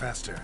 Faster.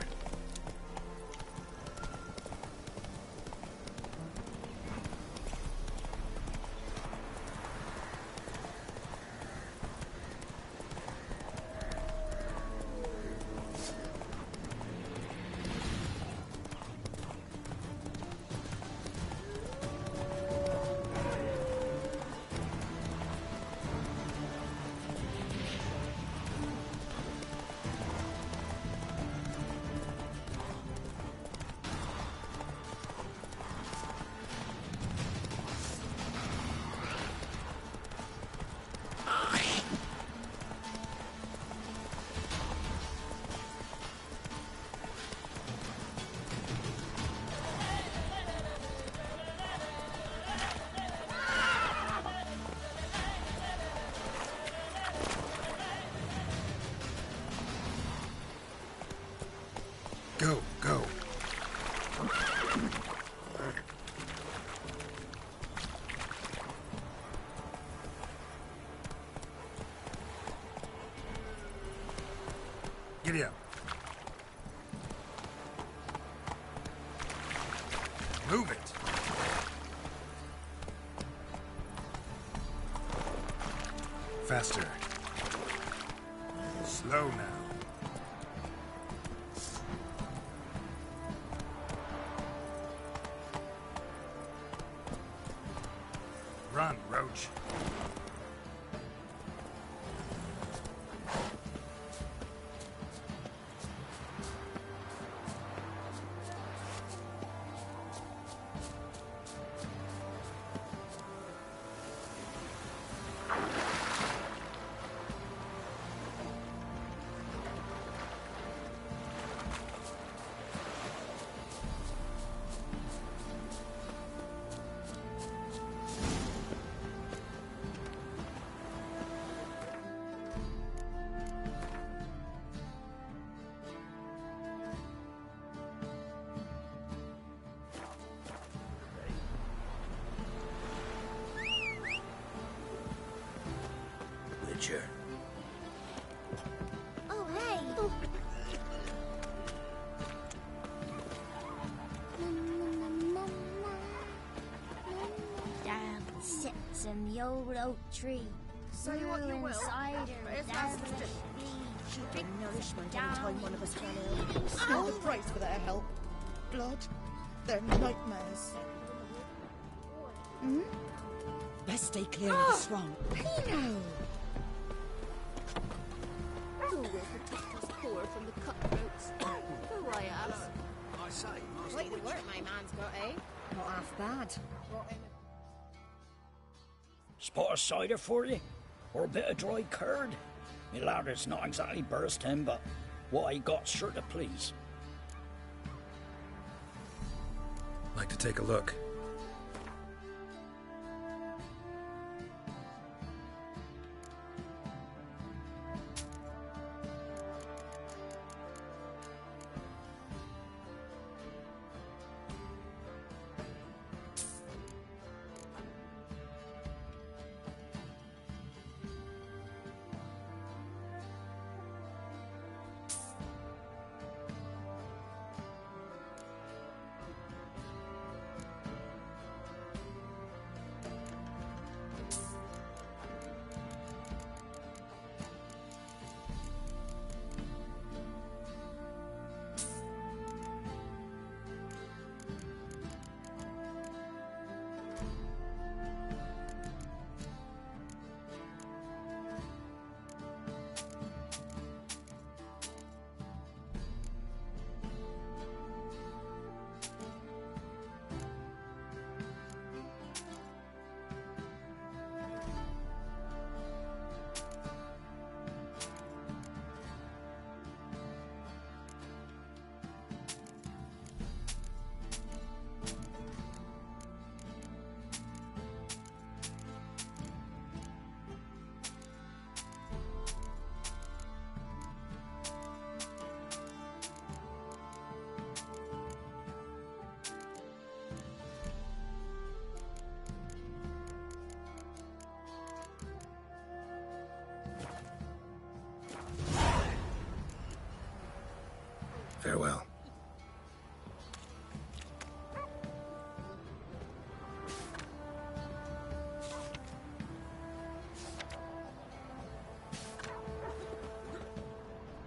Go, go. Giddy up. Move it. Faster. Slow now. Run, Roach. Oh, hey! Down sits in the old oak tree. Say what you will, cider, but it's dazzling just speed. big nourishment any time one of us fell ill. Smell the price for their help. Blood, they're nightmares. Hmm? Best stay clear of the swamp. Pino! Who will protect us poor from the cutthroats? Who I ask? I say, Master Quite the Witcher. work my man's got, eh? Not half bad. Spot of cider for you? Or a bit of dry curd? Me ladder's not exactly bursting, but what I got's sure to please. Like to take a look. Farewell.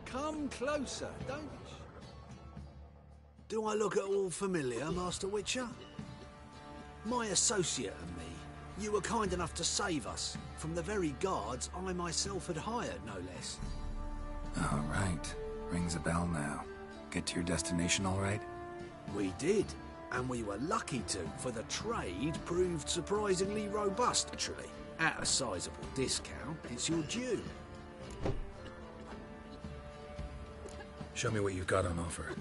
Come closer, don't you? Do I look at all familiar, Master Witcher? My associate and me, you were kind enough to save us from the very guards I myself had hired, no less. All right. Rings a bell now. Get to your destination all right? We did, and we were lucky to, for the trade proved surprisingly robust, actually. At a sizable discount, it's your due. Show me what you've got on offer.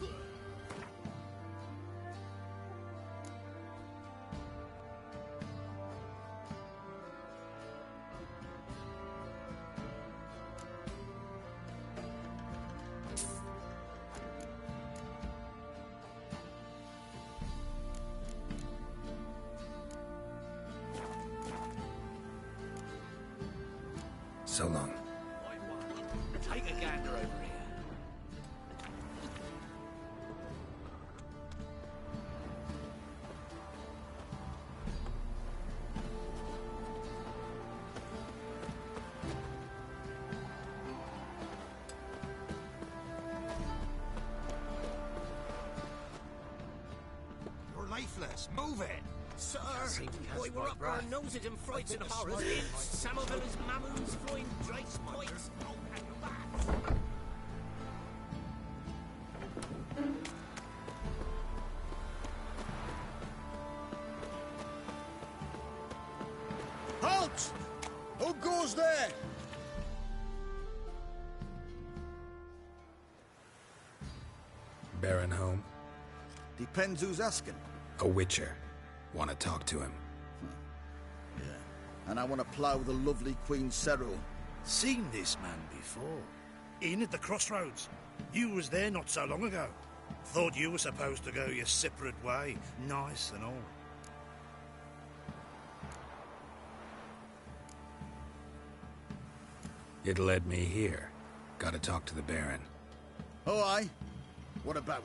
So long. Take a gander over here. You're lifeless. Move it. Sir, we were up our noses in frights and horrors. It's Samovilla's mammons flying dice points. Halt! Who goes there? Baron home? Depends who's asking. A witcher. Want to talk to him. Yeah. And I want to plough the lovely Queen Cyril. Seen this man before. In at the crossroads. You was there not so long ago. Thought you were supposed to go your separate way. Nice and all. It led me here. Gotta talk to the Baron. Oh, aye? What about?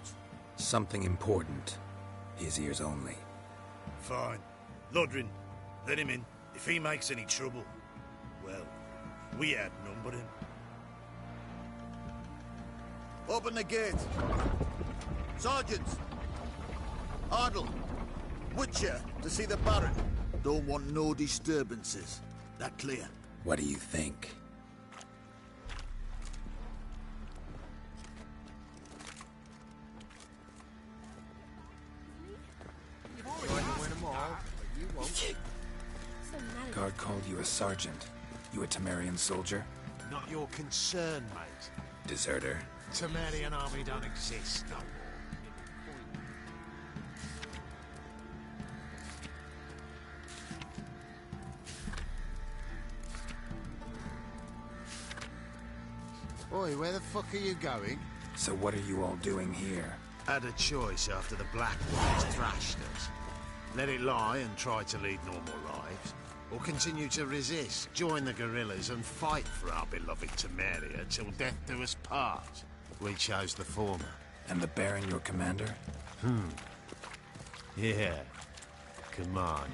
Something important. His ears only. Fine. Lodrin, let him in. If he makes any trouble, well, we outnumber him. Open the gate. Sergeants! Ardle! Witcher, to see the Baron. Don't want no disturbances. That clear? What do you think? Guard called you a sergeant. You a Temerian soldier? Not your concern, mate. Deserter? Temerian army don't exist no more. Oi, where the fuck are you going? So what are you all doing here? Had a choice after the Black Ones thrashed us. Let it lie and try to lead normal lives, or continue to resist, join the guerrillas and fight for our beloved Temeria till death do us part. We chose the former. And the Baron your commander? Yeah, commander.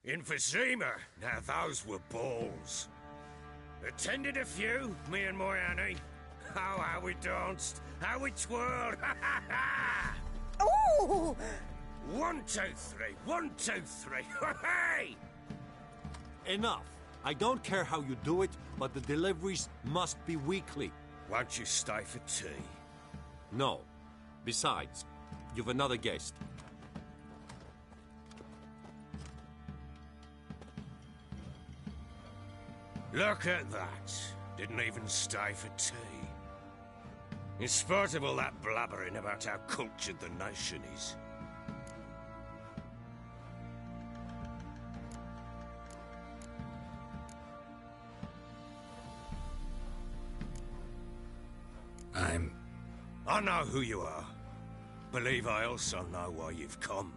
Emphysema. Now those were balls. Attended a few, me and my Annie. Oh, how we danced, how we twirled. Oh! 1, 2, 3. 1, 2, 3. Hey! Enough. I don't care how you do it, but the deliveries must be weekly. Won't you stay for tea? No. Besides, you've another guest. Look at that. Didn't even stay for tea. In spite of all that blabbering about how cultured the nation is. I know who you are. Believe I also know why you've come.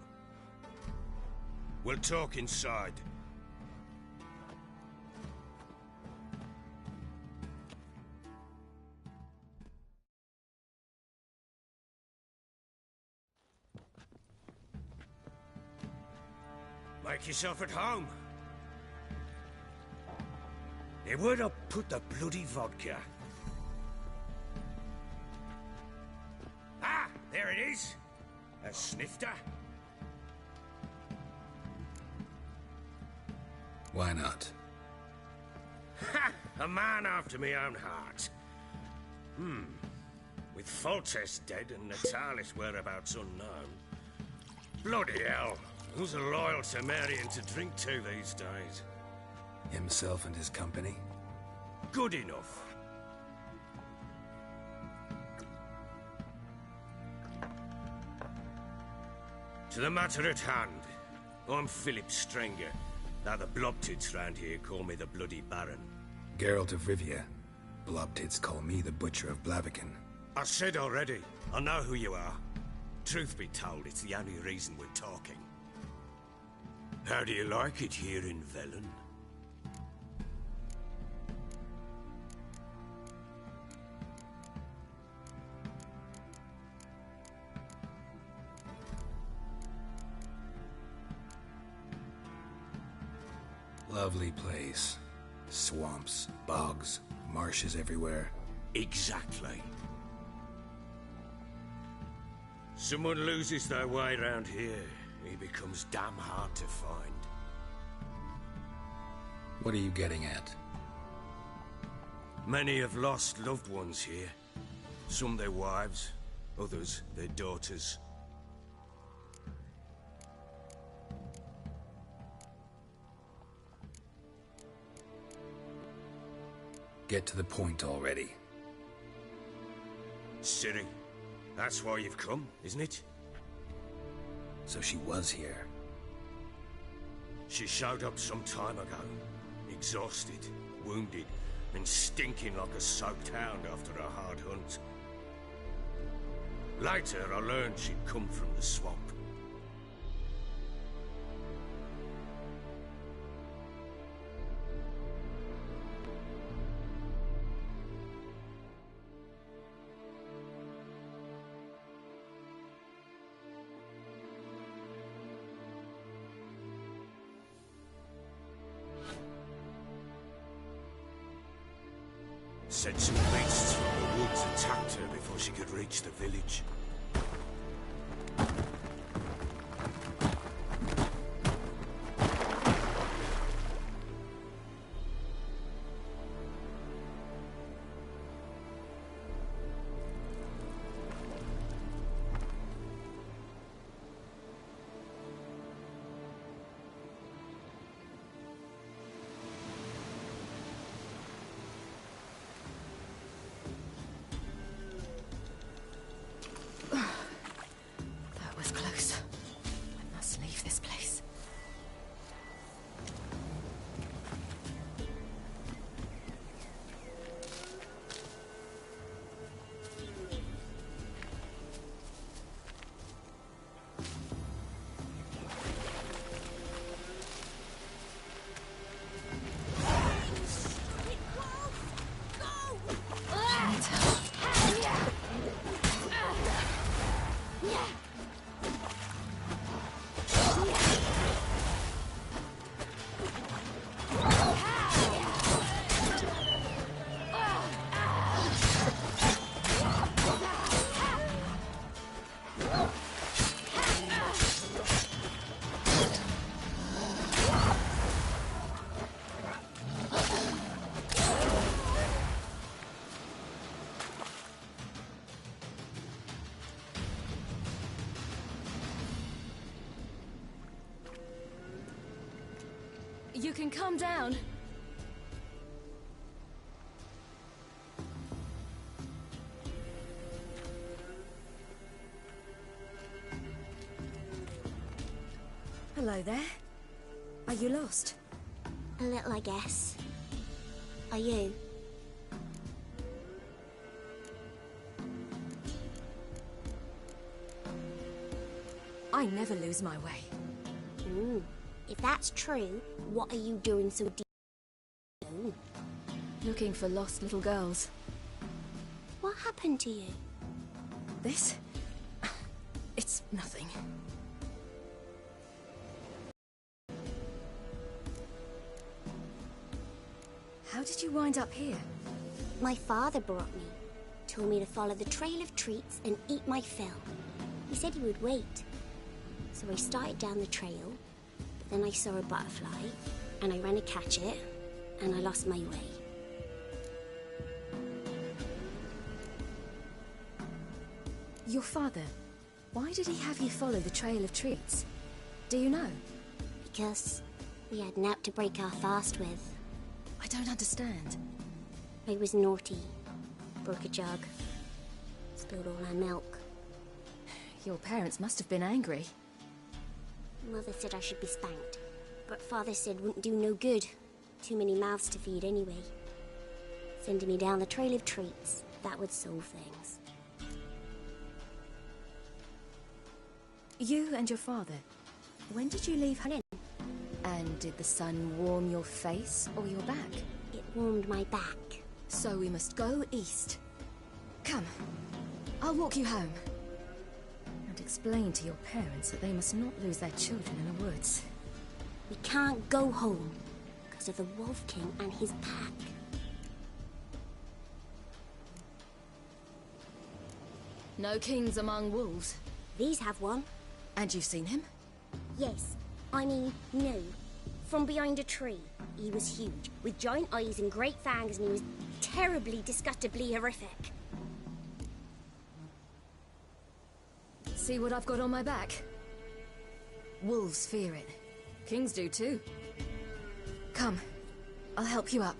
We'll talk inside. Make yourself at home. Hey, where'd I put the bloody vodka? Ah, there it is. A snifter. Why not? Ha! A man after my own heart. With Foltest dead and Natalis' whereabouts unknown. Bloody hell. Who's a loyal Temerian to drink to these days? Himself and his company? Good enough. To the matter at hand, I'm Philip Strenger. Now the Blobtids round here call me the Bloody Baron. Geralt of Rivia. Blobtids call me the Butcher of Blaviken. I said already, I know who you are. Truth be told, it's the only reason we're talking. How do you like it here in Velen? Lovely place. Swamps, bogs, marshes everywhere. Exactly. Someone loses their way around here, he becomes damn hard to find. What are you getting at? Many have lost loved ones here. Some their wives, others their daughters. Get to the point already. Ciri, that's why you've come, isn't it? So she was here. She showed up some time ago. Exhausted, wounded, and stinking like a soaked hound after a hard hunt. Later, I learned she'd come from the swamp. Said some beasts from the woods attacked her before she could reach the village. You can calm down. Hello there. Are you lost? A little, I guess. Are you? I never lose my way. If that's true, what are you doing so deep? Looking for lost little girls. What happened to you? This? It's nothing. How did you wind up here? My father brought me. Told me to follow the trail of treats and eat my fill. He said he would wait. So I started down the trail, but then I saw a butterfly, and I ran to catch it, and I lost my way. Your father, why did he have you follow the trail of treats? Do you know? Because we had nap to break our fast with. I don't understand. I was naughty. Broke a jug. Spilled all our milk. Your parents must have been angry. Mother said I should be spanked, but Father said wouldn't do no good. Too many mouths to feed anyway. Sending me down the trail of treats, that would solve things. You and your father, when did you leave home? And did the sun warm your face or your back? It warmed my back. So we must go east. Come, I'll walk you home. And explain to your parents that they must not lose their children in the woods. We can't go home because of the Wolf King and his pack. No kings among wolves. These have one. And you've seen him? Yes. I mean, no. From behind a tree. He was huge, with giant eyes and great fangs, and he was terribly, disgustingly horrific. See what I've got on my back? Wolves fear it. Kings do too. Come, I'll help you up.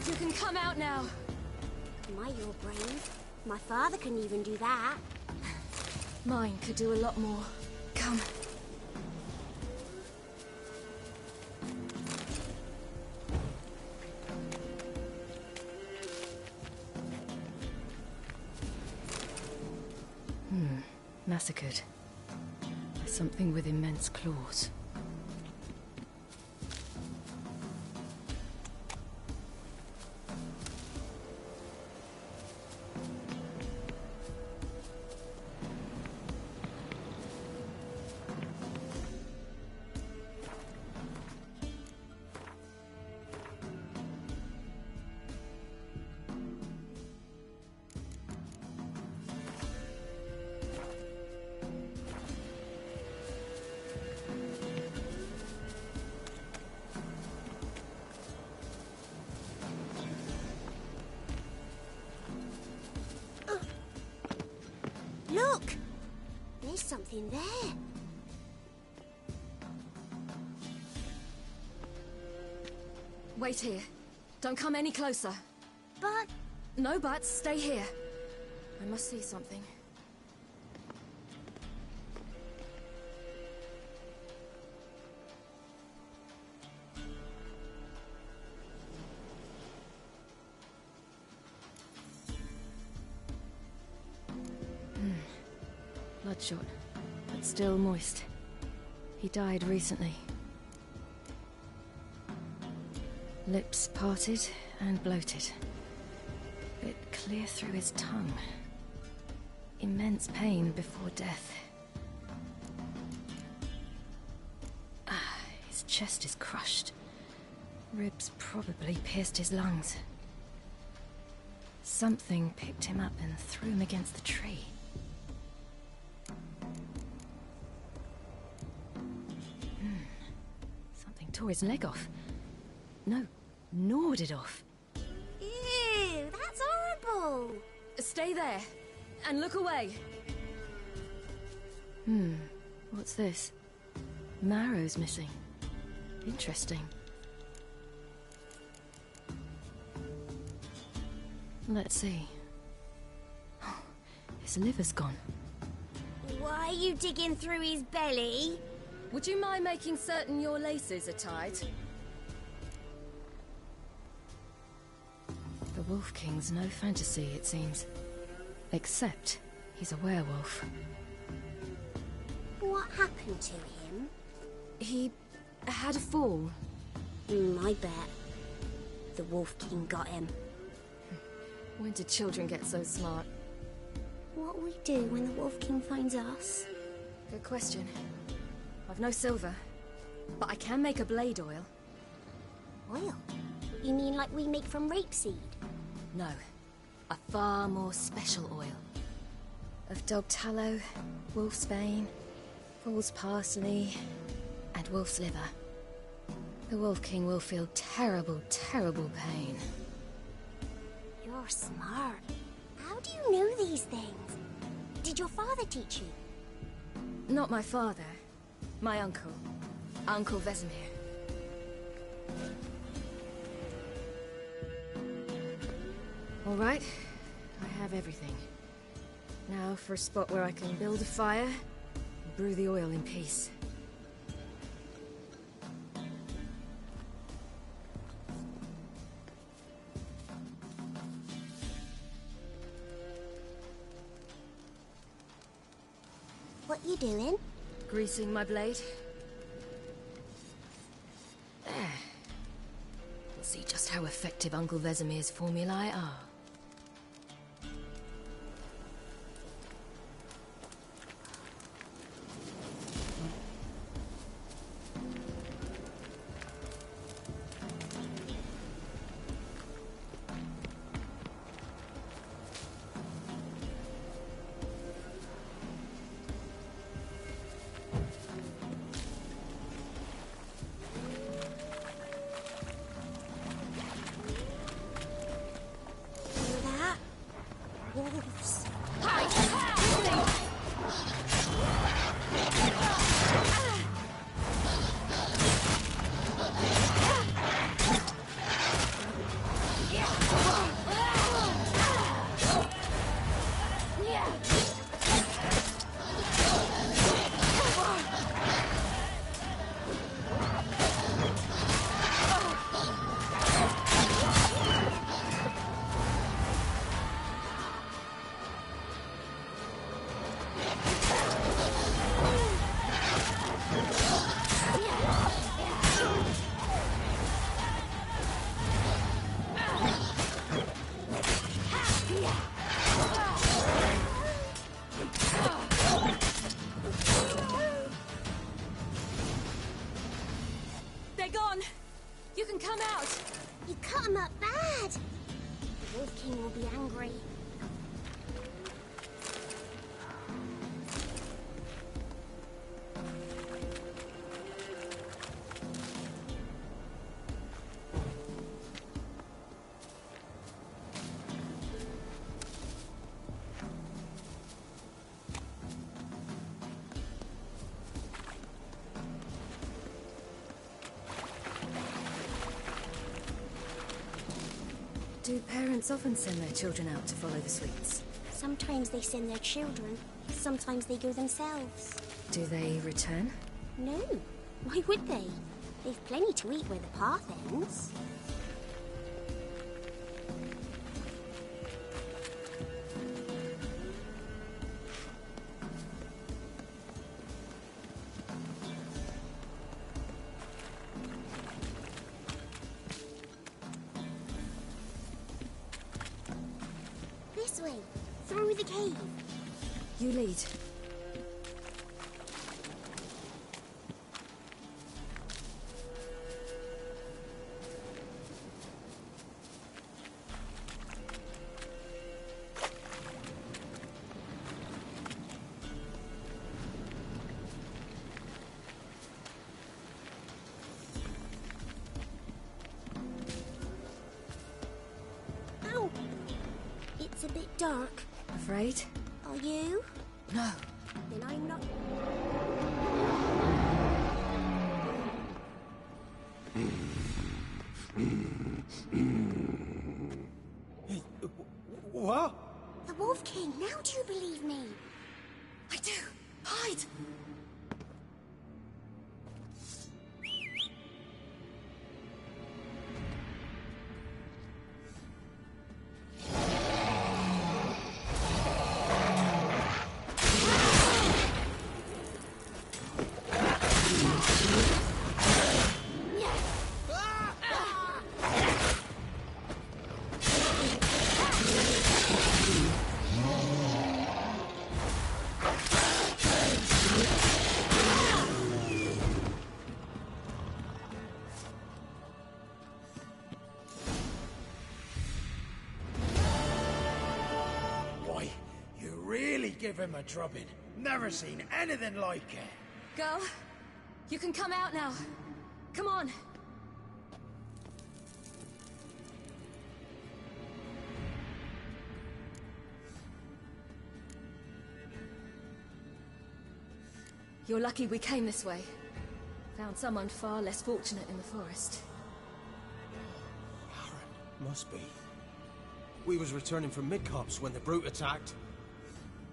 You can come out now. My, you're brave. My father couldn't even do that. Mine could do a lot more. Come. Massacred by something with immense claws. something there. Wait here. Don't come any closer. But... No buts. Stay here. I must see something. Bloodshot, but still moist. He died recently. Lips parted and bloated. Bit clear through his tongue. Immense pain before death. His chest is crushed. Ribs probably pierced his lungs. Something picked him up and threw him against the tree. Something tore his leg off. No, gnawed it off. Ew, that's horrible. Stay there, and look away. What's this? Marrow's missing. Interesting. Let's see. Oh, his liver's gone. Why are you digging through his belly? Would you mind making certain your laces are tied? The Wolf King's no fantasy, it seems. Except he's a werewolf. What happened to him? He had a fall. I bet. The Wolf King got him. When did children get so smart? What'll we do when the Wolf King finds us? Good question. I've no silver, but I can make a blade oil. Oil? You mean like we make from rapeseed? No, a far more special oil. Of dog tallow, wolf's bane, fool's parsley, and wolf's liver. The Wolf King will feel terrible, terrible pain. You're smart. How do you know these things? Did your father teach you? Not my father. My uncle. Uncle Vesemir. All right. I have everything. Now for a spot where I can build a fire and brew the oil in peace. What you doing? Greasing my blade. There. We'll see just how effective Uncle Vesemir's formulae are. Wolves. They're gone! You can come out! You cut him up bad! The Wolf King will be angry. Do parents often send their children out to follow the sweets? Sometimes they send their children, sometimes they go themselves. Do they return? No, why would they? They've plenty to eat where the path ends. This way, through the cave. You lead. Ow! It's a bit dark. Afraid? Are you? No. Then I'm not. What? The Wolf King, now do you believe me? I do. Hide! Give him a drubbing. Never seen anything like it. Girl, you can come out now. Come on. You're lucky we came this way. Found someone far less fortunate in the forest. Must be. We was returning from Midcops when the brute attacked.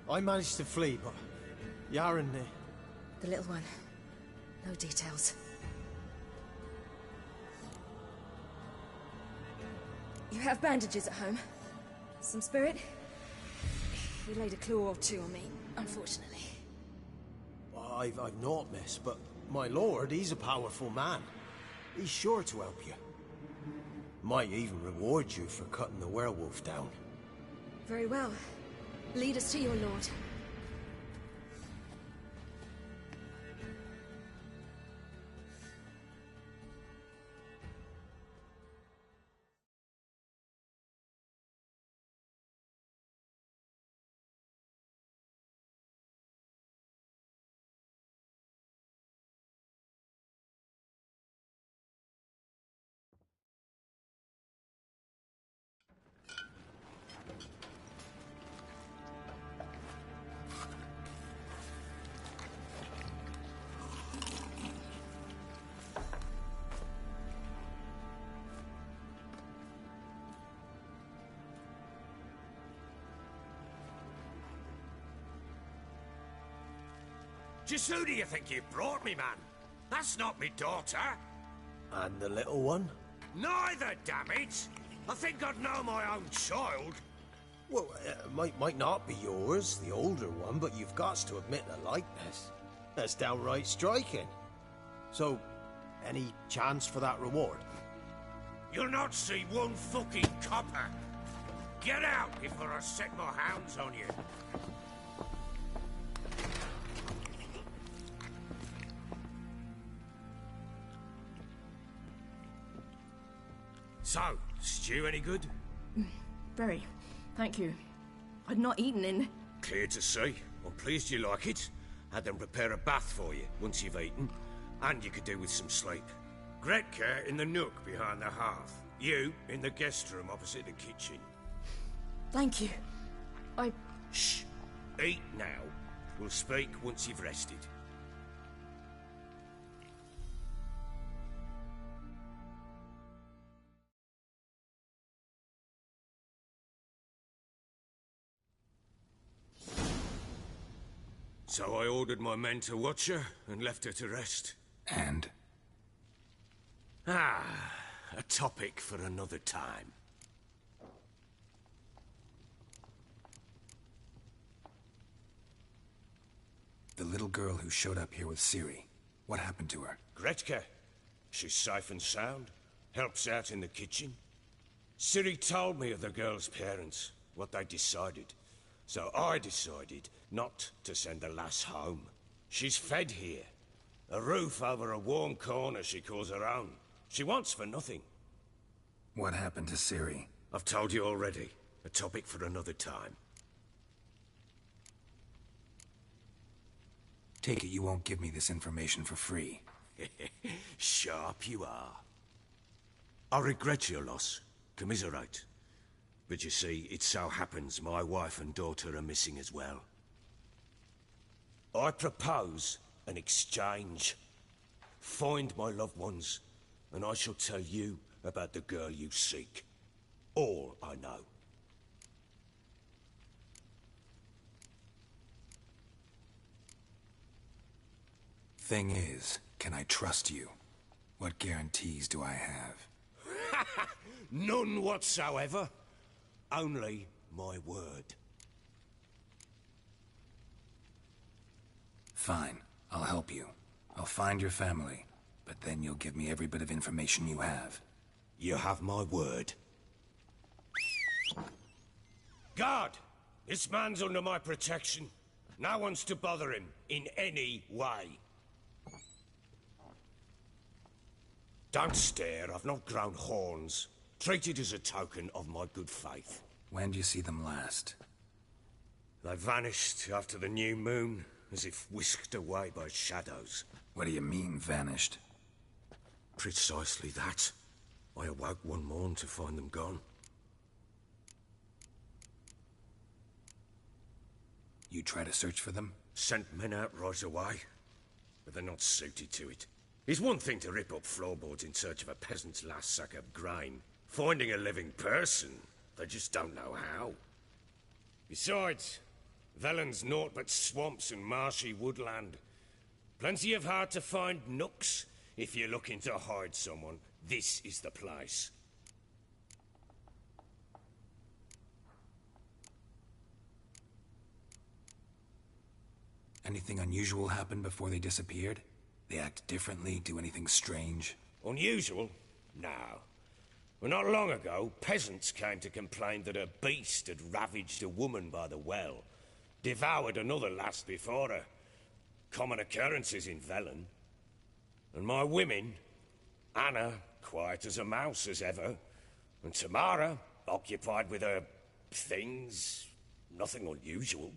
I managed to flee, but Yaren... The little one. No details. You have bandages at home? Some spirit? He laid a claw or two on me, unfortunately. I've naught, miss, but my lord, he's a powerful man. He's sure to help you. Might even reward you for cutting the werewolf down. Very well. Lead us to your lord. Just who do you think you brought me, man? That's not me daughter. And the little one? Neither, damn it! I think I'd know my own child. Well, might not be yours, the older one, but you've got to admit the likeness. That's downright striking. So, any chance for that reward? You'll not see one fucking copper. Get out before I set my hounds on you. So, stew any good? Very. Thank you. I'd not eaten in... Clear to see. I'm pleased you like it. Had them prepare a bath for you once you've eaten. And you could do with some sleep. Gretka in the nook behind the hearth. You in the guest room opposite the kitchen. Thank you. Shh. Eat now. We'll speak once you've rested. So I ordered my men to watch her and left her to rest. And? A topic for another time. The little girl who showed up here with Ciri. What happened to her? Gretka. She's safe and sound. Helps out in the kitchen. Ciri told me of the girl's parents, what they decided. So I decided not to send the lass home. She's fed here. A roof over a warm corner she calls her own. She wants for nothing. What happened to Ciri? I've told you already. A topic for another time. Take it you won't give me this information for free. Sharp you are. I regret your loss. Commiserate. But you see, it so happens my wife and daughter are missing as well. I propose an exchange. Find my loved ones, and I shall tell you about the girl you seek. All I know. Thing is, can I trust you? What guarantees do I have? None whatsoever. Only my word. Fine. I'll help you. I'll find your family. But then you'll give me every bit of information you have. You have my word. Guard! This man's under my protection. No one's to bother him in any way. Don't stare. I've not grown horns. Treat it as a token of my good faith. When do you see them last? They vanished after the new moon, as if whisked away by shadows. What do you mean, vanished? Precisely that. I awoke one morn to find them gone. You try to search for them? Sent men out right away, but they're not suited to it. It's one thing to rip up floorboards in search of a peasant's last sack of grain. Finding a living person, they just don't know how. Besides, Velen's naught but swamps and marshy woodland. Plenty of hard-to-find nooks. If you're looking to hide someone, this is the place. Anything unusual happen before they disappeared? They act differently, do anything strange? Unusual? No. Well, not long ago, peasants came to complain that a beast had ravaged a woman by the well. Devoured another lass before her. Common occurrences in Velen. And my women, Anna, quiet as a mouse as ever, and Tamara, occupied with her things, nothing unusual.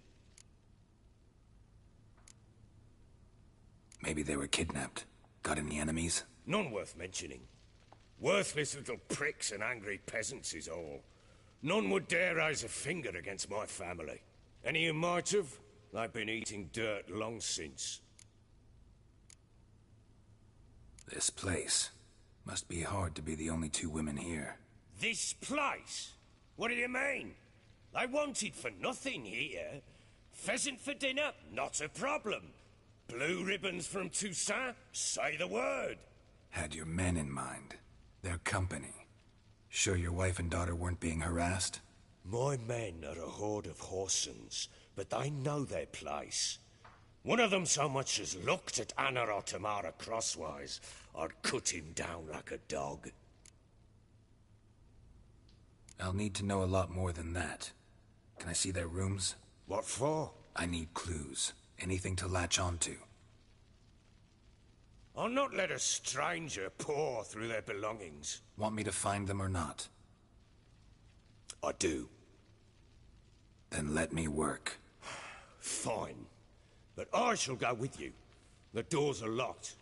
Maybe they were kidnapped. Got any enemies? None worth mentioning. Worthless little pricks and angry peasants is all. None would dare raise a finger against my family. Any who might have, they've been eating dirt long since. This place. Must be hard to be the only two women here. This place? What do you mean? They wanted for nothing here. Pheasant for dinner? Not a problem. Blue ribbons from Toussaint? Say the word. Had your men in mind. Their company. Sure your wife and daughter weren't being harassed? My men are a horde of whoresons, but they know their place. One of them so much as looked at Anna or Tamara crosswise, I'd cut him down like a dog. I'll need to know a lot more than that. Can I see their rooms? What for? I need clues. Anything to latch onto. I'll not let a stranger pore through their belongings. Want me to find them or not? I do. Then let me work. Fine. But I shall go with you. The doors are locked.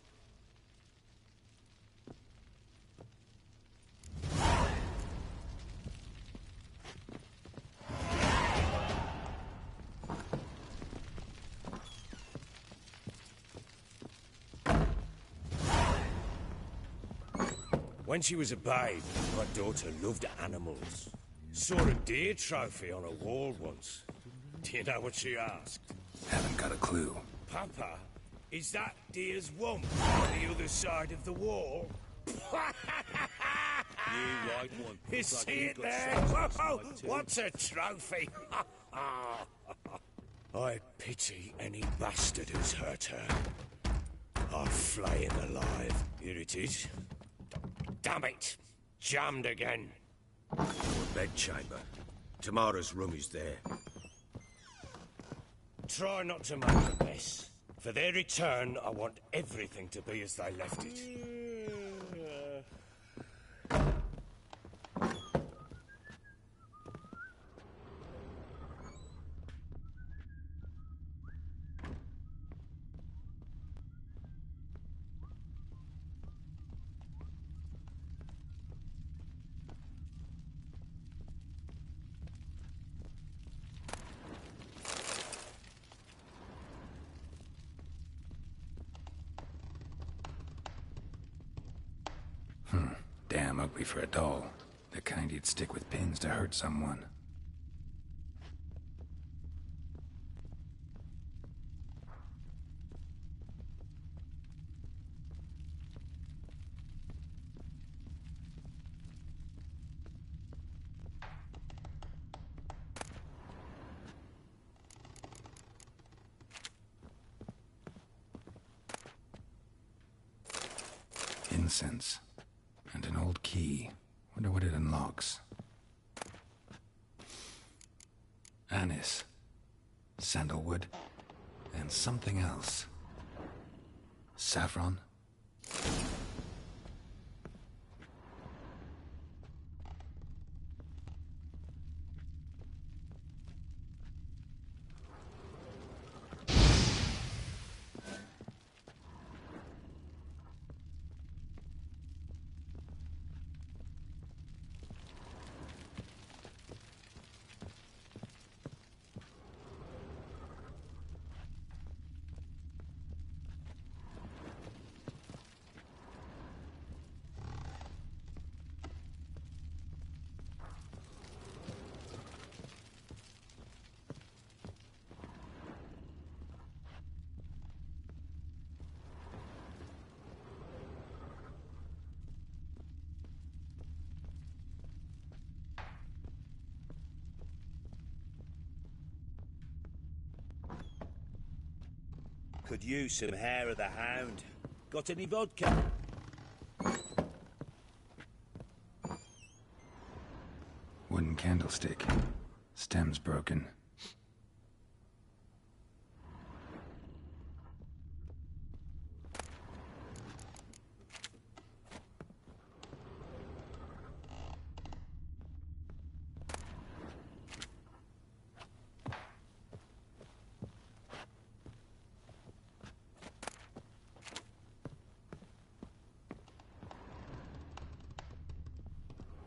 When she was a babe, my daughter loved animals. Saw a deer trophy on a wall once. Do you know what she asked? Haven't got a clue. Papa, is that Deer's womp on the other side of the wall? You white one. You Looks like see you it got there? sense last Whoa, night, too. what's a trophy? I pity any bastard who's hurt her. I'll flay him alive. Here it is. Damn it! Jammed again. Your bedchamber. Tamara's room is there. Try not to make a mess. For their return, I want everything to be as they left it. Damn ugly for a doll. The kind you'd stick with pins to hurt someone. Incense. And an old key. Wonder what it unlocks. Anise. Sandalwood. And something else. Saffron? Could use some hair of the hound. Got any vodka? Wooden candlestick. Stem's broken.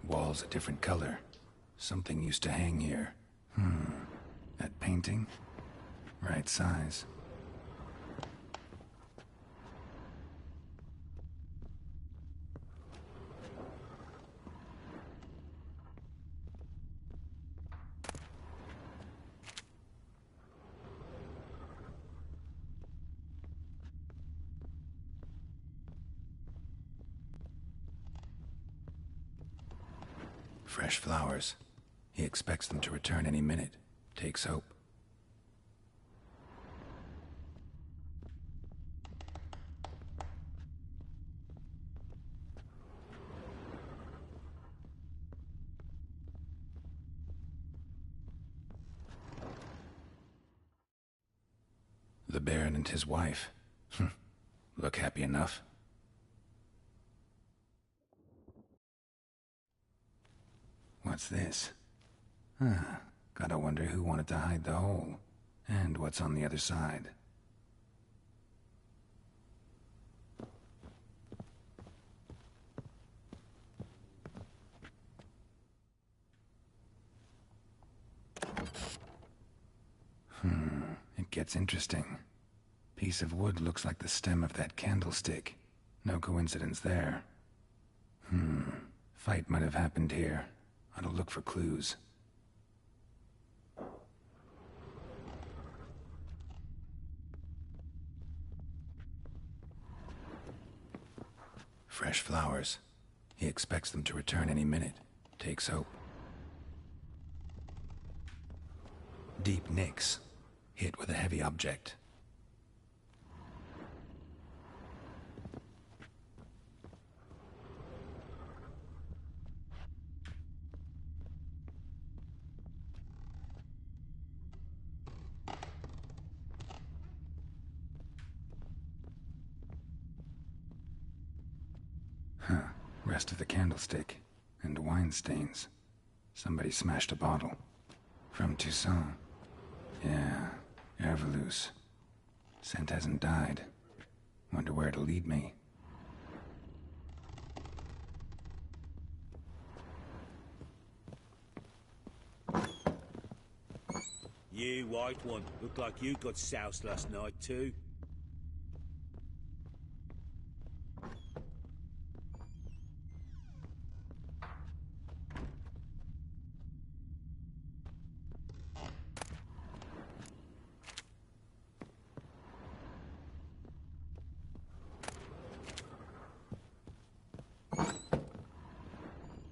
Wall's a different color. Something used to hang here. That painting? Right size. Fresh flowers. He expects them to return any minute. Takes hope. The Baron and his wife. Look happy enough. What's this? Gotta wonder who wanted to hide the hole. And what's on the other side. It gets interesting. Piece of wood looks like the stem of that candlestick. No coincidence there. Fight might have happened here. Ought to look for clues. fresh flowers. He expects them to return any minute. Takes hope. Deep nicks. Hit with a heavy object. Huh. Rest of the candlestick. And wine stains. Somebody smashed a bottle. From Toussaint. Yeah, Herveloos. Scent hasn't died. Wonder where it'll lead me. You, white one, look like you got soused last night too.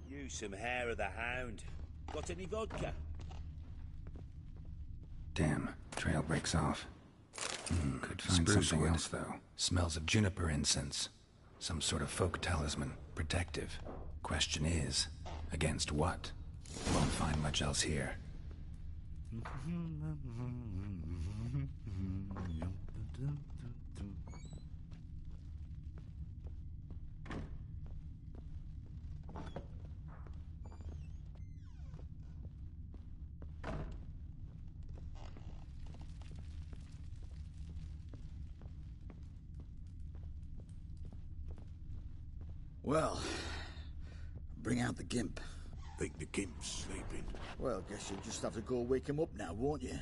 You, some hair of the hound. Got any vodka? Damn, trail breaks off. Could find something else, though. Smells of juniper incense. Some sort of folk talisman. Protective. Question is, against what? Won't find much else here. Well, bring out the gimp. Think the gimp's sleeping. Well, guess you'll just have to go wake him up now, won't you?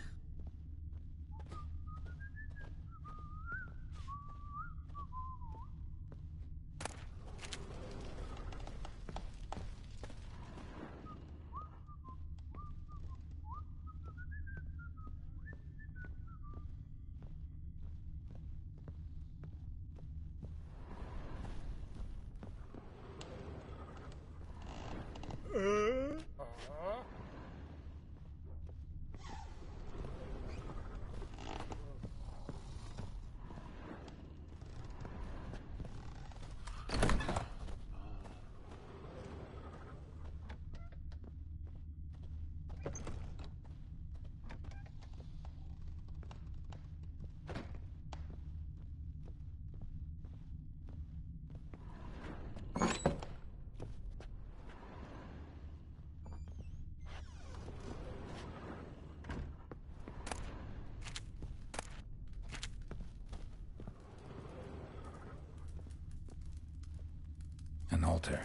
An altar.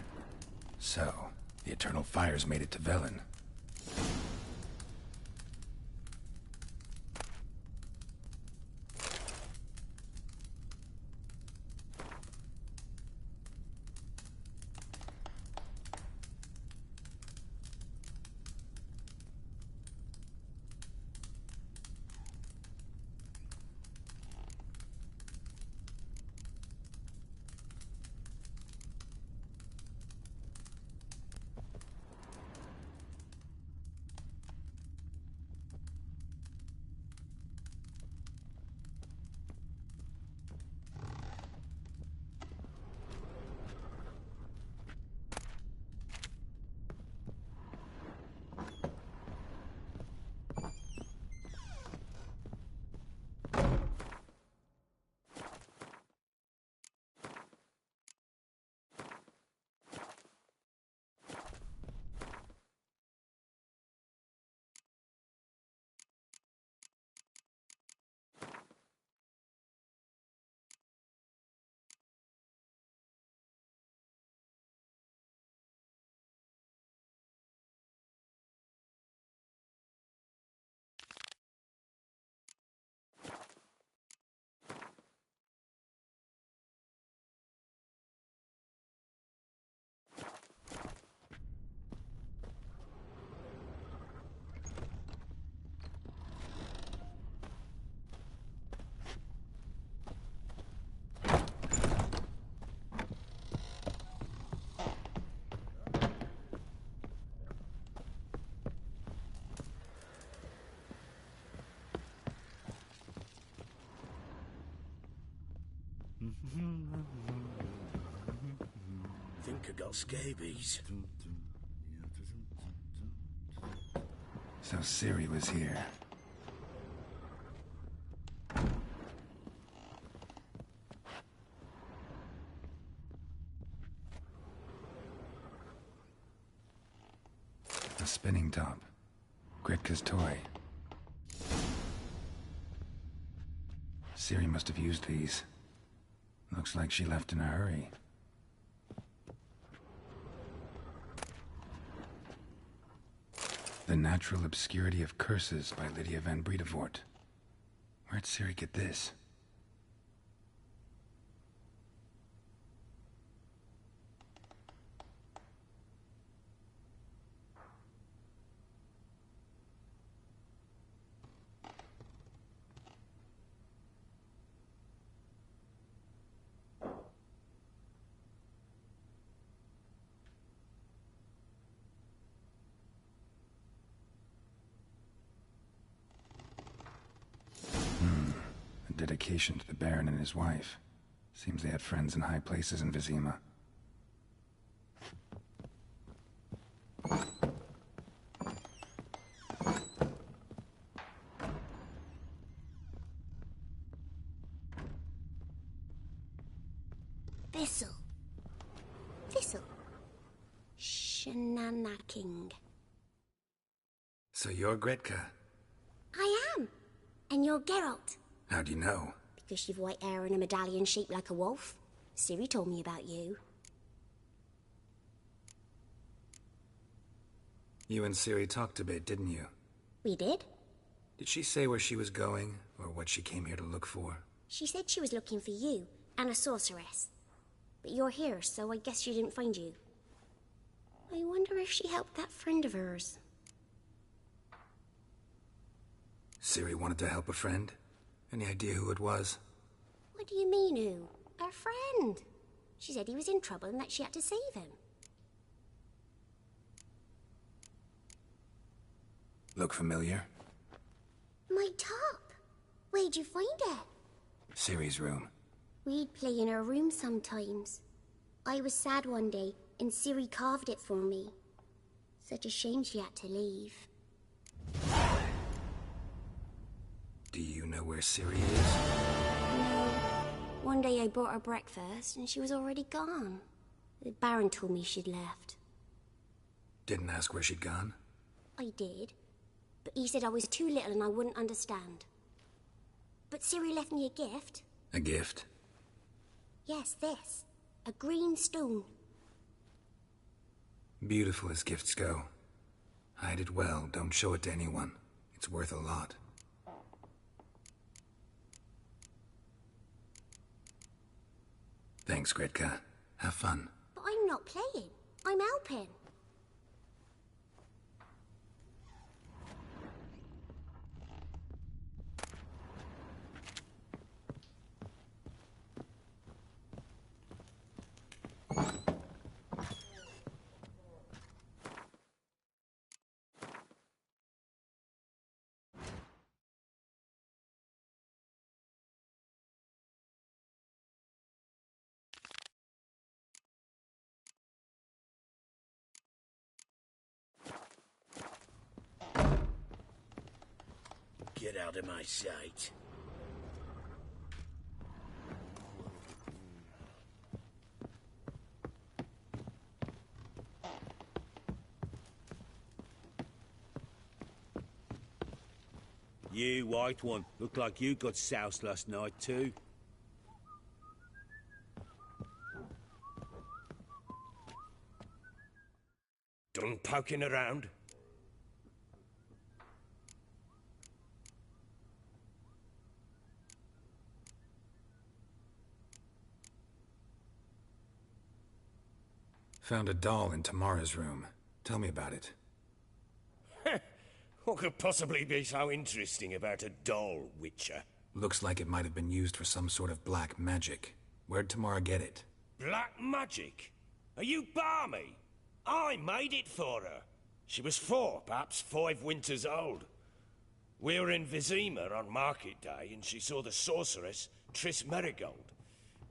So, the Eternal Fires made it to Velen. like I got scabies. So Ciri was here. A spinning top. Gretka's toy. Ciri must have used these. Looks like she left in a hurry. The Natural Obscurity of Curses by Lydia van Bredevoort. Where'd Ciri get this? A dedication to the Baron and his wife. Seems they had friends in high places in Vizima. Thistle. Thistle. Shenanaking. So you're Gretka? I am. And you're Geralt. How do you know? Because you've white hair and a medallion shaped like a wolf. Ciri told me about you. You and Ciri talked a bit, didn't you? We did. Did she say where she was going, or what she came here to look for? She said she was looking for you, and a sorceress. But you're here, so I guess she didn't find you. I wonder if she helped that friend of hers. Ciri wanted to help a friend? Any idea who it was? What do you mean, who? Her friend. She said he was in trouble and that she had to save him. Look familiar? My top. Where'd you find it? Ciri's room. We'd play in her room sometimes. I was sad one day, and Ciri carved it for me. Such a shame she had to leave. Do you know where Ciri is? No. One day I brought her breakfast, and she was already gone. The Baron told me she'd left. Didn't ask where she'd gone? I did. But he said I was too little and I wouldn't understand. But Ciri left me a gift. A gift? Yes, this. A green stone. Beautiful as gifts go. Hide it well, don't show it to anyone. It's worth a lot. Thanks, Gretka. Have fun. But I'm not playing. I'm helping. Get out of my sight. You, white one, look like you got soused last night too. Done poking around? Found a doll in Tamara's room. Tell me about it. What could possibly be so interesting about a doll, Witcher? Looks like it might have been used for some sort of black magic. Where'd Tamara get it? Black magic? Are you balmy? I made it for her. She was 4, perhaps 5 winters old. We were in Vizima on market day, and she saw the sorceress, Triss Merigold.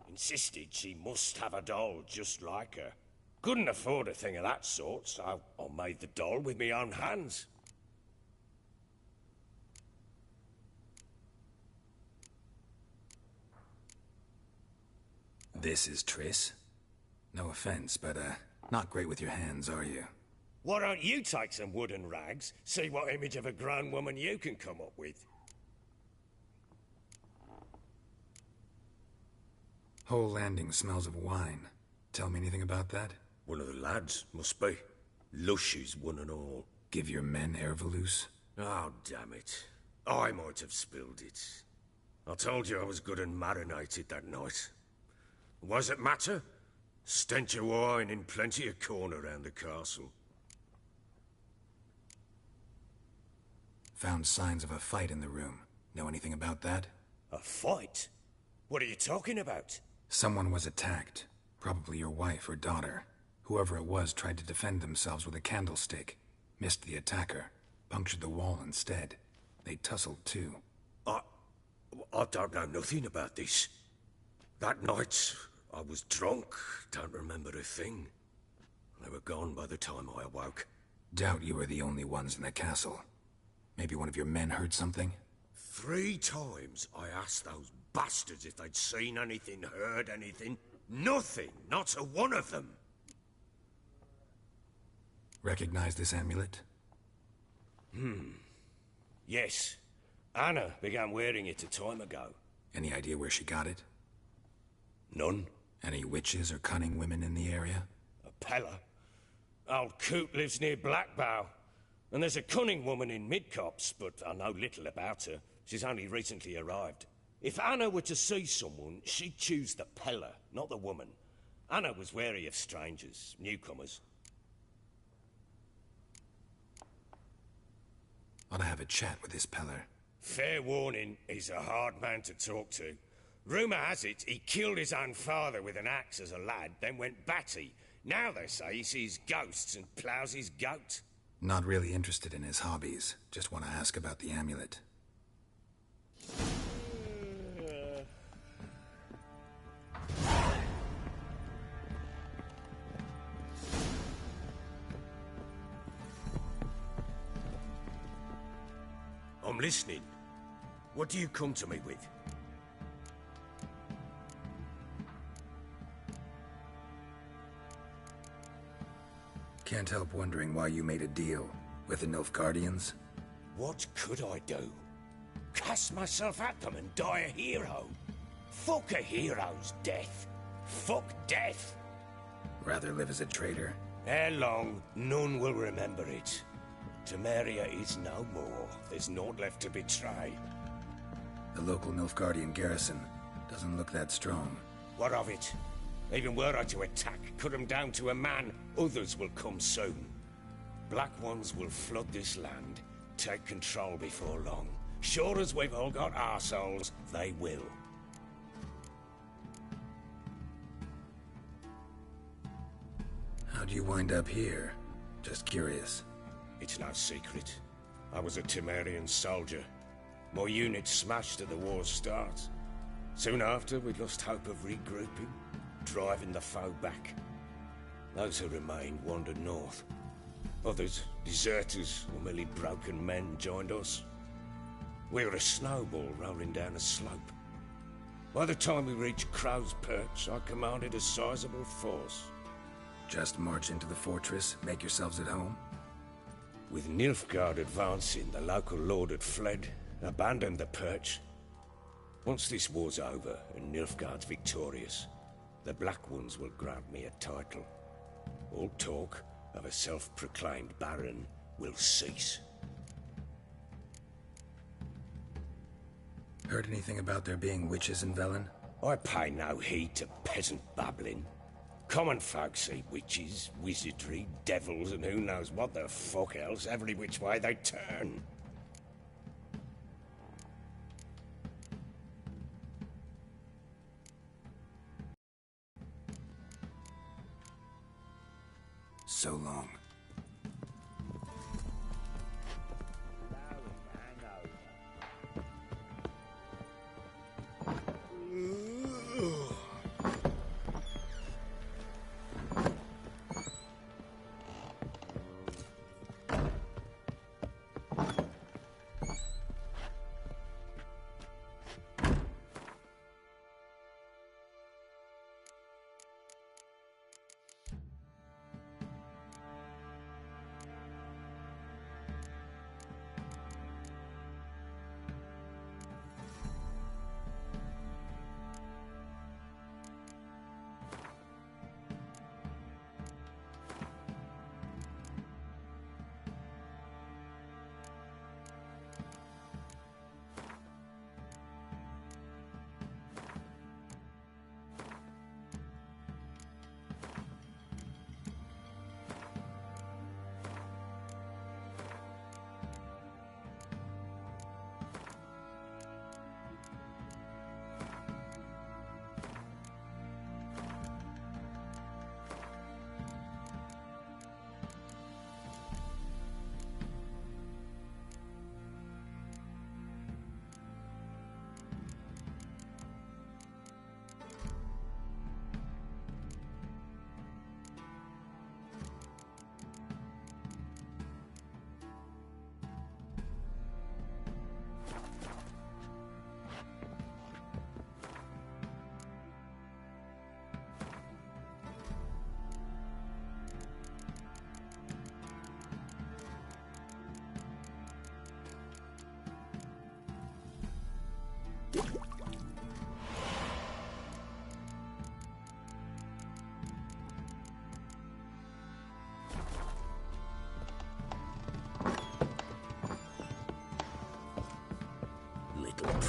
Insisted she must have a doll just like her. Couldn't afford a thing of that sort, so I made the doll with my own hands. This is Triss? No offense, but, not great with your hands, are you? Why don't you take some wooden rags, see what image of a grown woman you can come up with? Whole landing smells of wine. Tell me anything about that? One of the lads, must be. Lushes, one and all. Give your men Ervelus? Oh, damn it. I might have spilled it. I told you I was good and marinated that night. What does it matter? Stench of wine in plenty of corn around the castle. Found signs of a fight in the room. Know anything about that? A fight? What are you talking about? Someone was attacked. Probably your wife or daughter. Whoever it was tried to defend themselves with a candlestick. Missed the attacker. Punctured the wall instead. They tussled too. I don't know nothing about this. That night, I was drunk. Don't remember a thing. They were gone by the time I awoke. Doubt you were the only ones in the castle. Maybe one of your men heard something? 3 times I asked those bastards if they'd seen anything, heard anything. Nothing, not a one of them. Recognize this amulet? Yes. Anna began wearing it a time ago. Any idea where she got it? None. Any witches or cunning women in the area? A Pella. Old Coot lives near Blackbow. And there's a cunning woman in Midcopse, but I know little about her. She's only recently arrived. If Anna were to see someone, she'd choose the Pella, not the woman. Anna was wary of strangers, newcomers. Ought to have a chat with this Peller. Fair warning, he's a hard man to talk to. Rumour has it he killed his own father with an axe as a lad, then went batty. Now they say he sees ghosts and ploughs his goat. Not really interested in his hobbies. Just want to ask about the amulet. I'm listening. What do you come to me with? Can't help wondering why you made a deal with the Nilfgaardians. What could I do? Cast myself at them and die a hero? Fuck a hero's death. Fuck death. Rather live as a traitor? Ere long, none will remember it. Temeria is no more. There's naught left to betray. The local Nilfgaardian garrison doesn't look that strong. What of it? Even were I to attack, cut them down to a man, others will come soon. Black Ones will flood this land, take control before long. Sure as we've all got arseholes, they will. How'd you wind up here? Just curious. It's no secret. I was a Temerian soldier. My unit smashed at the war's start. Soon after, we lost hope of regrouping, driving the foe back. Those who remained wandered north. Others, deserters or merely broken men, joined us. We were a snowball rolling down a slope. By the time we reached Crow's Perch, I commanded a sizable force. Just march into the fortress, make yourselves at home? With Nilfgaard advancing, the local lord had fled, abandoned the perch. Once this war's over and Nilfgaard's victorious, the Black Ones will grant me a title. All talk of a self-proclaimed baron will cease. Heard anything about there being witches in Velen? I pay no heed to peasant babbling. Common folk see witches, wizardry, devils, and who knows what the fuck else every which way they turn. So long.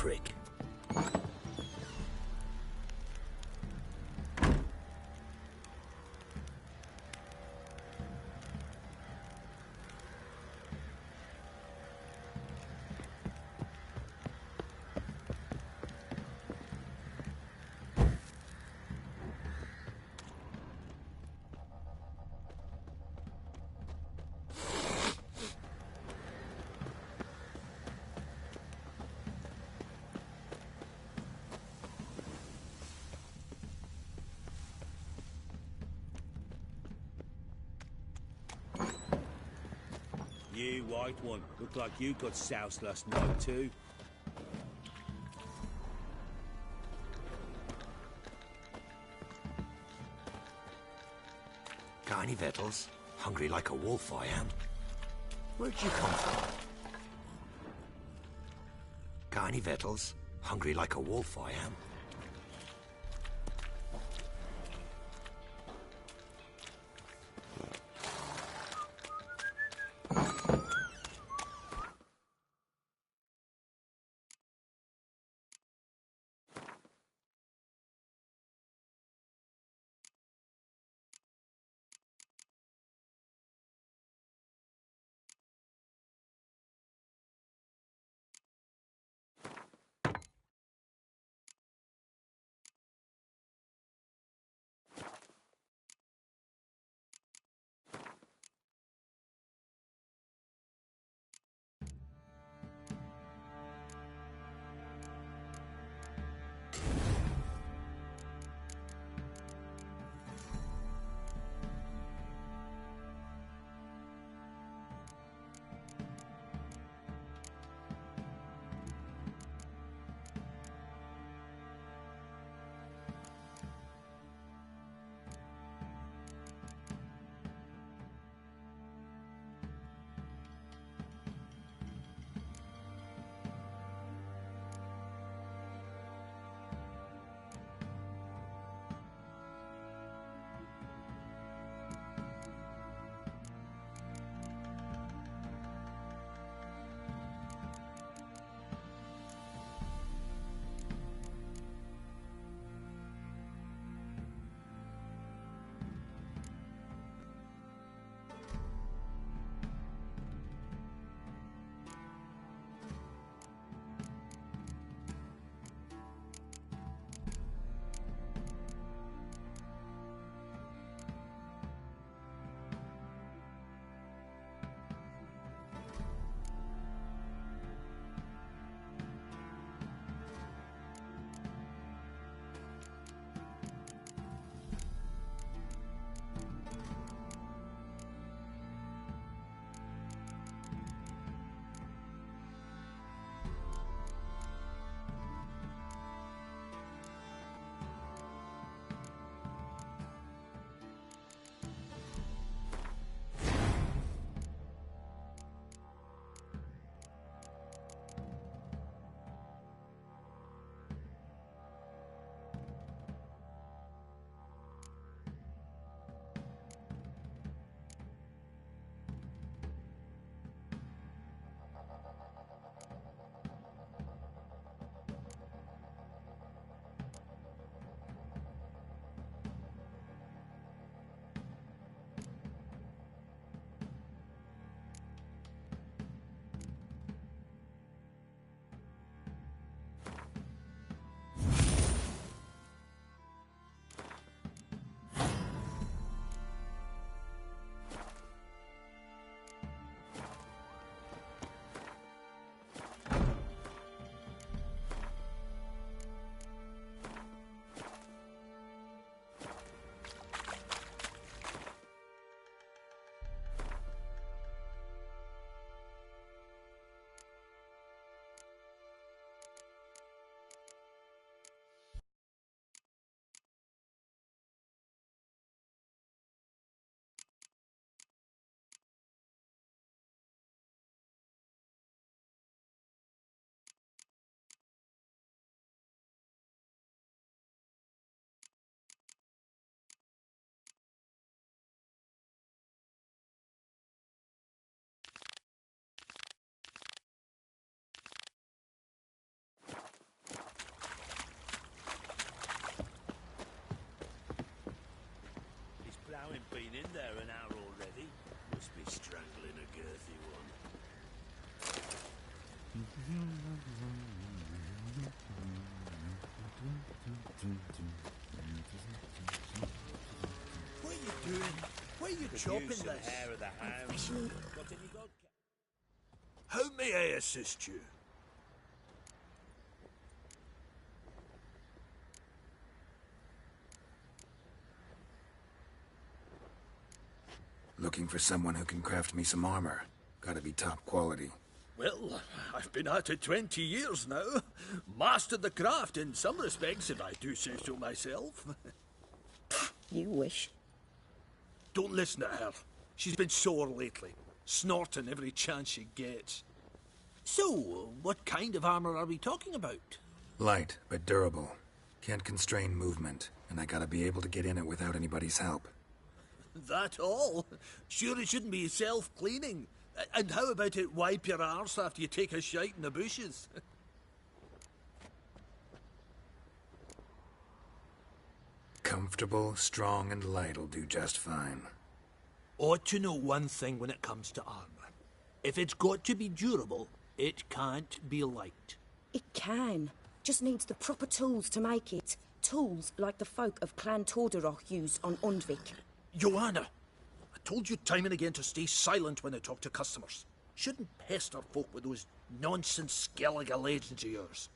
prick. You, white one, look like you got soused last night too. Got any victuals? Hungry like a wolf I am. Where'd you come from? Got any victuals? Hungry like a wolf I am. What are you doing? Why are you chopping Use some this? hair of the hound. Got any god? How may I assist you? Looking for someone who can craft me some armor. Gotta be top quality. Well, I've been at it 20 years now. Mastered the craft in some respects, if I do say so myself. You wish. Don't listen to her. She's been sore lately, snorting every chance she gets. So, what kind of armor are we talking about? Light, but durable. Can't constrain movement, and I gotta be able to get in it without anybody's help. That all? Sure it shouldn't be self-cleaning. And how about it wipe your arse after you take a shite in the bushes? Comfortable, strong, and light'll do just fine. Ought to know one thing when it comes to armor. If it's got to be durable, it can't be light. It can. Just needs the proper tools to make it. Tools like the folk of Clan Tordarroch used on Undvik. Joanna, I told you time and again to stay silent when I talk to customers. Shouldn't pester folk with those nonsense Skellige legends of yours.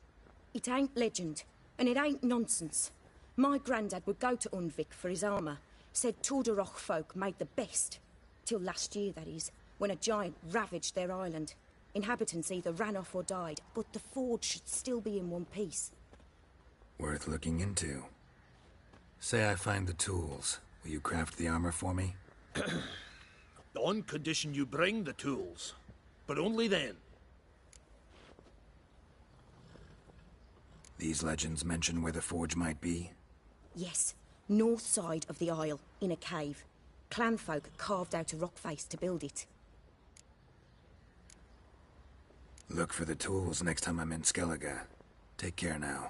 It ain't legend, and it ain't nonsense. My granddad would go to Undvik for his armour. Said Tordarroch folk made the best. Till last year, that is, when a giant ravaged their island. Inhabitants either ran off or died, but the forge should still be in one piece. Worth looking into. Say I find the tools. Will you craft the armor for me? On condition you bring the tools. But only then. These legends mention where the forge might be? Yes, north side of the isle, in a cave. Clanfolk carved out a rock face to build it. Look for the tools next time I'm in Skellige. Take care now.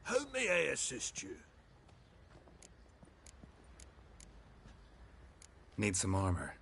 How may I assist you? Need some armor.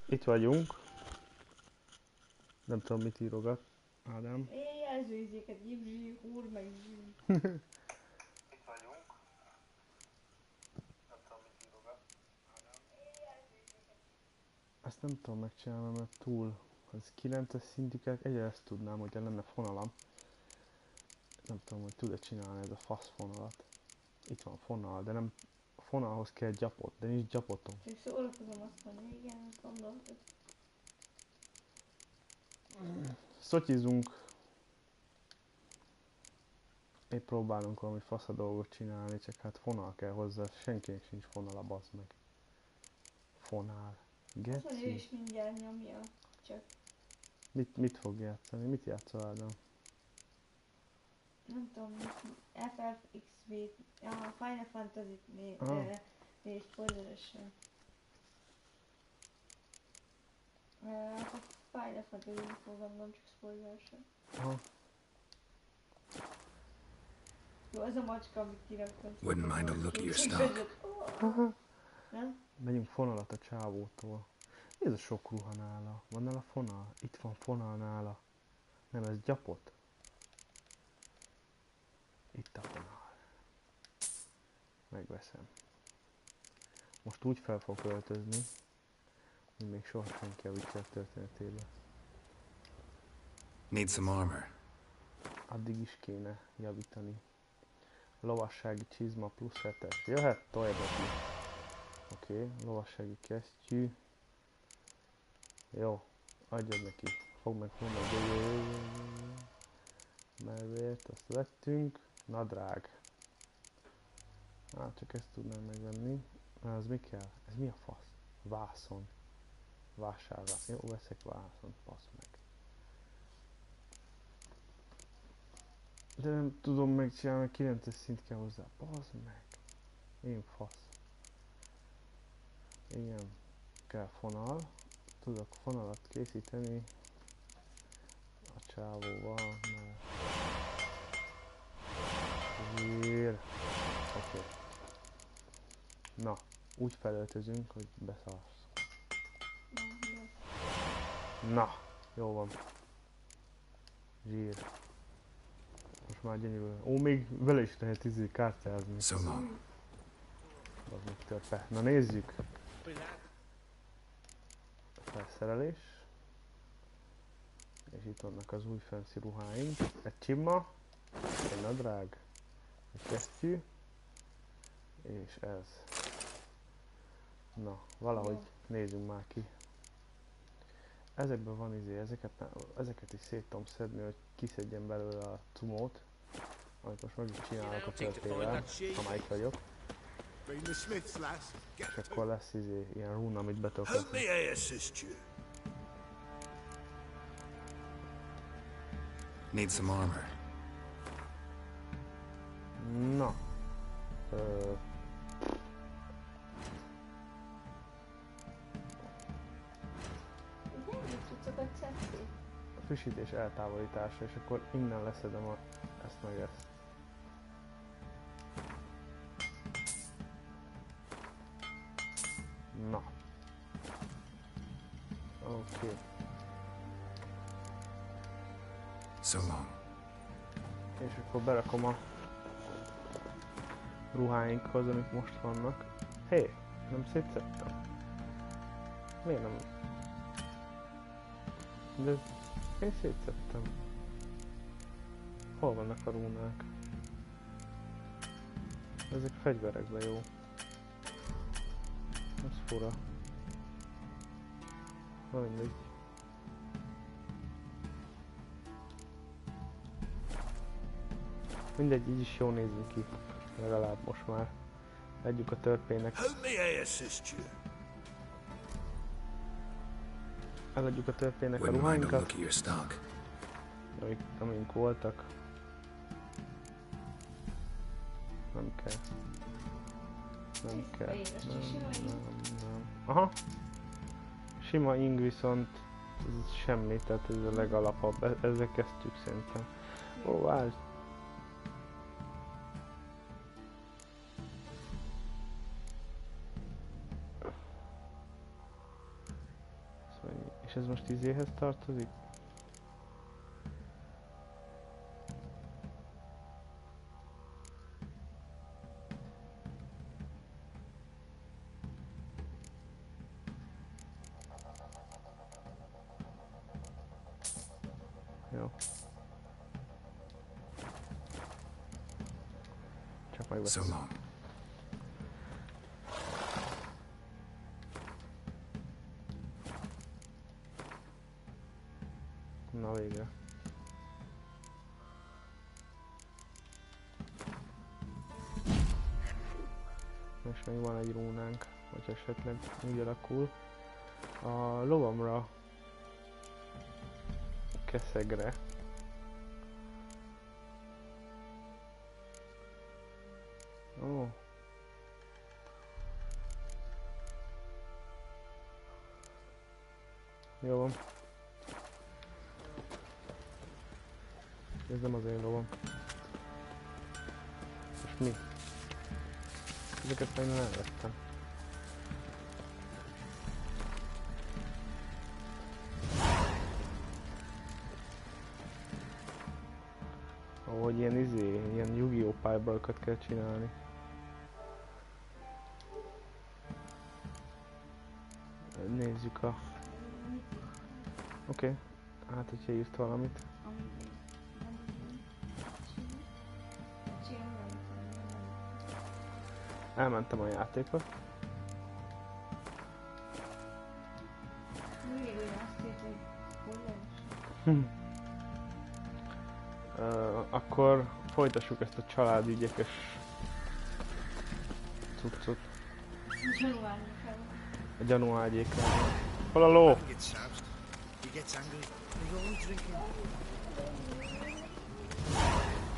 Itt vagyunk. Nem tudom, mit írogat. Ádám. jelzőizéket, gyipzsi, húr meg zsí. Itt vagyunk. Nem tudom, mit írogat. Ezt nem tudom megcsinálni, mert túl... Az 9-es szintüket, egyre ezt tudnám, hogyha lenne fonalam. Nem tudom, hogy tud-e csinálni ez a fasz fonalat. Itt van fonal, de nem... A fonalhoz kell gyapot, de nincs gyapotom. Csak szórakozom, azt mondja, igen, gondoltad. Szotyizunk. Épp próbálunk valami fasz a dolgot csinálni, csak hát fonal kell hozzá, senkinek sincs fonala, bassz meg. Fonál. Azt mondja, ő Geci. is mindjárt nyomja, csak Mit fog játszani? Mit játszol, Ádám? nem tudom, FFXV, aha, Final Fantasy négy spoileresen. A Final Fantasy fogalmam, csak spoileresen. Aha. Jó, az a macska, amit kiraktam. Wouldn't mind a look at your stock. Nem? Megyünk fonalat a csávótól. Mi ez a sok ruha nála? Van nála fonal? Itt van fonal nála. Nem, ez gyapot. Itt a fonal. Megveszem. Most úgy fel fog költözni, hogy még soha senki a Witcher történetében. Need some armor. Addig is kéne javítani. Lovassági csizma plusz 7-es. Jöhet toljadok. Oké, lovassági kesztyű. Jó, adjad neki. Fogd meg, mervért, azt vettünk. Nadrág. Csak ezt tudnám megvenni. Az mi kell? Ez mi a fasz? Vászon. Vásárra. Jó, veszek vászon, fasz meg. De nem tudom megcsinálni, 9-es szint kell hozzá. Bazd meg. Én fasz. Igen. Kell fonal. Tudok fonalat készíteni. A csávóval, mert... Zsír. Oké. Na, úgy felöltözünk, hogy beszarsz. Na, jó van. Zsír. Most már gyönyörű. Ó, még vele is lehet kártyázni. So long. Az még törpe. Na nézzük. A felszerelés. És itt vannak az új fancy ruháink. Egy csimma. Egy nadrág. Egy kesztyű. És ez. Na, valahogy nézzünk már ki. Ezekben van ezeket is szét tudom szedni, hogy kiszedjen belőle a cumót. Amit most meg is csinálok a törpével, ha már itt vagyok. És akkor lesz ilyen rune, amit be tudok rakni. Need some armor. Na. A frissítés eltávolítása, és akkor innen leszedem ezt meg ezt. Na. Oké. So long. És akkor berakom a ruháinkhoz, amik most vannak. Hé, nem szétszedtem. Miért nem? De én szétszedtem. Hol vannak a rúnák? Ezek fegyverekben jó. Ez fura. Na mindegy. Mindegy, így is jól nézünk ki. Legalább most már. Adjuk a törpének. Eladjuk a törpének a ruháinkat. Amink voltak. Nem kell. Nem kell. Nem. Aha. Sima ing viszont ez semmi, tehát ez a legalapabb. Ezzel kezdjük szerintem. Ó, várj. És ez most izéhez tartozik? Jó. Csak megveszem. So long. Na végre. És még van egy rúnánk, hogy esetleg úgy alakul. A lovamra, keszegre. Ó. Jó van. Ez nem az én lovam. És mi? Ezeket még nem elvettem. Ahogy ilyen Yu-Gi-Oh! Piebalokat kell csinálni. Nézzük a... Oké. Hát, hogyha írt valamit. Elmentem a játékot. Akkor folytassuk ezt a családügyekes cuccot. A gyanúágyékkel. Hol a ló?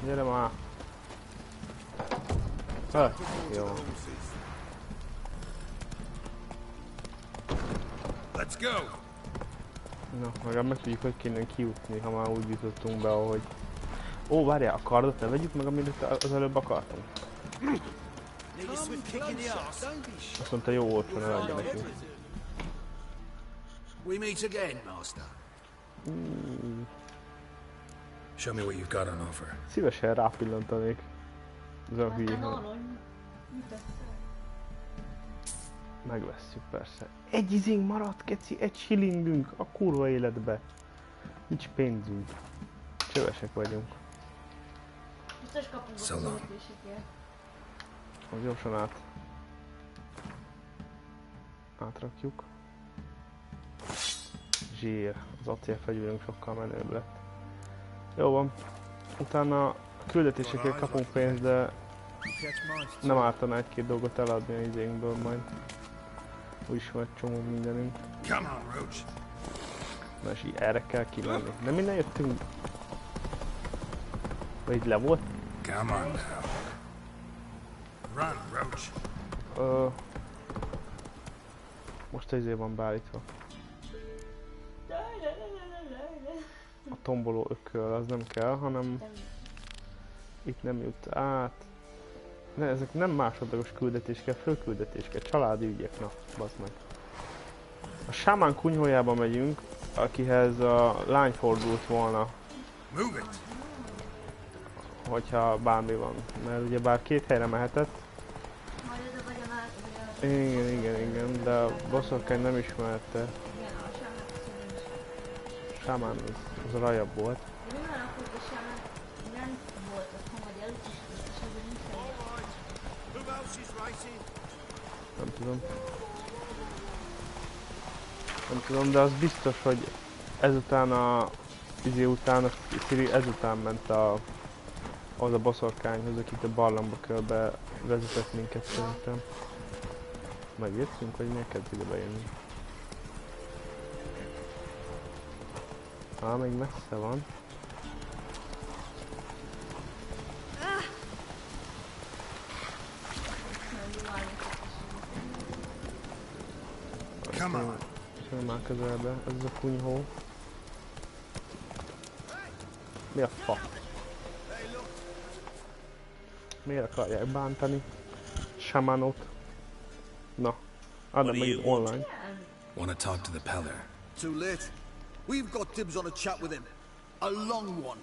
Gyere már! Jó. Let's go! Na, legalább meg tudjuk, hogy kéne kijutni, ha már úgy jutottunk be, ahogy... Ó, várjál, a kardot ne vegyük meg, amit az előbb akartunk. Azt mondta, jó volt, hogy ne legyen nekünk. We meet again, Master. Show me what you've got on offer. Szívesen rápillantanék. Ez a hülye. Megvesszük persze. Egy izénk maradt, keci, egy shillingünk a kurva életbe. Nincs pénzünk. Csövesek vagyunk. Biztos kapunk a fizetésekért. Hogy gyorsan átrakjuk. Zsír. Az acélfegyverünk sokkal menőbb lett. Jó van. Utána a küldetésekért kapunk pénzt, de nem ártana egy-két dolgot eladni a izénkből majd. Úgyis van egy csomó mindenünk. Na és így erre kell kimenni. Nem minden jöttünk? Vagy így le volt? Come on now. Run, Roach. Most izé van beállítva. A tomboló ököl, az nem kell, hanem itt nem jut át. Ne, ezek nem másodlagos küldetés kell, fölküldetés kell, családi ügyek, na, bazd meg. A sámán kunyhójába megyünk, akihez a lány fordult volna. Hogyha bármi van, mert ugye bár két helyre mehetett. Igen, de a boszorkány nem ismerte. Sámán az a rajabb volt. Nem tudom, de az biztos, hogy ezután a izé után, a Ciri ezután ment az a boszorkányhoz, akit a barlangba körbe vezetett minket szerintem. Megértünk, hogy miért kezd ide bejönni? Még messze van. Sem már közelbe, ez a kunyhó. Mi a fa? Miért akarják bántani? Shamanot. Na, adom meg online. Want to talk to the peller? Too late. We've got dibs on a chat with him. A long one.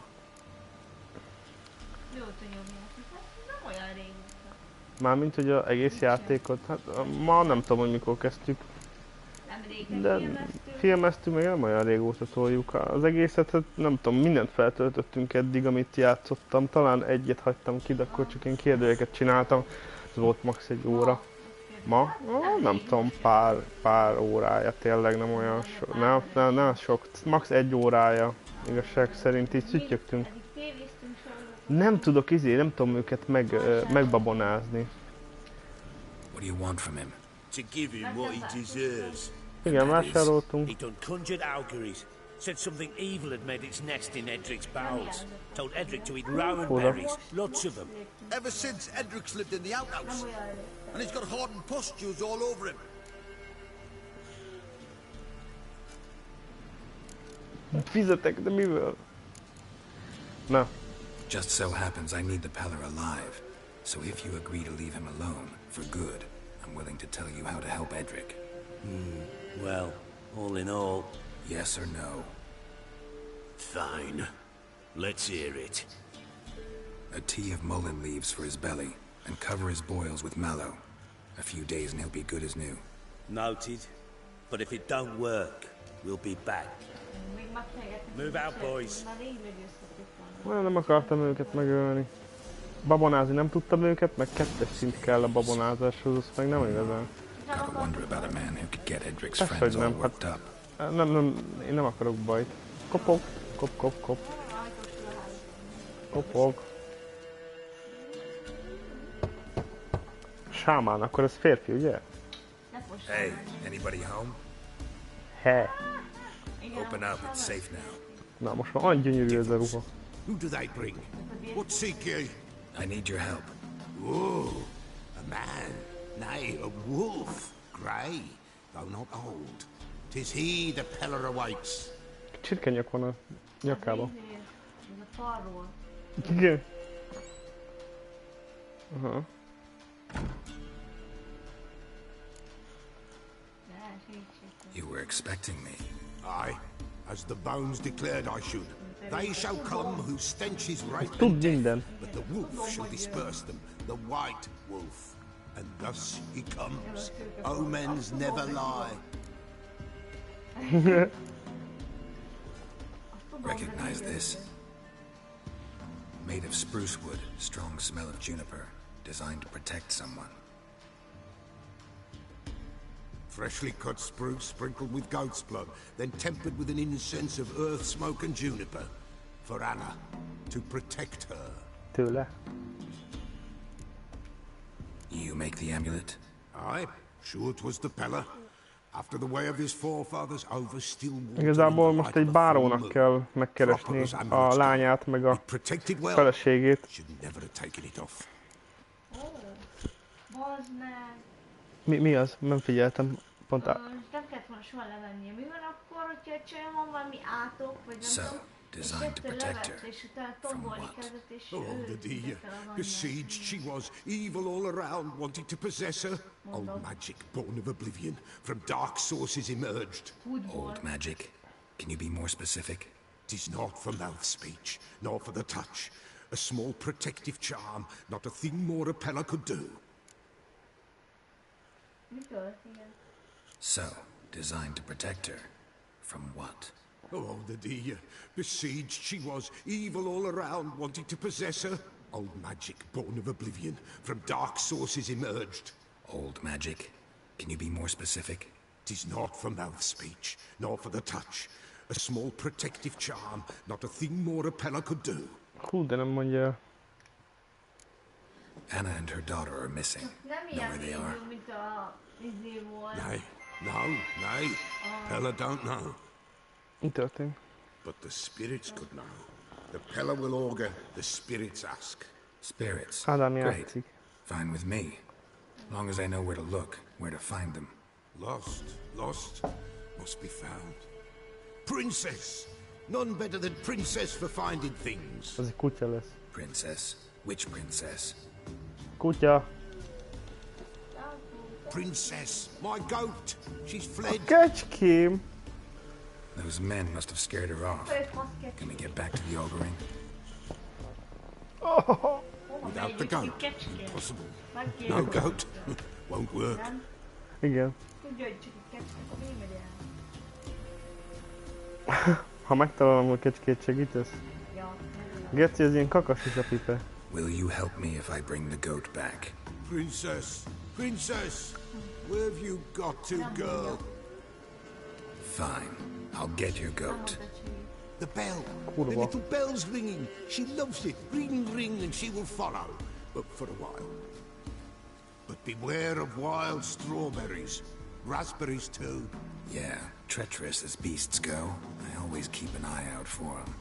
Mármint, hogy az egész játékot, hát ma nem tudom, hogy mikor kezdtük. De filmeztünk, meg nem olyan régóta toljuk. Az egészet, hát nem tudom, mindent feltöltöttünk eddig, amit játszottam. Talán egyet hagytam ki, de akkor csak én kérdőjeket csináltam. Ez volt max. 1 óra. Ma? Nem tudom, pár órája, tényleg nem olyan sok. Nem sok, max. 1 órája. Igazság szerint így szüttyögtünk. Nem tudok nem tudom őket megbabonázni. What do you want from him? To give him what he deserves. Igen, vásároltunk. He done conjured auguries. Said something evil had made its nest in Edric's bowels. Told Edric to eat rowan berries, lots of them. Ever since Edric's lived in the outhouse. And he's got hardened pustules all over him. Fizetek, de mivel? Na. Just so happens I need the Peller alive. So if you agree to leave him alone, for good, I'm willing to tell you how to help Edric. Well, all in all... Yes or no? Fine. Let's hear it. A tea of mullein leaves for his belly, and cover his boils with mallow. A few days and he'll be good as new. Noted. But if it don't work, we'll be back. Move out, boys. Nem akartam őket megölni. Babonázni nem tudtam őket, meg 2-es szint kell a babonázáshoz, azt meg nem igazán. Gotta wonder about a man who could get Edric's friends all worked up. Én nem akarok bajt. Kopog, kop. Kopog. Sámán, akkor ez férfi, ugye? Hey, anybody home? He. Open up, it's safe now. Na, most már olyan gyönyörű ez a ruha. Who do they bring? What seek ye? I need your help. Oh, a man, nay, a wolf, grey, though not old. 'Tis he the Peller awaits. Csirkenyak van a nyakában. Igen. Aha. You were expecting me. Aye, as the bones declared I should. They shall come whose stench is rank and death, but the wolf shall disperse them, the white wolf. And thus he comes. Omens never lie. Recognize this? Made of spruce wood, strong smell of juniper, designed to protect someone. Freshly cut spruce sprinkled with goat's blood, then tempered with an incense of earth, smoke and juniper. For Anna, to protect her. Tőle. You make the amulet? Aye, sure 'twas the Peller. After the way of his forefathers over still water. Igazából most egy bárónak kell megkeresni a lányát, meg a feleségét. Mi az? Nem figyeltem. Pont nem kellett volna soha levennie. Mi van akkor, hogyha egy csajom van valami átok, vagy nem tudom, designed to protect her from what? Oh, the dear. Besieged she was, evil all around, wanting to possess her. Old magic, born of oblivion, from dark sources emerged. Old magic? Can you be more specific? 'Tis not for mouth speech, nor for the touch. A small protective charm, not a thing more a Peller could do. So, designed to protect her from what? Oh, the dear. Besieged she was, evil all around, wanting to possess her. Old magic, born of oblivion, from dark sources emerged. Old magic? Can you be more specific? 'Tis not for mouth speech, nor for the touch. A small protective charm, not a thing more a Peller could do. Hú, de nem mondja. Anna and her daughter are missing. Know where they are? Nay, nay. Peller don't know. Mi történt? But the spirits could know. The Peller will augur, the spirits ask. Spirits? Ádám Great. játszik. Fine with me. Long as I know where to look, where to find them. Lost, must be found. Princess! None better than Princess for finding things. Az egy kutya lesz. Princess? Which princess? Kutya. Princess, my goat. She's fled. A kecském. Those men must have scared her off. Can we get back to the auguring? Oh. Without the goat? Impossible. No goat? Won't work. Igen. Tudja, hogy csak egy kecske, akkor mi megy el? Ha megtalálom a kecskét, segítesz? Ja. Geci, ez ilyen kakas is a pipe. Will you help me if I bring the goat back? Princess! Princess! Where have you got to go? Fine. I'll get your goat. The bell! Kurwa. The little bell's ringing. She loves it. Ring, ring, and she will follow. But for a while. But beware of wild strawberries. Raspberries, too. Yeah, treacherous as beasts go. I always keep an eye out for them.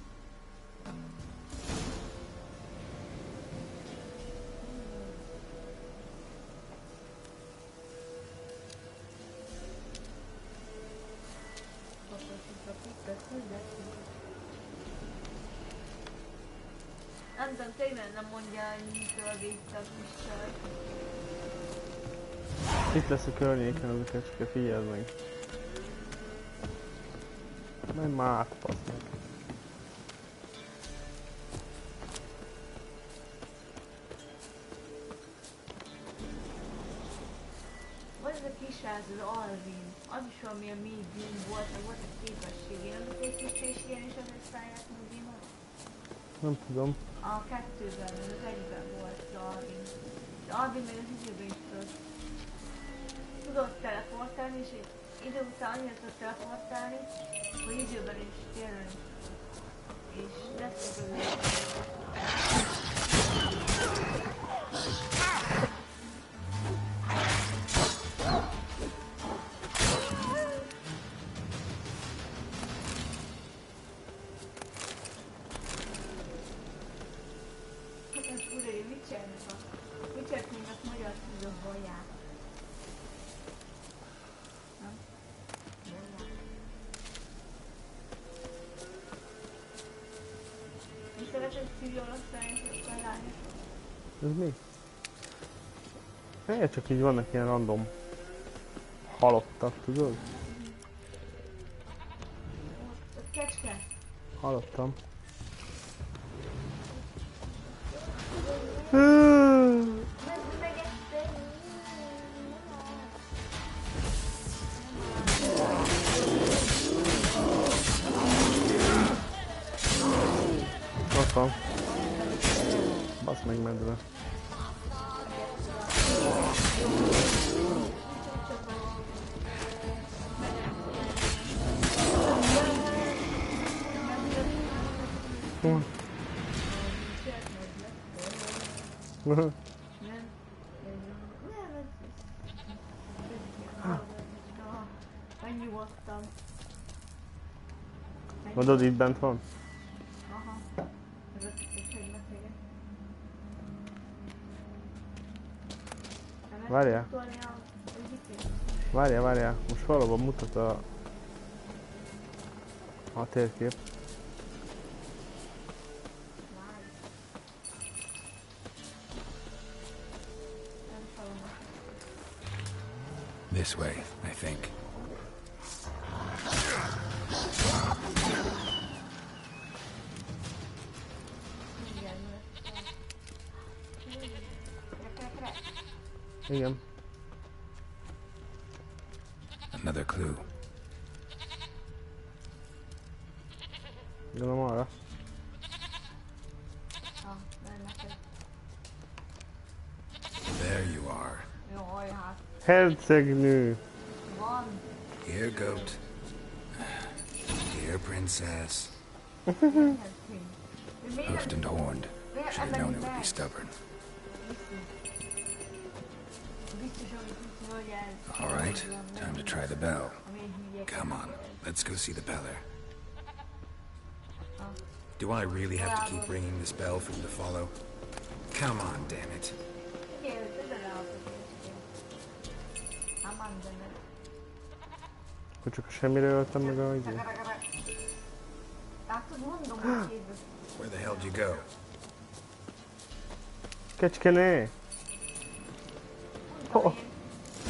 Nem tudom, tényleg nem mondja, hogy mitől vissza a kis csaj. Itt lesz a környéken az a kecske, figyeld meg. Menj már át, passz meg. Van ez a kisrác, az Alvin. Az is valamilyen médium volt, meg volt a képességé. Nem egy kicsi is ilyen is az osztályát médiumot? Nem tudom. A kettőben, az egyben volt az Alvin. Az Alvin meg az időben is tudott teleportálni, és idő után annyira tudott teleportálni, hogy időben is tényleg. És lesz Ez mi? Csak így vannak ilyen random halottak, tudod? Kecske? Hallottam. Ott van. Basz meg medve. Megnyugodtam. Mondod, itt bent van? Aha. Ez a kicsit Várjál. Várjál. Most valóban mutat a térkép. This way, I think. Igen. Another clue. Gondolom arra. There you are. Hercegnő! Here, goat. Here, princess. Hoofed and horned. Should have known it would be stubborn. All right, time to try the bell. Come on, let's go see the beller. Do I really have to keep ringing this bell for you to follow? Come on, damn it. Akkor csak semmire öltem meg a izé. Where the hell did you go? Kecskené! Oh.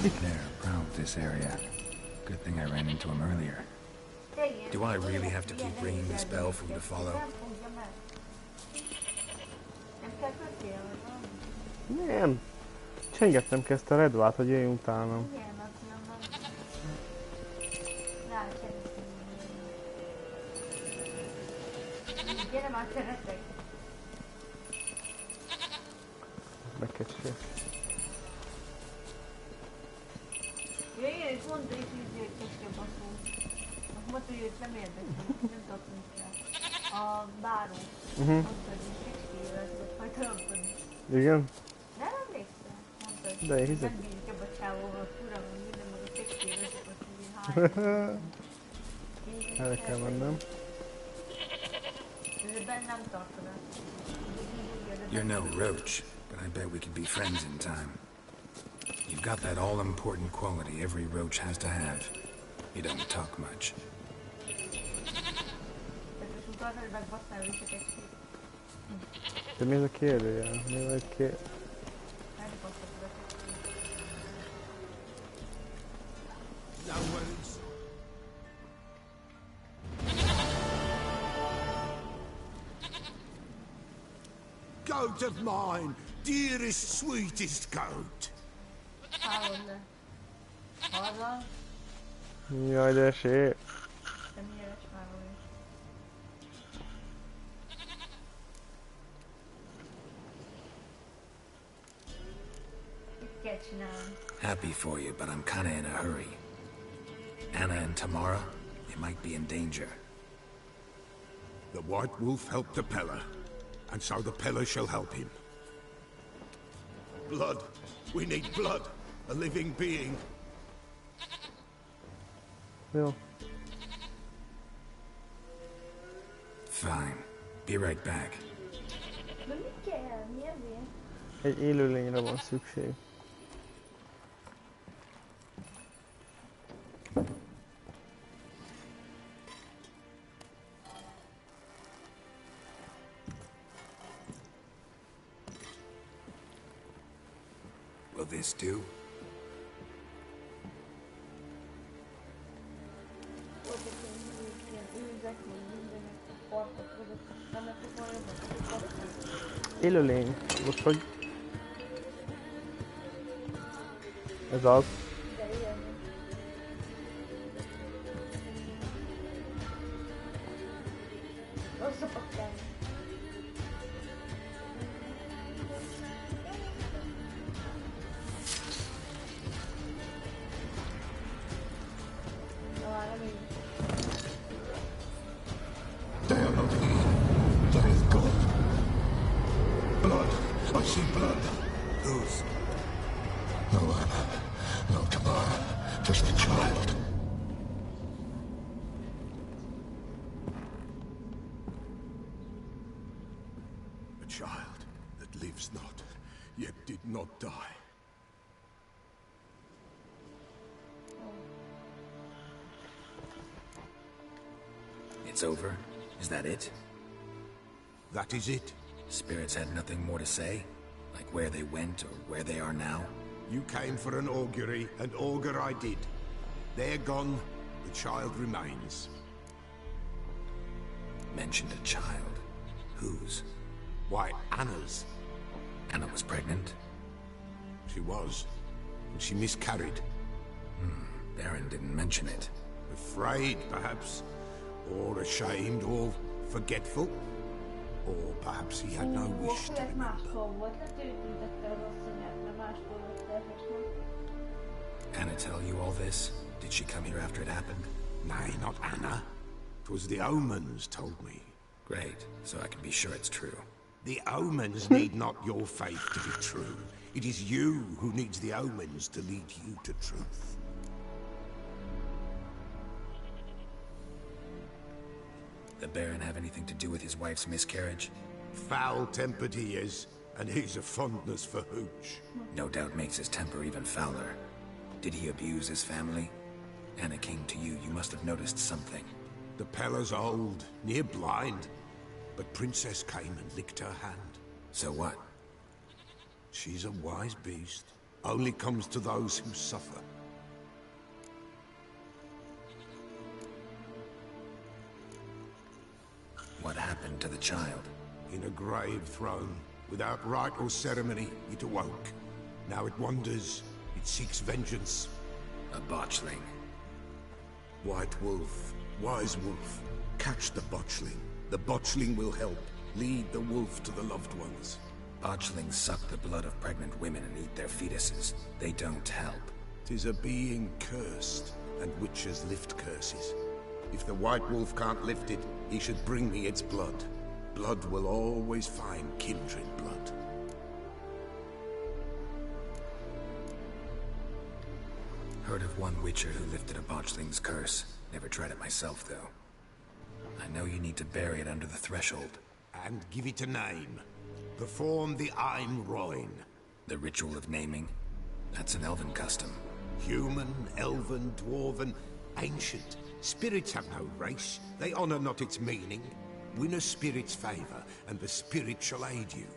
They're proud of this area. Good thing I ran into him earlier. Do I really have to keep ringing this bell for you to follow? Nem. Csengettem kezdte a redvát, hogy jöjjön utánam. Rákeresek. Megkecsé. Ja, igen, és mondta is, hogy kecskebaszó. Azt mondta, hogy őt nem érdekli, nem tartunk rá. A báró. Mondta, hogy kecskével tudott majd tartani. Igen? Nem emlékszel? Mondta, hogy De én hiszek. nem bízik ebbe a csávóval, fura, hogy minden meg a kecskével szokott, hogy hány. El kell mennem. Bennem tartanak. You're no roach, but I bet we could be friends in time. You've got that all-important quality every roach has to have. You don't talk much. De mi ez a kérdőjel? Mi vagy kérd... No worries. Goat of mine, dearest, sweetest goat. Jaj, de szép. Happy for you, but I'm kinda in a hurry. Anna and Tamara, they might be in danger. The White Wolf helped the Pella, and so the Pella shall help him. Blood. We need blood. A living being. Jó. Fine. Be right back. De mit kell? Mi ezért? Egy élőlényre van szükség. Will this do? Élőlény. Most hogy... Ez az. They are not here. There is God. Blood. I see blood. Whose? No Anna. No Tamara. Just the child. A child that lives not, yet did not die. It's over? Is that it? That is it. Spirits had nothing more to say? Like where they went or where they are now? You came for an augury, and augur I did. They're gone, the child remains. Mentioned a child. Whose? Why, Anna's. Anna was pregnant? She was, and she miscarried. Baron didn't mention it. Afraid, perhaps. Or ashamed, or forgetful. Or perhaps he had no wish to remember. Anna tell you all this? Did she come here after it happened? Nay, not Anna. 'Twas the omens told me. Great, so I can be sure it's true. The omens need not your faith to be true. It is you who needs the omens to lead you to truth. The Baron have anything to do with his wife's miscarriage? Foul-tempered he is, and he's a fondness for hooch. No doubt makes his temper even fouler. Did he abuse his family? Anna came to you, you must have noticed something. The Pella's old, near blind, but Princess came and licked her hand. So what? She's a wise beast. Only comes to those who suffer. What happened to the child? In a grave thrown, without rite or ceremony, it awoke. Now it wanders, it seeks vengeance. A botchling. White Wolf, wise wolf, catch the botchling. The botchling will help. Lead the wolf to the loved ones. Botchlings suck the blood of pregnant women and eat their fetuses. They don't help. 'Tis a being cursed, and witches lift curses. If the white wolf can't lift it, he should bring me its blood. Blood will always find kindred blood. Heard of one witcher who lifted a botchling's curse. Never tried it myself, though. I know you need to bury it under the threshold. And give it a name. Perform the Ein Roin. The ritual of naming? That's an elven custom. Human, elven, dwarven, ancient. Spirits have no race. They honor not its meaning. Win a spirit's favor, and the spirit shall aid you.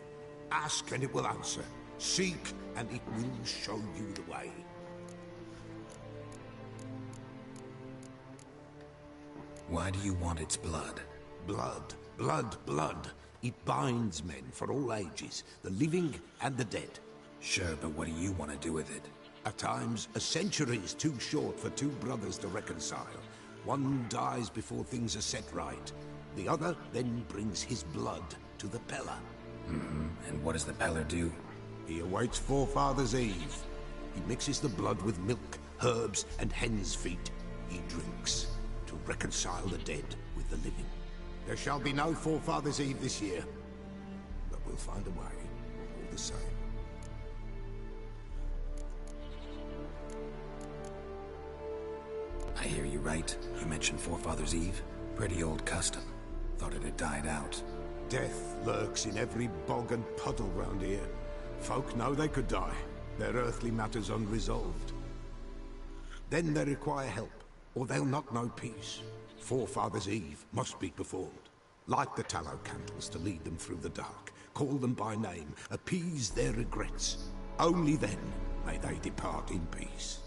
Ask, and it will answer. Seek, and it will show you the way. Why do you want its blood? Blood, blood, blood. It binds men for all ages, the living and the dead. Sure, but what do you want to do with it? At times, a century is too short for two brothers to reconcile. One dies before things are set right. The other then brings his blood to the Peller. And what does the Peller do? He awaits Forefathers' Eve. He mixes the blood with milk, herbs, and hen's feet. He drinks to reconcile the dead with the living. There shall be no Forefathers' Eve this year, but we'll find a way, all the same. I hear you right. You mentioned Forefathers' Eve. Pretty old custom. Thought it had died out. Death lurks in every bog and puddle round here. Folk know they could die, their earthly matters unresolved. Then they require help, or they'll not know peace. Forefathers' Eve must be performed. Light the tallow candles to lead them through the dark. Call them by name, appease their regrets. Only then may they depart in peace.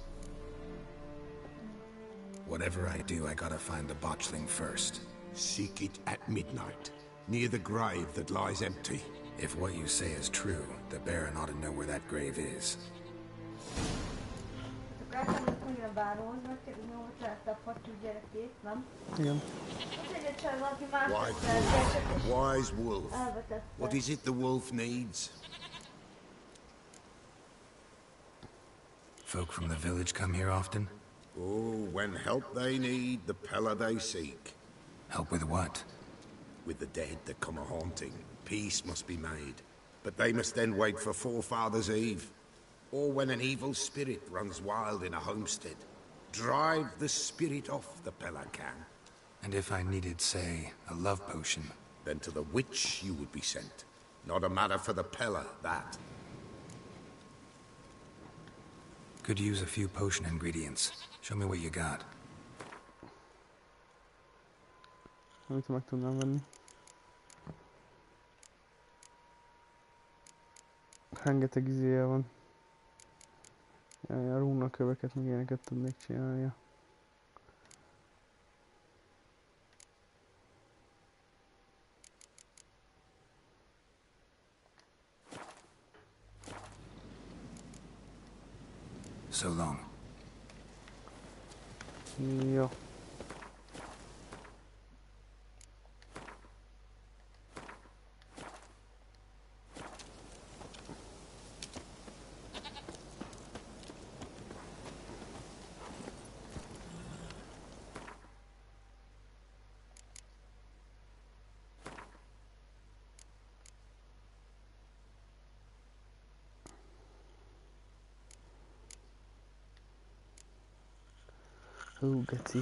Whatever I do, I gotta find the botchling first. Seek it at midnight, near the grave that lies empty. If what you say is true, the Baron ought to know where that grave is. Igen. Wise wolf. What is it the wolf needs? Folk from the village come here often? Oh, when help they need, the Peller they seek. Help with what? With the dead that come a-haunting. Peace must be made. But they must then wait for Forefathers' Eve. Or when an evil spirit runs wild in a homestead. Drive the spirit off, the Peller can. And if I needed, say, a love potion? Then to the witch you would be sent. Not a matter for the Peller, that. Could use a few potion ingredients. Show me what you got. Amit meg tudnám venni. Rengeteg izéje van. Jaj, a rúnaköveket meg ilyeneket tudnék csinálni. So long. Jó. Hú, geci.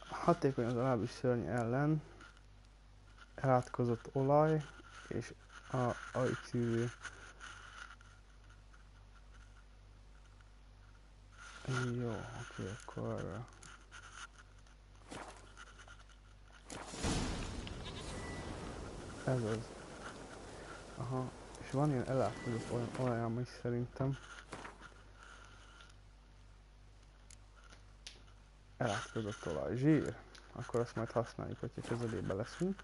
Hatékony az alábbi szörny ellen. Elátkozott olaj és a XÜV. Jó, oké, akkor... Ez az. Aha, és van ilyen elátkozott olajam is szerintem. Elátkozott olaj, zsír. Akkor azt majd használjuk, hogyha közelébe leszünk.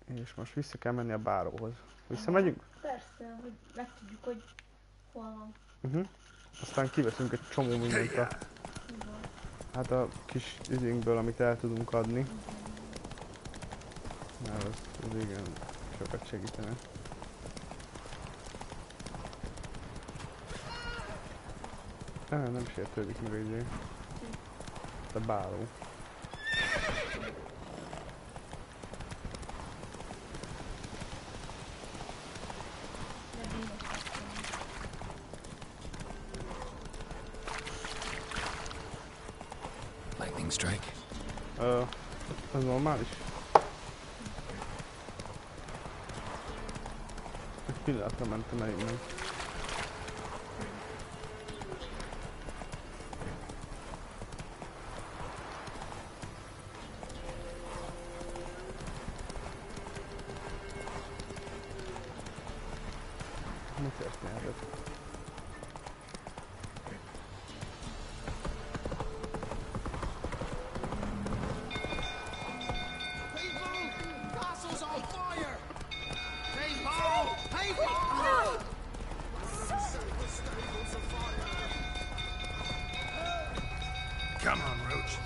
És most vissza kell menni a báróhoz. Visszamegyünk? Persze, hogy megtudjuk, hogy hol van. Aztán kiveszünk egy csomó mindent a Hát a kis üzünkből, amit el tudunk adni. Mert az igen sokat segítene. Nem sértődik meg a izé. A báló. Lightning strike. Ez normális. Egy pillanatra mentem el innen. Mi történhetett? Come on, Roach.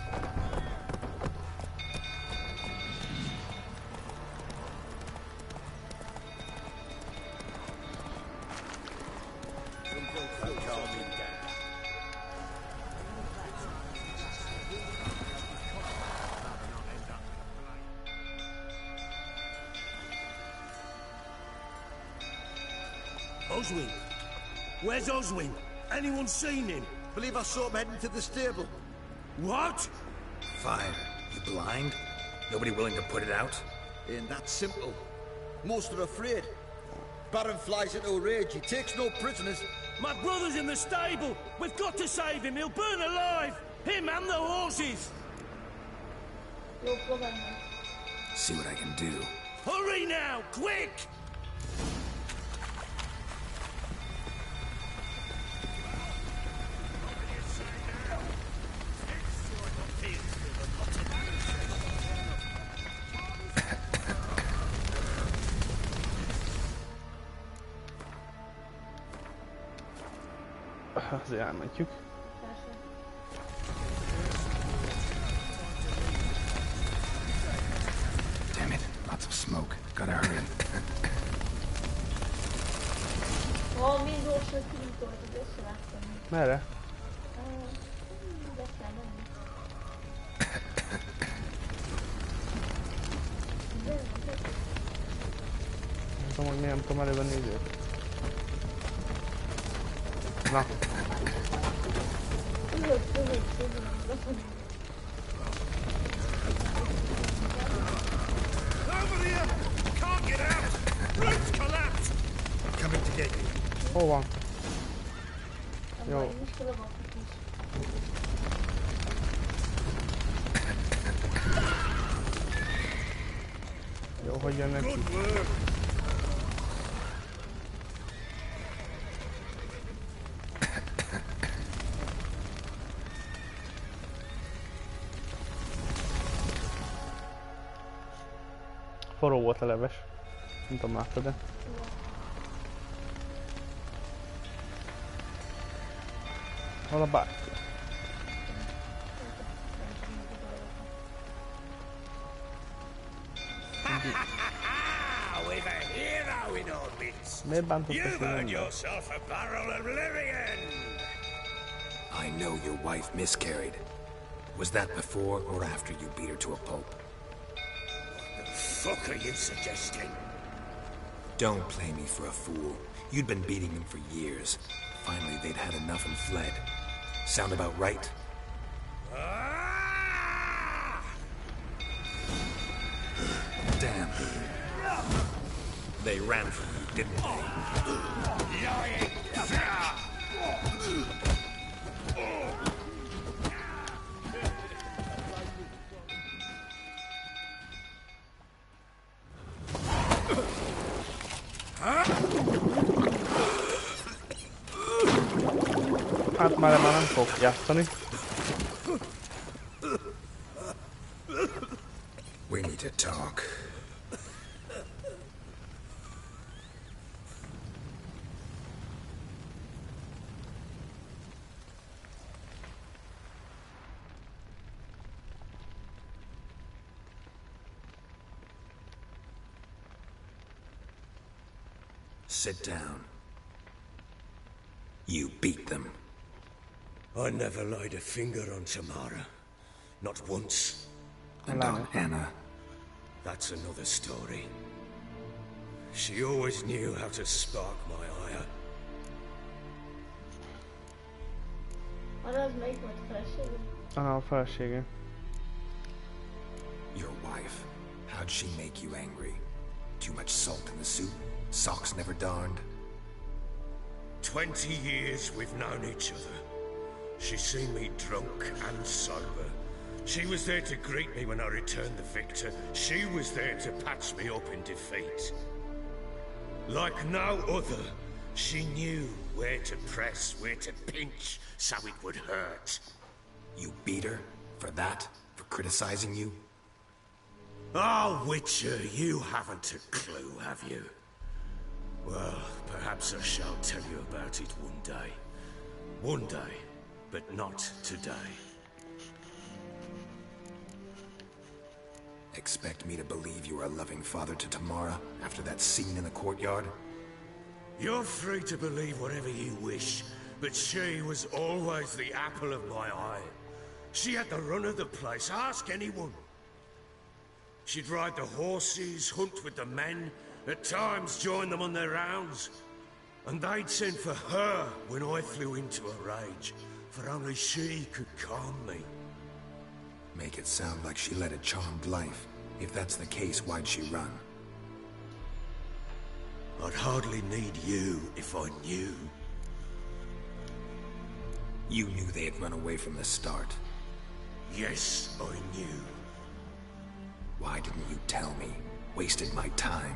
Oswin? Where's Oswin? Anyone seen him? Believe I saw him heading to the stable. What? Fire. You blind? Nobody willing to put it out? Ain't that simple. Most are afraid. Baron flies into a rage. He takes no prisoners. My brother's in the stable. We've got to save him. He'll burn alive. Him and the horses. See what I can do. Hurry now, quick! Azért elmentjük. Damn it, lots of smoke. Gotta hurry. Valami gyorsan kirintolt, hogy összevágtam. Merre? De kell menni. Nem tudom, hogy miért nem tudom elővenni időt. Na. Over here! Can't get out! Roof's collapsed! Coming to get you. Hol van? Jó. Jó, hogy jönnek ki. Forró volt a leves. Nem tudom, láttad-e? Hol a bátyja? We've a hero in our midst. Miért bántott a You've earned szívembe? yourself a barrel of Lyrian. I know your wife miscarried. Was that before or after you beat her to a pulp? What the fuck are you suggesting? Don't play me for a fool. You'd been beating them for years. Finally, they'd had enough and fled. Sound about right? Damn. They ran from you, didn't they? Lying! Hát már nem fog játszani. We need to talk. Sit down. You beat them. I never laid a finger on Tamara. Not once. And on Anna? That's another story. She always knew how to spark my ire. Az melyik volt felesége? A felesége. Your wife. How'd she make you angry? Too much salt in the soup? Socks never darned? 20 years we've known each other. She's seen me drunk and sober. She was there to greet me when I returned the victor. She was there to patch me up in defeat. Like no other, she knew where to press, where to pinch, so it would hurt. You beat her? For that? For criticizing you? Oh, Witcher, you haven't a clue, have you? Well, perhaps I shall tell you about it one day. One day, but not today. Expect me to believe you are a loving father to Tamara after that scene in the courtyard? You're free to believe whatever you wish, but she was always the apple of my eye. She had the run of the place, ask anyone. She'd ride the horses, hunt with the men, at times join them on their rounds. And they'd send for her when I flew into a rage, for only she could calm me. Make it sound like she led a charmed life. If that's the case, why'd she run? I'd hardly need you if I knew. You knew they had run away from the start. Yes, I knew. Why didn't you tell me? Wasted my time.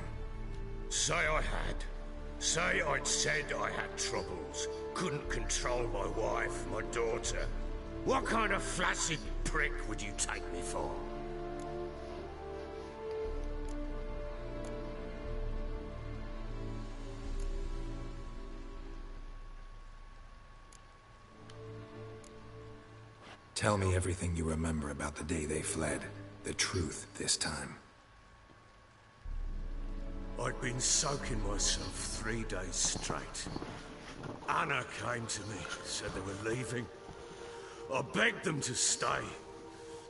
Say I had. Say I'd said I had troubles. Couldn't control my wife, my daughter. What kind of flaccid prick would you take me for? Tell me everything you remember about the day they fled. The truth this time. I'd been soaking myself 3 days straight. Anna came to me, said they were leaving. I begged them to stay.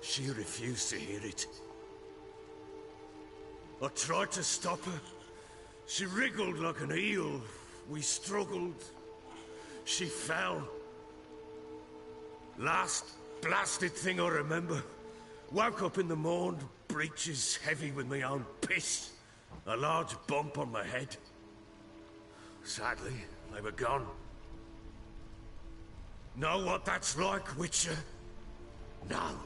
She refused to hear it. I tried to stop her. She wriggled like an eel. We struggled. She fell. Last blasted thing I remember. Woke up in the morn, breeches heavy with my own piss. A large bump on my head. Sadly, they were gone. Know what that's like, Witcher? No.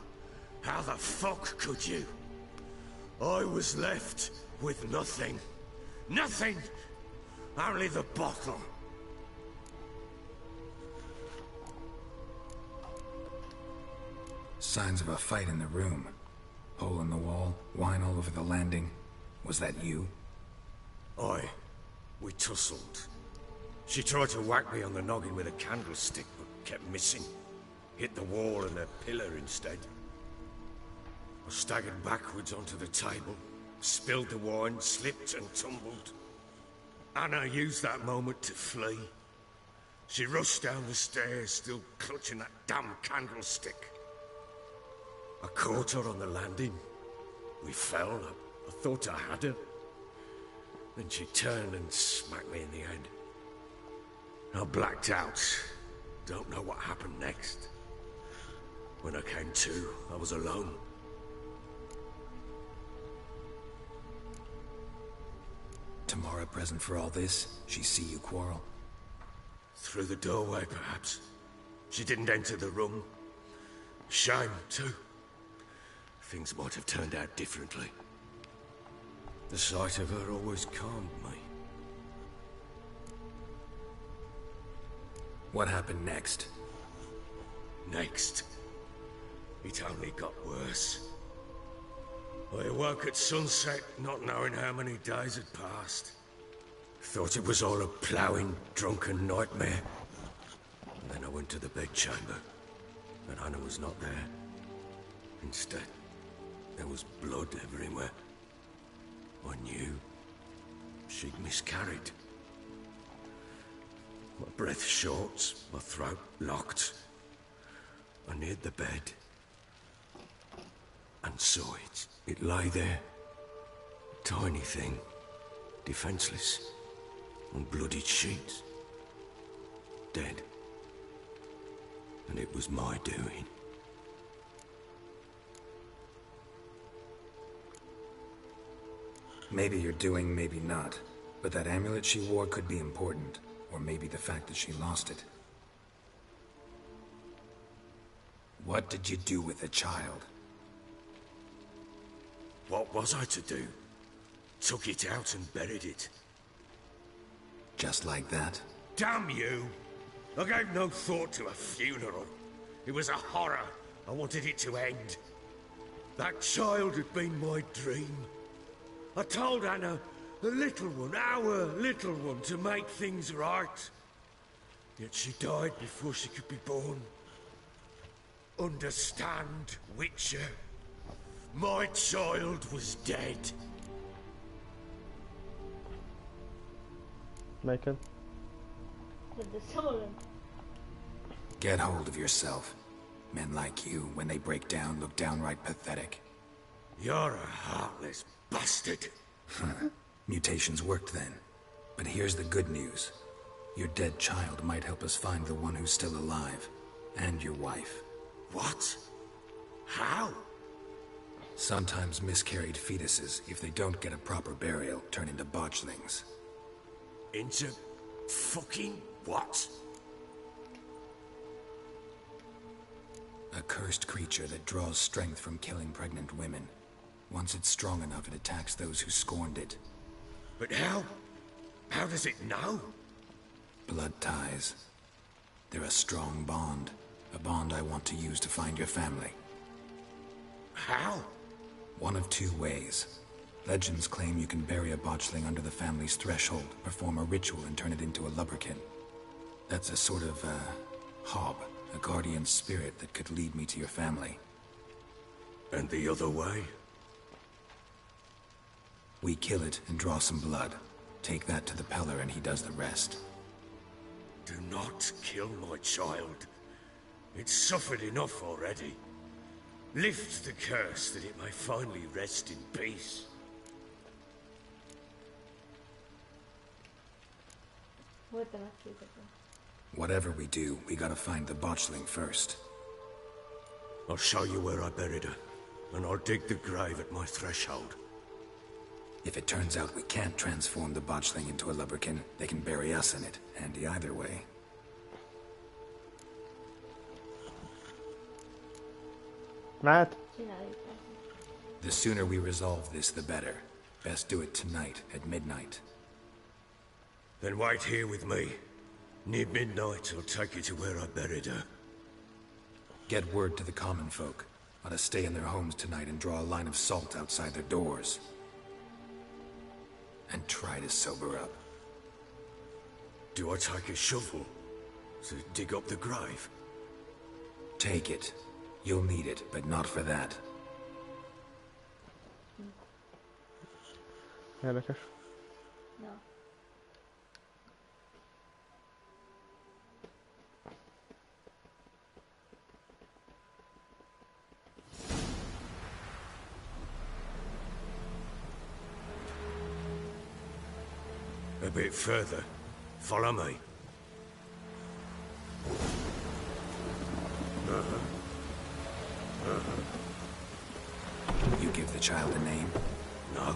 How the fuck could you? I was left with nothing. Nothing! Only the bottle. Signs of a fight in the room. Hole in the wall, wine all over the landing. Was that you? Aye. We tussled. She tried to whack me on the noggin with a candlestick, but kept missing. Hit the wall and a pillar instead. I staggered backwards onto the table, spilled the wine, slipped and tumbled. Anna used that moment to flee. She rushed down the stairs, still clutching that damn candlestick. I caught her on the landing. We fell. I thought I had her. Then she turned and smacked me in the head. I blacked out. Don't know what happened next. When I came to, I was alone. Tamara present for all this? She see you quarrel? Through the doorway, perhaps. She didn't enter the room. Shame, too. Things might have turned out differently. The sight of her always calmed me. What happened next? Next? It only got worse. I awoke at sunset, not knowing how many days had passed. Thought it was all a ploughing, drunken nightmare. And then I went to the bedchamber, and Anna was not there. Instead, there was blood everywhere. I knew she'd miscarried. My breath short, my throat locked. I neared the bed and saw it. It lay there, tiny thing, defenseless, on bloodied sheets, dead. And it was my doing. Maybe you're doing, maybe not. But that amulet she wore could be important. Or maybe the fact that she lost it. What did you do with the child? What was I to do? Took it out and buried it. Just like that? Damn you! I gave no thought to a funeral. It was a horror. I wanted it to end. That child had been my dream. I told Anna, the little one, our little one, to make things right. Yet she died before she could be born. Understand, Witcher? My child was dead. Melyiket? Get hold of yourself. Men like you, when they break down, look downright pathetic. You're a heartless bastard. Mutations worked then. But here's the good news. Your dead child might help us find the one who's still alive. And your wife. What? How? Sometimes miscarried fetuses, if they don't get a proper burial, turn into botchlings. Into fucking what? A cursed creature that draws strength from killing pregnant women. Once it's strong enough, it attacks those who scorned it. But how? How does it know? Blood ties. They're a strong bond. A bond I want to use to find your family. How? One of two ways. Legends claim you can bury a botchling under the family's threshold, perform a ritual and turn it into a lubberkin. That's a sort of, hob, a guardian spirit that could lead me to your family. And the other way? We kill it and draw some blood. Take that to the Peller and he does the rest. Do not kill my child. It's suffered enough already. Lift the curse that it may finally rest in peace. Whatever we do, we gotta find the botchling first. I'll show you where I buried her, and I'll dig the grave at my threshold. If it turns out we can't transform the botchling into a lubberkin, they can bury us in it. Handy either way. Matt? The sooner we resolve this, the better. Best do it tonight, at midnight. Then wait here with me. Near midnight, I'll take you to where I buried her. Get word to the common folk. Let us stay in their homes tonight and draw a line of salt outside their doors. And try to sober up. Do I take a shovel to dig up the grave? Take it. You'll need it, but not for that. Érdekes. A bit further. Follow me. You give the child a name? No.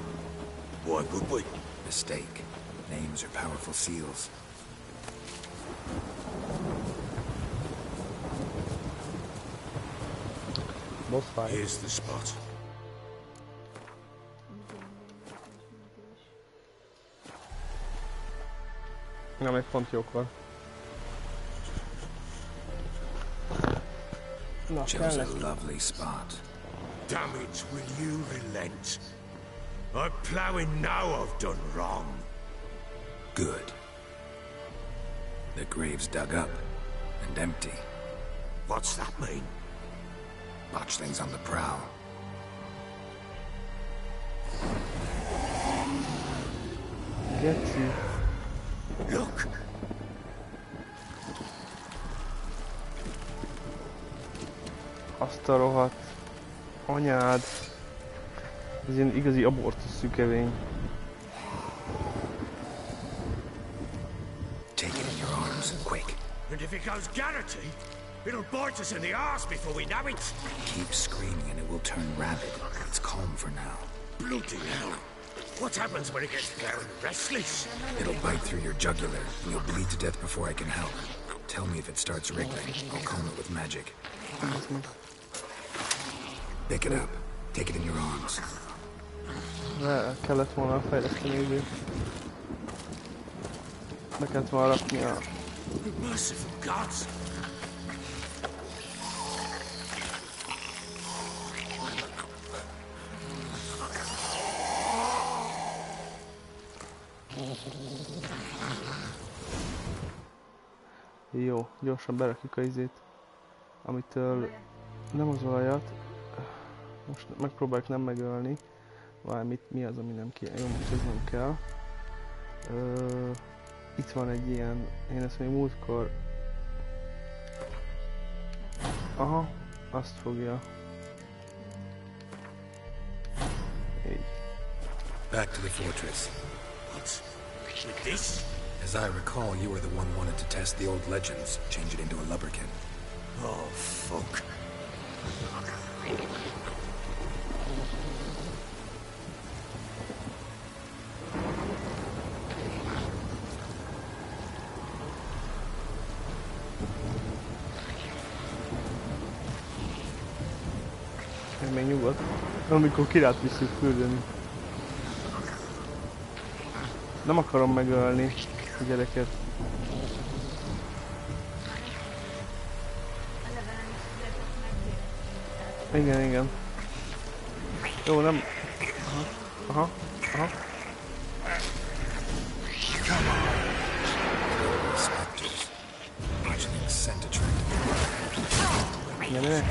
Why would we? Mistake. Names are powerful seals. Boss fight. Here's the spot. Na, még pont jókor. Na, Chose a lovely spot. Damn it, will you relent? I'm ploughing now I've done wrong. Good. The grave's dug up and empty. What's that mean? Botchling's on the prowl. Geci. Look! Azt a rohadt anyád. Ez ilyen igazi abortusz szükevény. Take it in your arms, quick. And if it goes Garrity, it'll bite us in the arse before we know it. Keep screaming and it will turn rabid. It's calm for now. Bloody hell. What happens when it gets very restless? It'll bite through your jugular, and you'll bleed to death before I can help. Tell me if it starts wriggling. I'll calm it with magic. Pick it up. Take it in your arms. Le kellett volna fejleszteni időt. Le kellett volna rakni a... Merciful gods! Jó, gyorsan berakjuk a izét, amitől nem az olajat. Most megpróbáljuk nem megölni. Valamit, mi az, ami nem kell? Jó, most ez nem kell. Itt van egy ilyen, én ezt még múltkor... Aha, azt fogja. Így. Back to the fortress. What? With this? As I recall, you were the one wanted to test the old legends, change it into a lubberkin. Oh, fuck. Még nyugodt, amikor kirát visszük fürdeni. Nem akarom megölni a gyereket. Igen, igen. Jó, nem... Aha, aha. Igen, igen.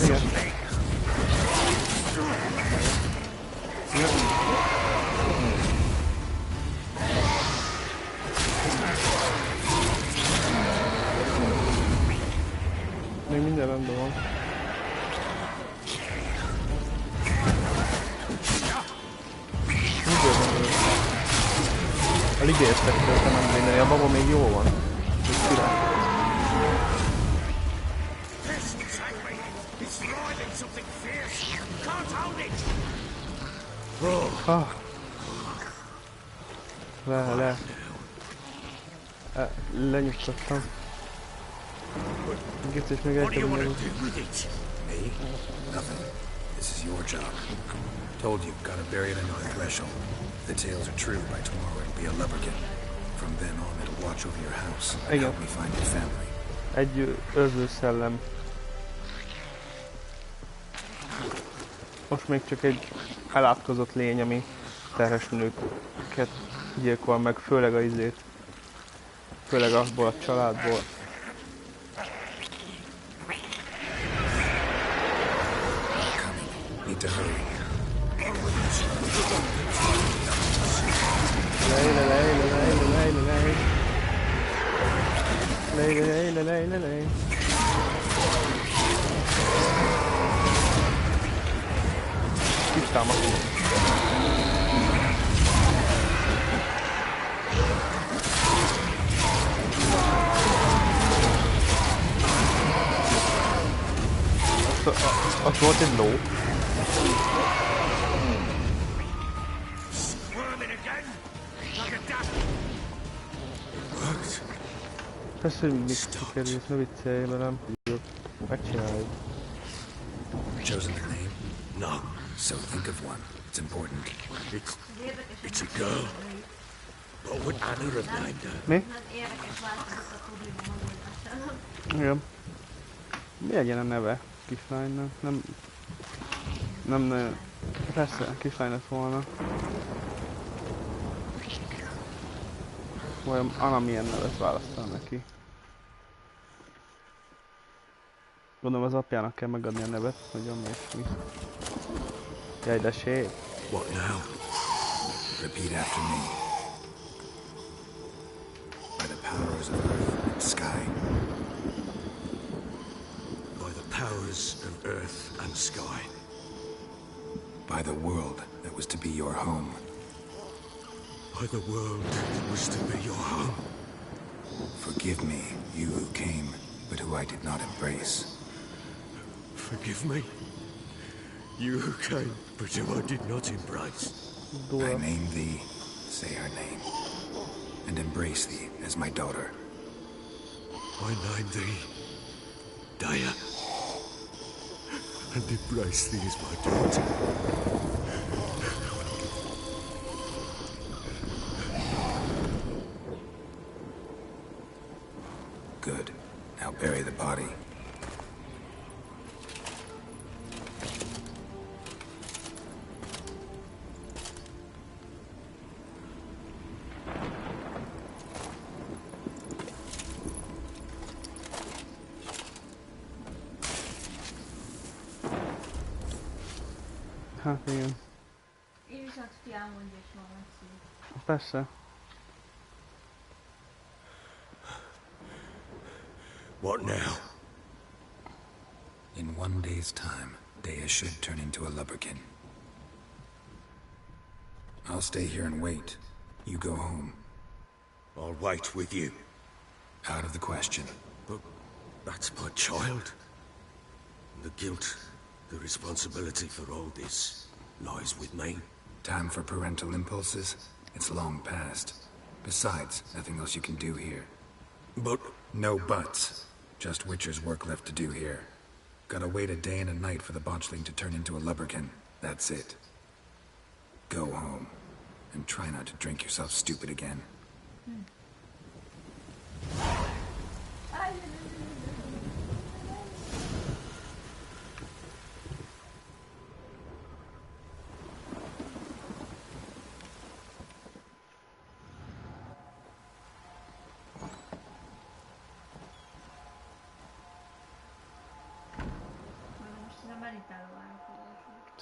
Igen. Még minden rendben van. Alig értek tőle nem minden, a baba még jól van. Ez király. Ah. Lenyugtattam. Git és még elkezdem. Me? Nothing. This is your job. Told you, gotta bury it under the threshold. The tales are true, by tomorrow it'll be a lubberkin. From then on it'll watch over your house and help me find your family. Egy őrző szellem. Most még csak egy elátkozott lény, ami terhes nőket gyilkol meg, főleg a izét. Főleg abból a családból. Need to hurry. Lej. Kis támadó. Ott volt egy ló. Persze, hogy mindig sikerült, ne viccelj velem. Megcsináljuk. Chosen the name? No. So think of one. It's important. It's a girl. What would Anna have named her? Mi? Igen. Mi legyen a neve kislánynak? Nem, persze, kislány lett volna. Vajon Anna milyen nevet választal neki? Gondolom az apjának kell megadni a nevet, hogy ami ilyesmi. Jaj, de szép. What now? Repeat after me. By the powers of earth and sky. By powers of earth and sky. By the world that was to be your home. By the world that was to be your home. Forgive me, you who came, but who I did not embrace. Forgive me, you who came, but who I did not embrace. I name thee, say her name, and embrace thee as my daughter. I name thee, Daya, and embrace thee as my daughter. Good. Now bury the body. Hát igen. Én is azt ki elmondja, és van szép. Persze. What now? In one day's time, Dea should turn into a lubberkin. I'll stay here and wait. You go home. I'll wait with you. Out of the question. But that's my child. The guilt, the responsibility for all this lies with me. Time for parental impulses? It's long past. Besides, nothing else you can do here. But... No buts. Just Witcher's work left to do here. Gotta wait a day and a night for the botchling to turn into a lubberkin. That's it. Go home. And try not to drink yourself stupid again.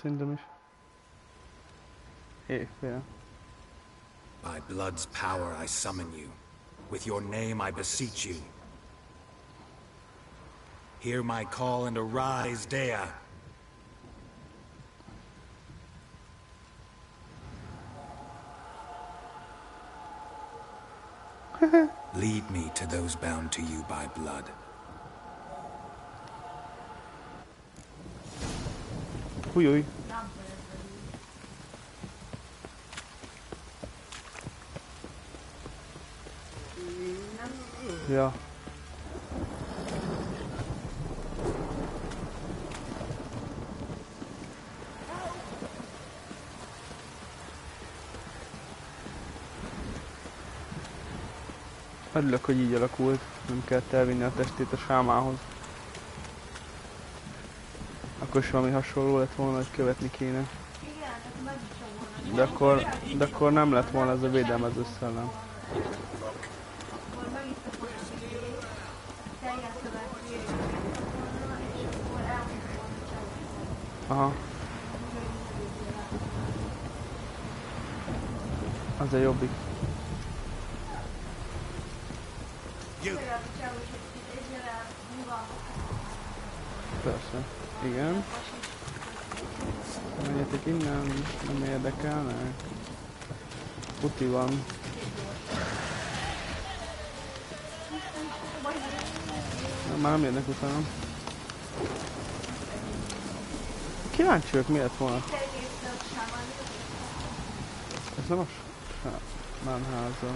Szerintem is. Éjfél. By blood's power I summon you. With your name I beseech you. Hear my call and arise, Dea. Lead me to those bound to you by blood. Ujjj. Ja. Örülök, hogy így alakult, nem kellett elvinni a testét a sámához. Akkor is valami hasonló lett volna, hogy követni kéne. De akkor nem lett volna ez a védelmező szellem. Aha. Az a jobbik. Persze. Igen. Menjetek innen, nem érdekelnek. Puti van. Már nem jönnek utána. Kíváncsi vagyok, mi lett volna. Ez nem a sámánháza.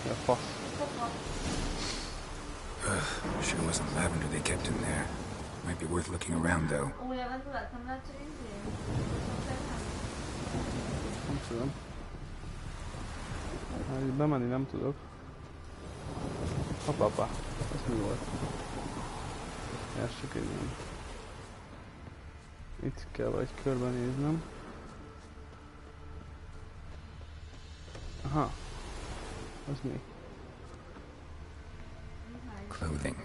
Mi a fasz? Sure wasn't lavender they kept in there. Might be worth looking around, though. Nem tudom. Hát itt bemenni nem tudok. Hoppá, ez mi volt? Ez csak egy ilyen. Itt kell vagy körbenéznem. Aha. Az mi? Clothing.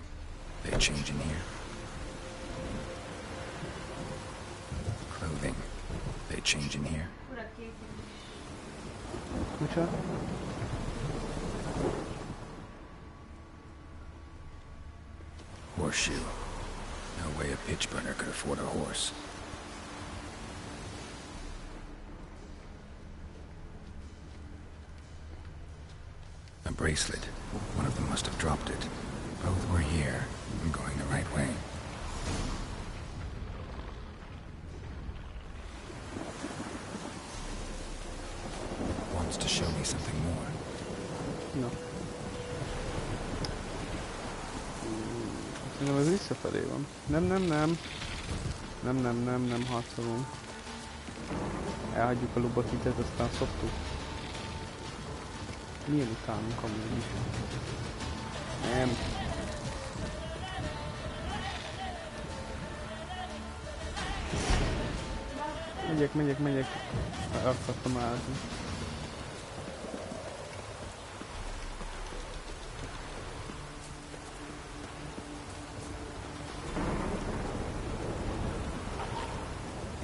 They change in here. Clothing. They change in here. Micsoda? horseshoe. No way a pitch burner could afford a horse. A bracelet. One of them must have dropped it. Both were here. I'm going the right way. Wants to show me something more. No. Szerintem ez visszafelé van. Nem harcolunk. Elhagyjuk a lubakitet, aztán szoptuk. Milyen utánunk amúgy is? Nem. Megyek. Akartam állni.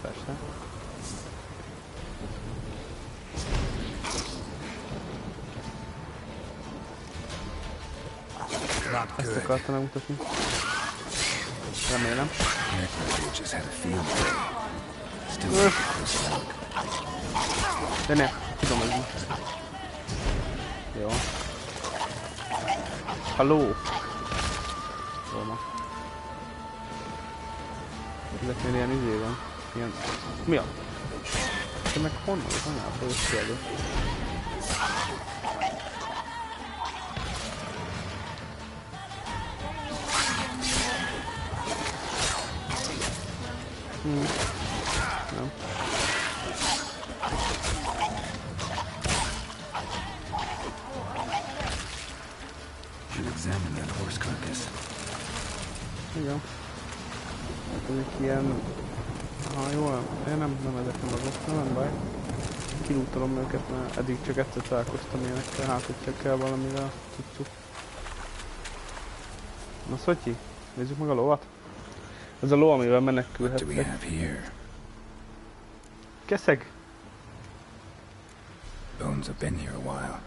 Persze. Ezt akartam megmutatni. Remélem. De ne, tudom ez most. Jó. Halló! Roma. Ezeknél ilyen izé van. Ilyen... Mi a? Te meg honnan? Az anyából is kiadó. Nem. Should examine that horse carcass. Igen. Hát ezek ilyen... Ha jól, nem ezek nem azok, nem baj. Kilútolom őket, mert eddig csak egyszer találkoztam ilyenekkel, hát hogy csak kell valamivel tudtuk. Na Szotyi, nézzük meg a lovat. Ez a ló, amivel menekülhettek. Keszeg! Bones have been here a while.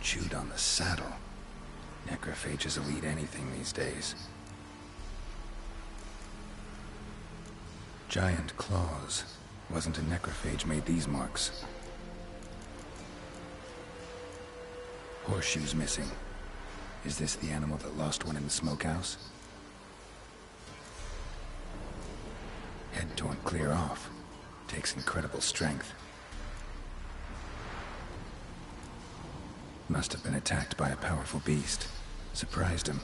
Chewed on the saddle. Necrophages will eat anything these days. Giant claws. Wasn't a necrophage made these marks. Horseshoes missing. Is this the animal that lost one in the smokehouse? Head torn clear off. Takes incredible strength. Must have been attacked by a powerful beast. Surprised him.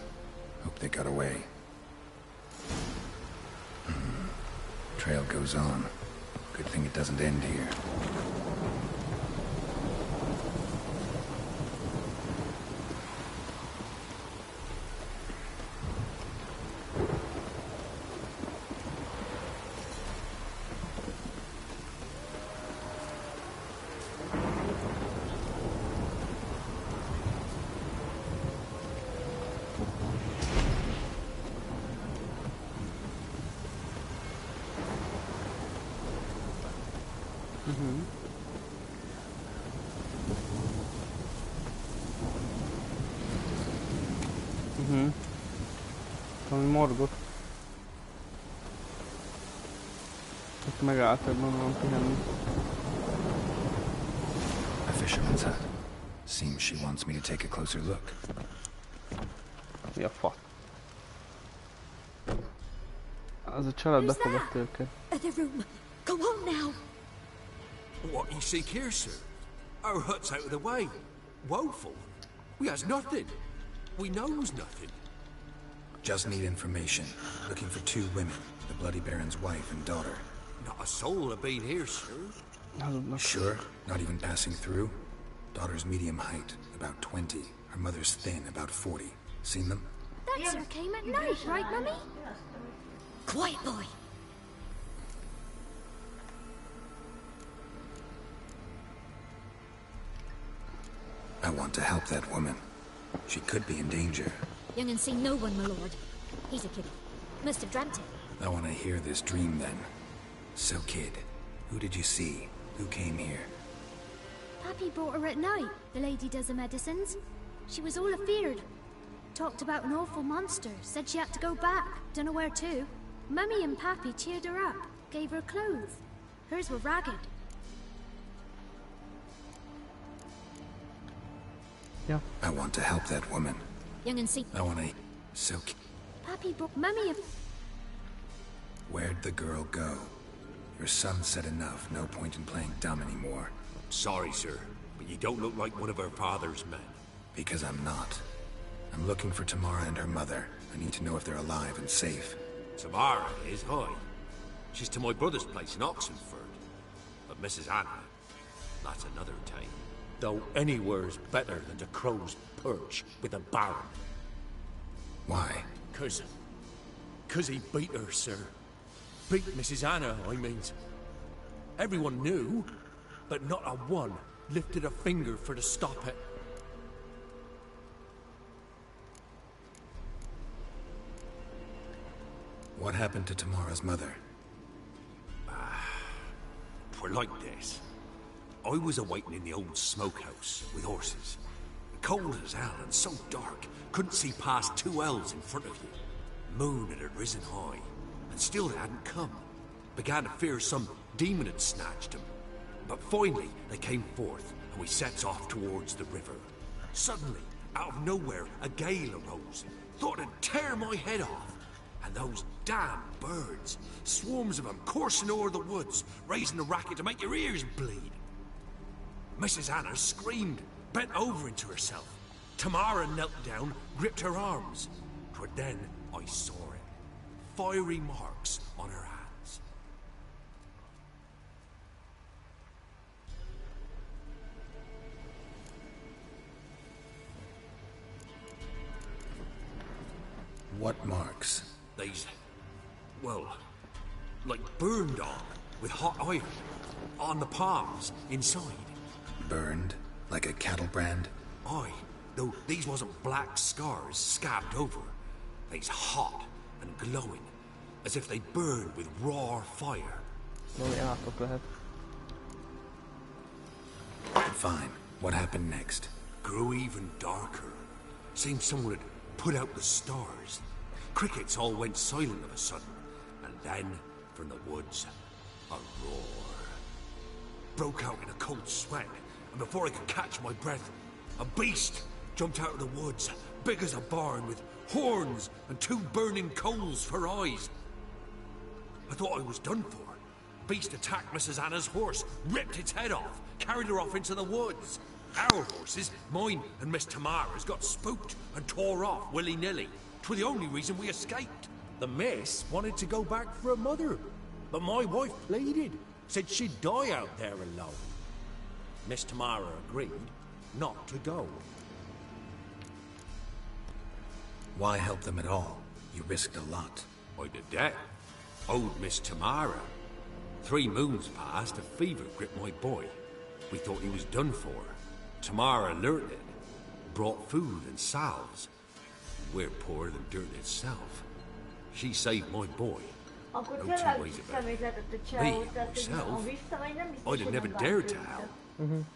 Hope they got away. Trail goes on. Good thing it doesn't end here. Valami morgot. Itt megálltak, mondom, pihenni. A fisherman's hut. Seems she wants me to take a closer look. Mi a fasz? Az a család befogott őket. Other room. Go on now. What you seek here, sir? Our hut's out of the way. Woeful. We has nothing. We knows nothing. Just need information. Looking for two women. The Bloody Baron's wife and daughter. Not a soul have been here, sir. Sure? Not even passing through? Daughter's medium height, about 20. Her mother's thin, about 40. Seen them? That sir came at night, right, Mummy? Quiet, boy. I want to help that woman. She could be in danger. Young and seen no one, my lord. He's a kid. Must have dreamt it. I want to hear this dream then. So, kid, who did you see? Who came here? Pappy brought her at night, the lady does the medicines. She was all afeared. Talked about an awful monster, said she had to go back, dunno where to. Mummy and Pappy cheered her up, gave her clothes. Hers were ragged. Yeah. I want to help that woman. Young and see. I want to... Silk. Pappy brought Mummy. Where'd the girl go? Your son said enough. No point in playing dumb anymore. Sorry, sir, but you don't look like one of her father's men. Because I'm not. I'm looking for Tamara and her mother. I need to know if they're alive and safe. Tamara is, hi. She's to my brother's place in Oxenford. But Mrs. Anna, that's another tale. Though anywhere's better than the Crow's Perch with a baron. Why? Cause he beat her, sir. Beat Mrs. Anna, I means. Everyone knew, but not a one lifted a finger for to stop it. What happened to Tamara's mother? Twere like this. I was awaiting in the old smokehouse with horses. Cold as hell and so dark, couldn't see past 2 ells in front of you. Moon had risen high, and still they hadn't come. Began to fear some demon had snatched them. But finally they came forth, and we sets off towards the river. Suddenly, out of nowhere, a gale arose. Thought it'd tear my head off. And those damn birds, swarms of them coursing o'er the woods, raising a racket to make your ears bleed. Mrs. Anna screamed, bent over into herself. Tamara knelt down, gripped her arms. 'Twere then I saw it. Fiery marks on her hands. What marks? These, well, like burned on, with hot iron, on the palms, inside. Burned? Like a cattle brand? Aye, though these wasn't black scars scabbed over. They's hot and glowing, as if they burned with raw fire. Fine. What happened next? Grew even darker. Seemed someone had put out the stars. Crickets all went silent of a sudden, and then, from the woods, a roar. Broke out in a cold sweat, and before I could catch my breath, a beast jumped out of the woods, big as a barn, with horns and 2 burning coals for eyes. I thought I was done for. Beast attacked Mrs. Anna's horse, ripped its head off, carried her off into the woods. Our horses, mine and Miss Tamara's, got spooked and tore off willy-nilly. 'Twere the only reason we escaped. The miss wanted to go back for her mother, but my wife pleaded, said she'd die out there alone. Miss Tamara agreed not to go. Why help them at all? You risked a lot. I did that. Owed Miss Tamara. 3 moons passed, a fever gripped my boy. We thought he was done for. Tamara alerted, brought food and salves. We're poorer than dirt itself. She saved my boy. No 2 ways about it. Me, myself, I'd have never dared to help.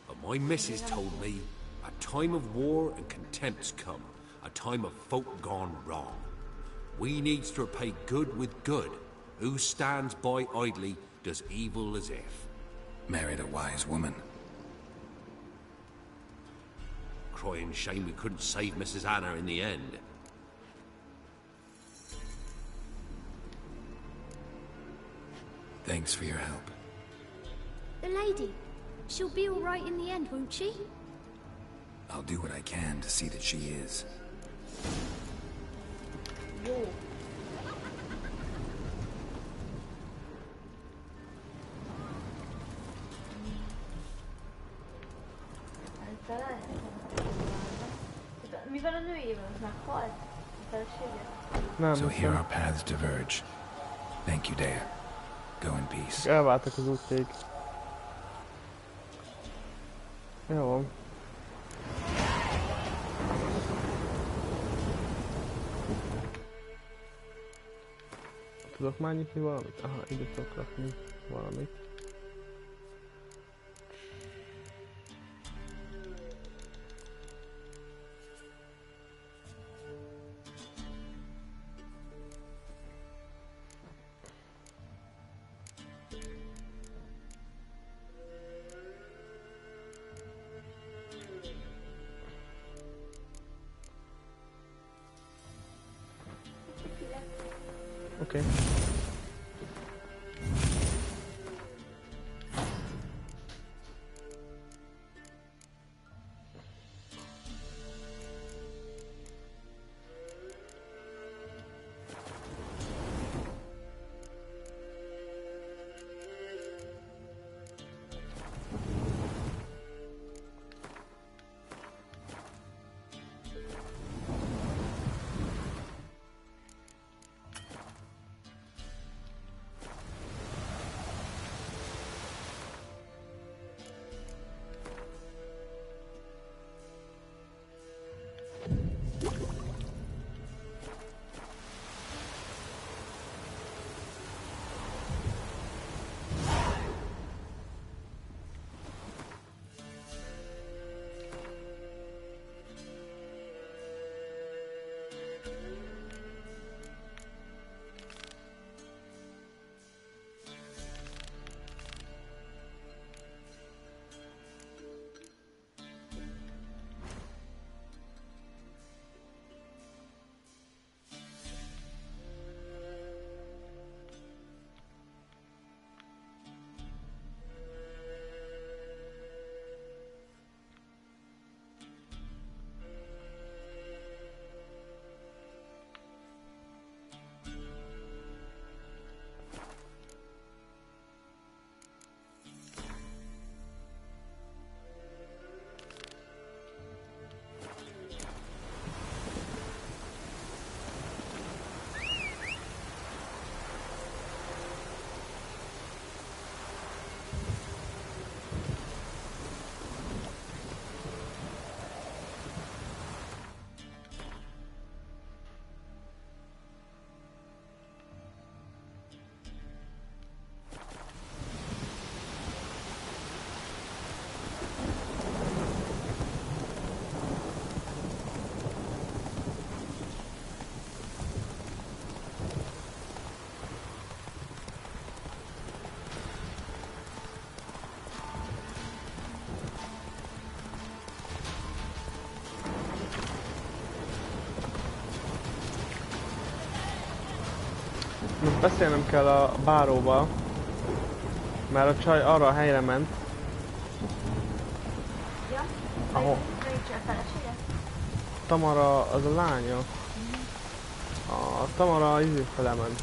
But my missus told me a time of war and contempt's come, a time of folk gone wrong. We needs to repay good with good. Who stands by idly does evil as if. Married a wise woman. Crying shame we couldn't save Mrs. Anna in the end. Thanks for your help. The lady. She'll be all right in the end, won't she? I'll do what I can to see that she is. Jó. Mivel a nőjével meghalt, a felesége. So here our paths diverge. Thank you, Dea. Go in peace. Elváltak az útjaik. Jó van. Tudok már nyitni valamit? Aha, ide tudok rakni valamit. Okay. Most beszélnem kell a báróval, mert a csaj arra a helyre ment. Ja? Ahol Melyik csaj felesége? Tamara, az a lánya. A Tamara izéfele ment.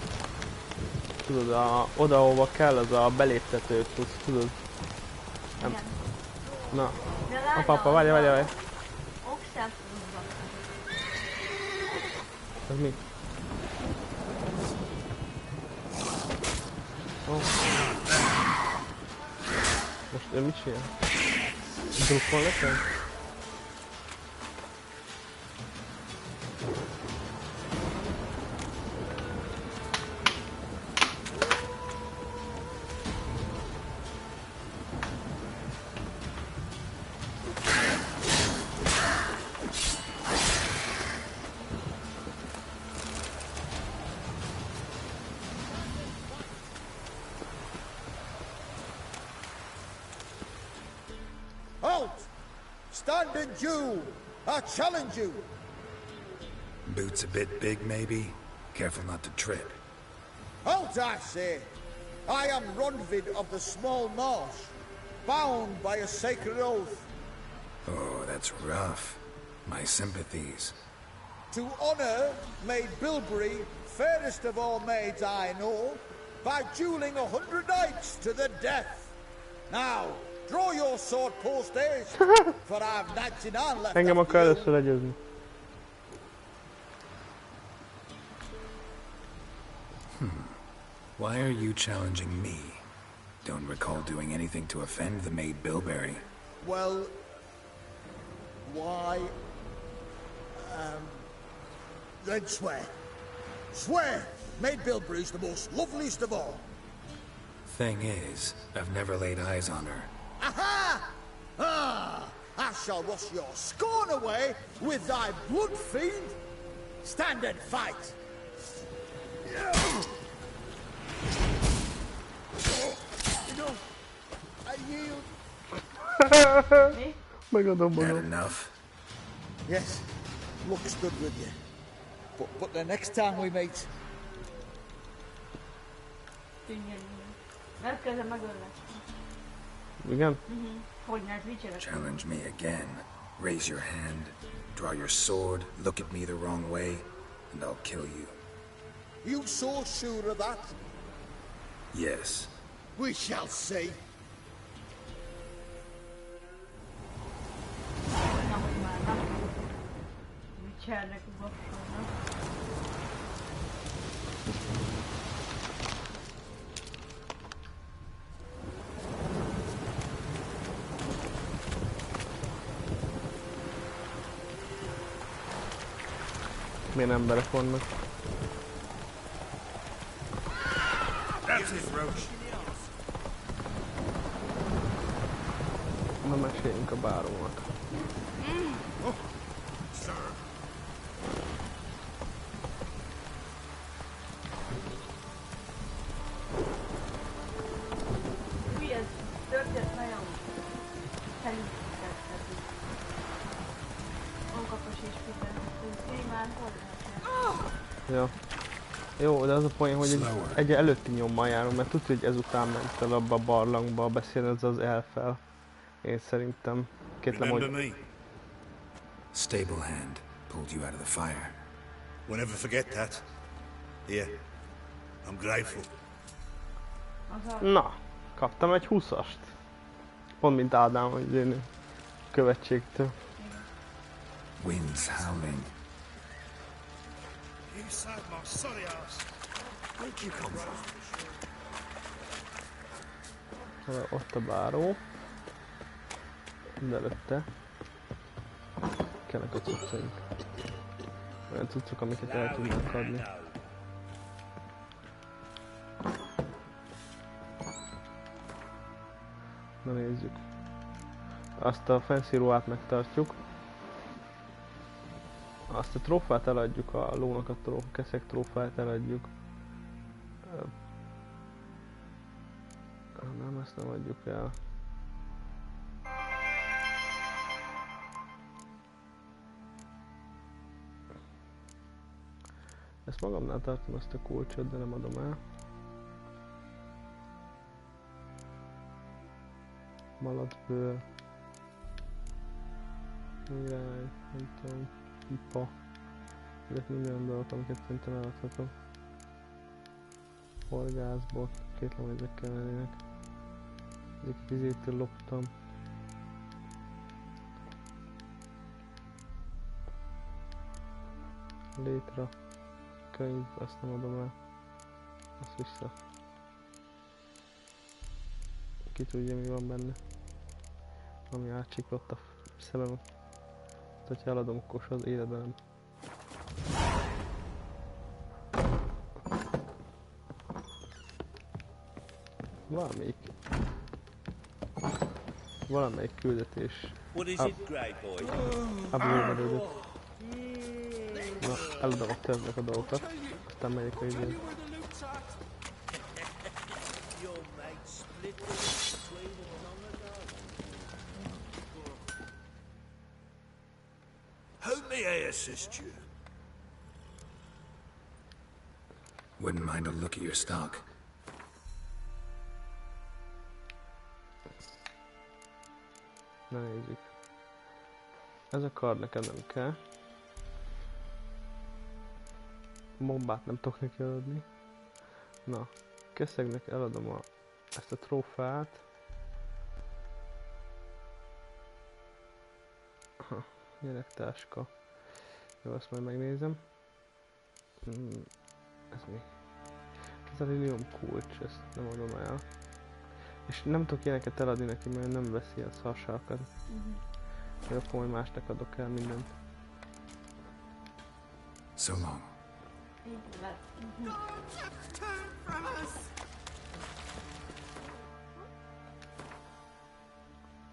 Tudod, oda ahova kell, az a beléptető, tudod. Nem. Na. Apa, várj. Ez mi? Oh. Most ő mit csinál? Drukkol nekem? Standing Jew, I challenge you. Boots a bit big, maybe? Careful not to trip. Halt, I say. I am Ronvid of the Small Marsh, bound by a sacred oath. Oh, that's rough. My sympathies. To honor Maid Bilberry, fairest of all maids I know, by dueling 100 knights to the death. Now, draw your sword post haste, for I've 99 left. Engem akar először legyőzni. Why are you challenging me? Don't recall doing anything to offend the Maid Bilberry. Well, why? Then swear. Swear! Maid Bilberry's the most loveliest of all. Thing is, I've never laid eyes on her. Aha! Ah! I shall wash your scorn away with thy blood, fiend! Stand and fight! No, I yield. Megadom Not magam. enough? Yes, luck's good with you. But the next time we meet, tűnjön. Mert közben megöllek. Igen? Hogy ne, viccelek. Challenge me again. Raise your hand, draw your sword, look at me the wrong way, and I'll kill you. You so sure of that? Yes. We shall see. Nehogy már nem. Viccelnek, ugassanak. Milyen emberek vannak? Na meséljünk a bárónak. Mi ez? Történt nagyon felültethető. Onkapas és Peter. Témán hol lehet? Ja. Jó, de az a poén, hogy egy előtti nyommal járunk, mert tudja, hogy ezután ment el abba a barlangba beszélni az elfel. Én szerintem kétlem, hogy... Stable hand pulled you out of the fire. We'll never forget that. Here, I'm grateful. Na, kaptam egy 20-ast. Pont mint Ádám, hogy én követségtől. Winds howling. You saved my sorry ass. Where'd you come from? Ott a báró. De előtte kellenek a cuccaink. Olyan cuccok, amiket el tudnánk adni. Na nézzük. Azt a fancy ruhát megtartjuk. Azt a trófát eladjuk, a lónak a keszek trófát eladjuk. Nem, ezt nem adjuk el. Ezt magamnál tartom, ezt a kulcsot, de nem adom el. Malacbőr. Mirály, nem tudom, pipa. Ezek minden dolgok, amiket szerintem eladhatok. Horgászbot, kétlem, hogy ezek kellenének. Ezeket izétől loptam. Létra. Könyv, azt nem adom el. Azt vissza. Ki tudja, mi van benne. Ami átsiklott a szemem. Tehát, ha eladom, akkor az életben nem. Valamelyik küldetés. Abulverődött. Na, eladom a többnek a dolgokat, aztán megyek a időt. How may I assist you? Wouldn't mind a look at your stock. Na nézzük. Ez a kard nekem nem kell. Bombát nem tudok neki eladni. Na, Keszegnek eladom ezt a trófát. Gyerektáska. Jó, azt majd megnézem. Ez mi? Ez a lilium kulcs, ezt nem adom el. És nem tudok ilyeneket eladni neki, mert nem veszi a szarságokat. Jó, akkor majd másnak adok el mindent. So long.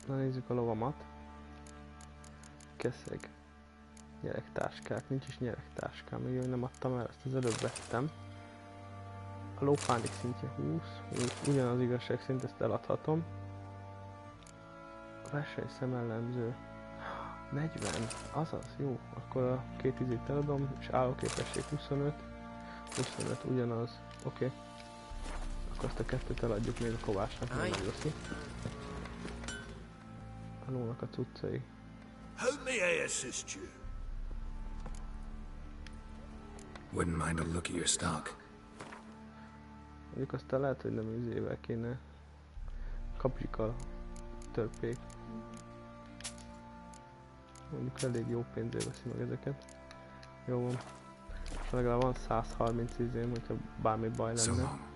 Na nézzük a lovamat. Keszeg. Gyerektáskák. Nincs is gyerektáskám. Még én nem adtam el, ezt az előbb vettem. A lófánik szintje 20. Ugyanaz igazság szerint ezt eladhatom. A versenyszemellenző 40. Azaz, jó. Akkor a két izét eladom, és állóképesség 25. 25 ugyanaz. Oké. Akkor azt a kettőt eladjuk még a kovácsnak, nem veszi. A lónak a cuccai. How may I assist you? Wouldn't mind a look at your stock. Mondjuk aztán lehet, hogy nem üzével kéne. Kapjuk a törpék. Mondjuk elég jó pénzért veszi meg ezeket. Jó van. Legalább van 130 izém, hogyha bármi baj lenne.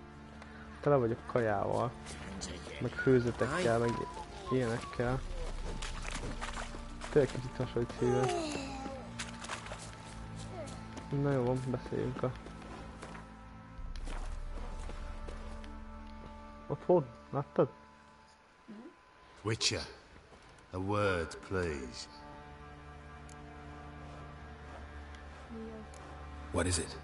Tele vagyok kajával, meg főzetekkel, meg ilyenekkel. Tényleg kicsit hasonlít szíves. Na jó van, beszéljünk a... Ott volt, láttad? Witcher, a word, please. What is it?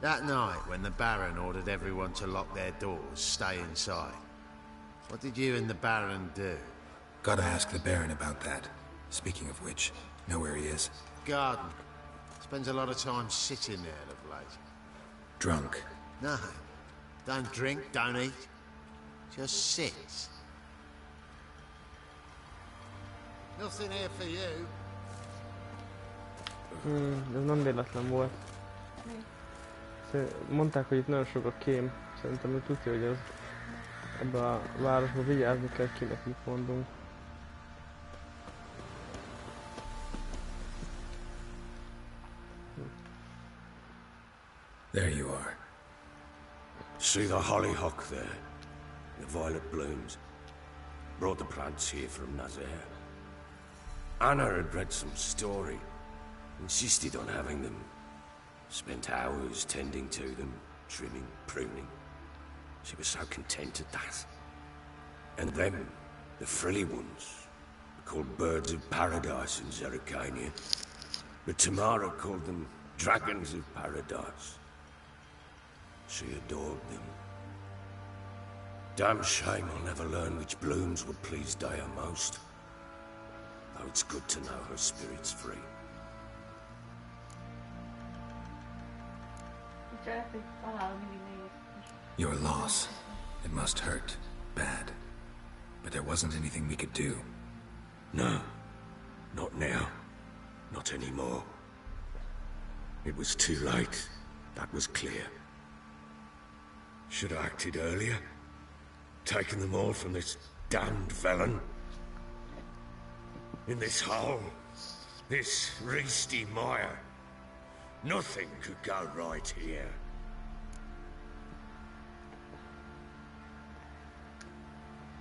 That night, when the Baron ordered everyone to lock their doors, stay inside. What did you and the Baron do? Gotta ask the Baron about that. Speaking of which, know where he is? Garden. Spends a lot of time sitting there of late. Drunk. No. Don't drink, don't eat. Just sits. Nothing here for you. Ez nem véletlen volt. Mondták, hogy itt nagyon sok a kém. Szerintem ő tudja, hogy ez ebbe a városba vigyázni kell, kinek mit mondunk. There you are. See the hollyhock there? The violet blooms. Brought the plants here from Nazaire. Anna had read some story. Insisted on having them. Spent hours tending to them, trimming, pruning. She was so content at that. And them, the frilly ones, are called birds of paradise in Zerrikania. But Tamara called them dragons of paradise. She adored them. Damn shame I'll never learn which blooms would please Dea most. Though it's good to know her spirit's free. Your loss. It must hurt. Bad. But there wasn't anything we could do. No. Not now. Not anymore. It was too late. That was clear. Should have acted earlier. Taken them all from this damned felon. In this hole. This reesty mire. Nothing could go right here.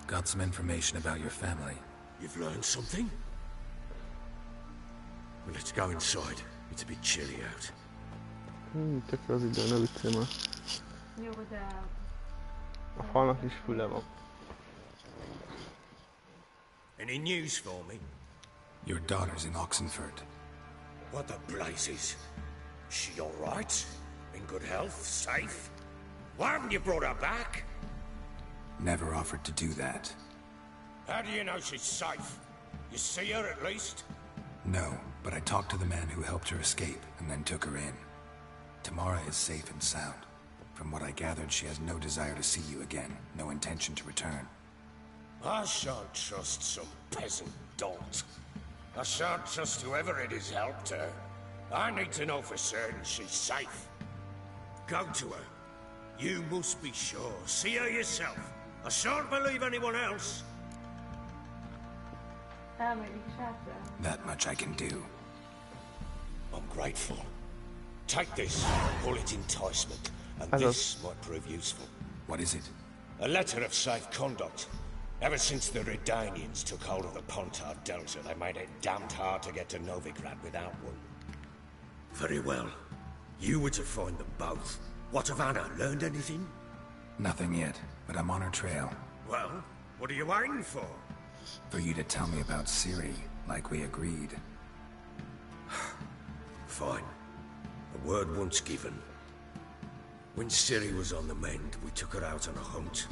Got some information about your family. You've learned something? Well, let's go inside. It's a bit chilly out. Tökre az idő, ne viccelj már. A falnak is füle van. Any news for me? Your daughter's in Oxenford. What the blazes? Is she all right? In good health? Safe? Why haven't you brought her back? Never offered to do that. How do you know she's safe? You see her at least? No, but I talked to the man who helped her escape and then took her in. Tamara is safe and sound. From what I gathered, she has no desire to see you again, no intention to return. I shan't trust some peasant dolt. I shan't trust whoever it is helped her. I need to know for certain she's safe. Go to her. You must be sure. See her yourself. I shan't believe anyone else. That much I can do. I'm grateful. Take this. Call it enticement. And this might prove useful. What is it? A letter of safe conduct. Ever since the Redanians took hold of the Pontar Delta, they made it damned hard to get to Novigrad without one. Very well. You were to find them both. What of Anna? Learned anything? Nothing yet, but I'm on her trail. Well, what are you waiting for? For you to tell me about Ciri, like we agreed. Fine. The word once given. When Ciri was on the mend, we took her out on a hunt.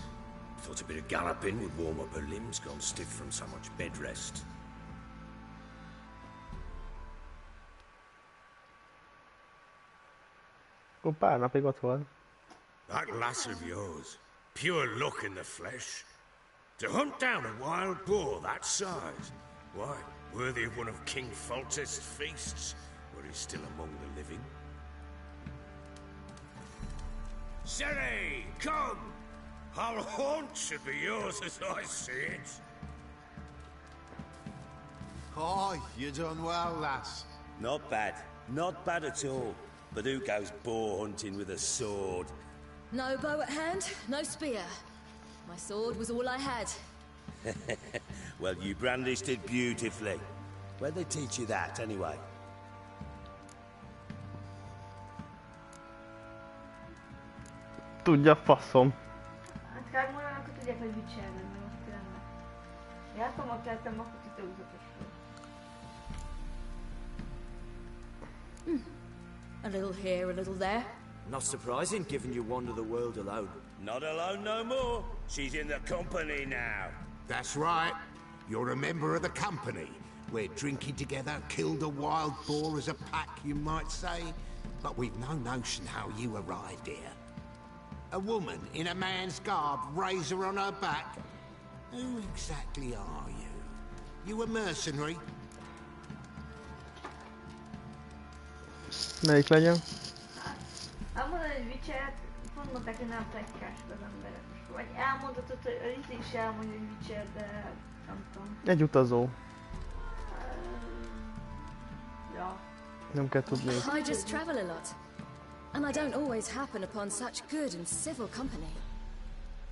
Thought a bit of galloping would warm up her limbs, gone stiff from so much bed rest. Akkor pár napig ott volt. That lass of yours, pure luck in the flesh. To hunt down a wild boar that size, why, worthy of one of King Foltest's feasts, where he's still among the living. Sherry, come! Our haunt should be yours as I see it. Aye, you done well, lass. Not bad. Not bad at all. But who goes boar hunting with a sword? No bow at hand, no spear. My sword was all I had. Well, you brandished it beautifully. Where'd they teach you that, anyway? Tudja faszom. Hát kár mondanak, akkor tudják, hogy mit csinálni, mert most lenne. Jártam, ott lettem, akkor titokzatos volt. A little here, a little there. Not surprising, given you wander the world alone. Not alone no more. She's in the company now. That's right. You're a member of the company. We're drinking together, killed a wild boar as a pack, you might say. But we've no notion how you arrived here. A woman in a man's garb, razor on her back. Who exactly are you? You a mercenary? Melyik legyen? Elmondani, hogy Witcher, pont mondták, hogy nem plegykások az emberek. Vagy elmondhatod, hogy a Rizzi is elmondja, hogy Witcher, de nem tudom. Egy utazó. Ja. Nem kell tudni. I just travel a lot. And I don't always happen upon such good and civil company.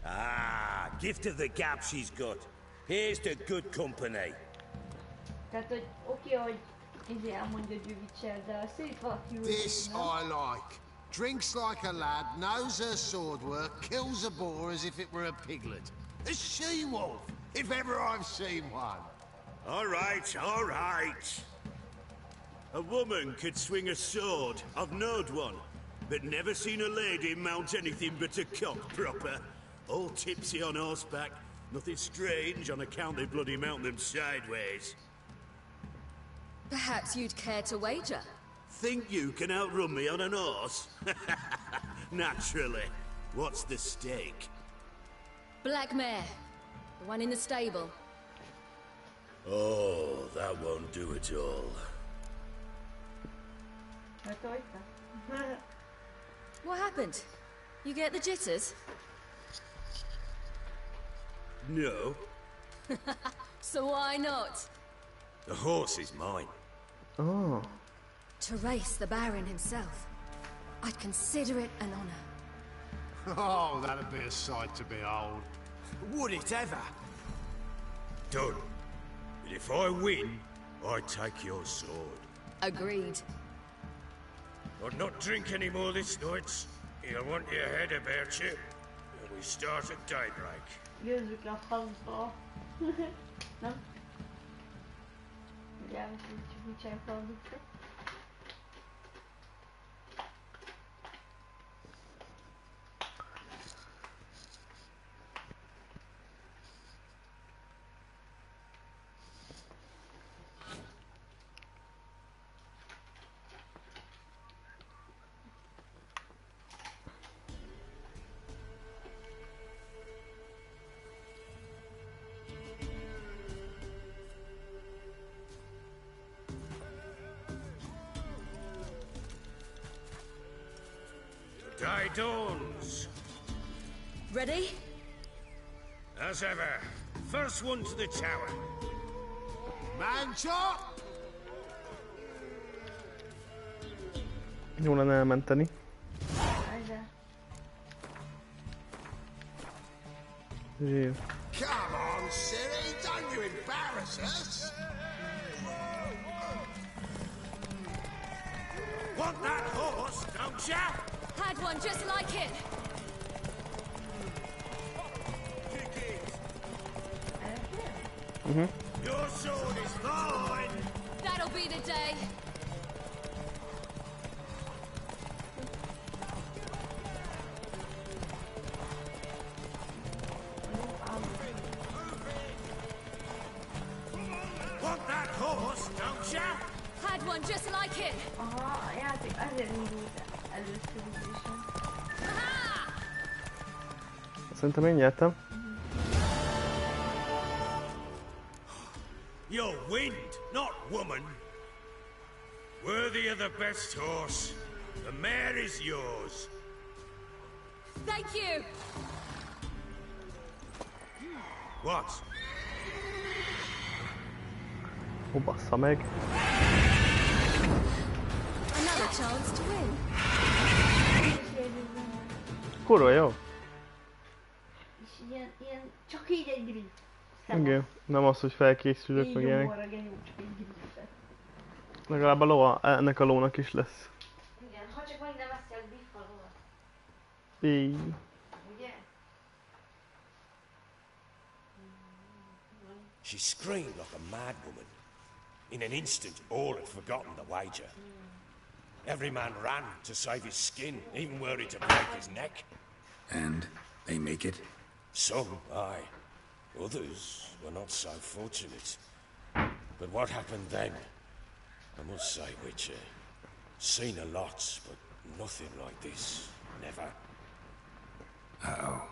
Ah, gift of the gab she's got. Here's to good company. Tehát, hogy oké, hogy Izzy elmondja, hogy ő Witcher, de a szép valaki This I like. Drinks like a lad, knows her sword work, kills a boar as if it were a piglet. A she-wolf, if ever I've seen one. All right, all right. A woman could swing a sword. I've knowed one. But never seen a lady mount anything but a cock proper. All tipsy on horseback. Nothing strange on account they bloody mount them sideways. Perhaps you'd care to wager? Think you can outrun me on an horse? Naturally. What's the stake? Black mare. The one in the stable. Oh, that won't do it all. What happened? You get the jitters? No. So why not? The horse is mine. Oh. To race the Baron himself. I'd consider it an honor. Oh, that'd be a sight to behold. Would it ever? Done. But if I win, I take your sword. Agreed. I'll not drink any more this night. You'll want your head about you. And we start at daybreak. Győzzük le a faszba. Nem? Ugye elmondjuk, hogy Witcher faszba. Day dawns. Ready? As ever. First one to the tower. Man chop! Jó lenne elmenteni. Zsír. Come on, Siri, don't you embarrass us! Want that horse, don't ya? Had one just like it. Your sword is mine. That'll be the day. Want that horse, don't ya? Had one just like it. Aha, a játék azért indult először is. Szerintem én nyertem. You're wind, not woman. Worthy of the best horse. The mare is yours. Thank you! What? Ó, bassza meg. Another chance to win. Kurva jó. És ilyen csak így egy griff. Igen, nem az, hogy felkészülök, meg ilyenek. Így jó, csak egy griffet. Legalább a ló, ennek a lónak is lesz. Igen, ha csak meg nem veszi a griff a lovat. Így. Ugye? She screamed like a mad woman. In an instant, all had forgotten the wager. Every man ran to save his skin, even were he to break his neck. And they make it? Some, aye. Others were not so fortunate. But what happened then? I must say, Witcher, seen a lot, but nothing like this. Never. Uh-oh.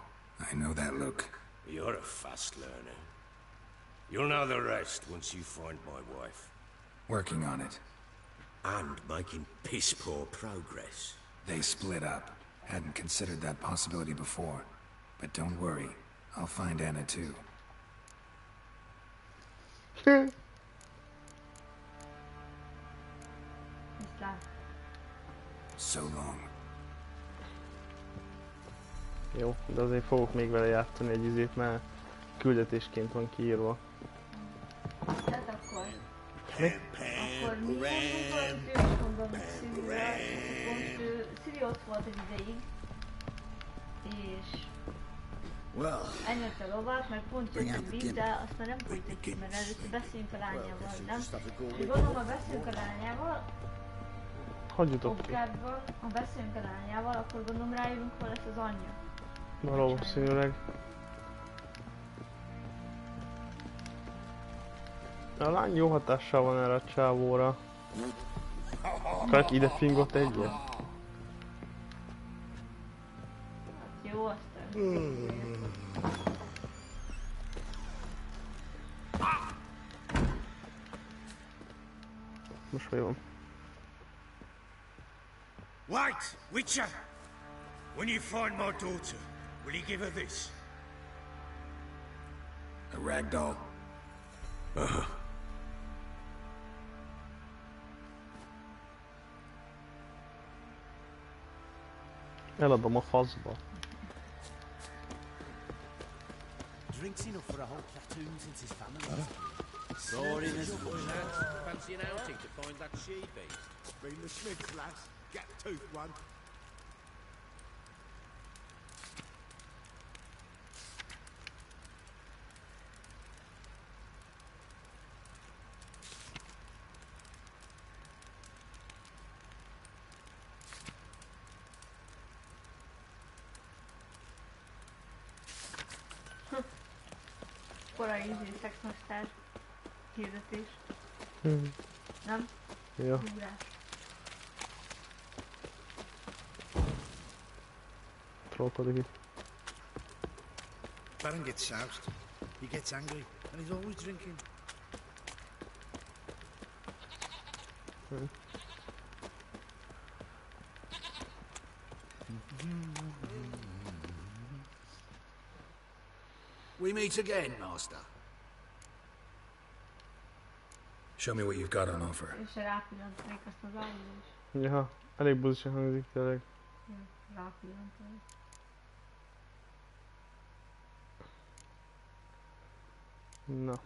I know that look. You're a fast learner. You'll know the rest once you find my wife. Working on it. And making piss-poor progress. They split up. Hadn't considered that possibility before. But don't worry. I'll find Anna too. So long. Jó, de azért fogok még vele játszani egy izét, mert küldetésként van kiírva. Tehát akkor... Mi? Akkor mi mondjuk mondom Szilivel, pont Szili ott volt egy ideig, és elnyerte a lovát, mert pont jött a víz, de aztán nem folytatjuk, mert előtte beszéljünk a lányával, nem? És gondolom, ha beszélünk a lányával, hogy jutok ki? ha beszélünk a lányával, akkor gondolom rájövünk, hol lesz az anyja. Valószínűleg. A lány jó hatással van erre a csávóra. Akarok ide fingott egyet? Jó, aztán. Most hogy van? Wait, Witcher! When you find my daughter, will you give her this? A ragdoll? Uh-huh. Eladom a faszba. Drinks enough for a whole platoon since his family. Soaring as fancy an outing to find that she-beast. Been the Smiths, lass. Get tooth one. Korai szexmester hirdetés. Nem? Jó. Trollkodik itt. Baron gets soused. He gets angry, and he's always drinking. We meet again, Master. Show me what you've got on offer. És rápillantanék azt az álló is. Ja, elég buzisan hangzik tényleg. Rápillantanék. Na.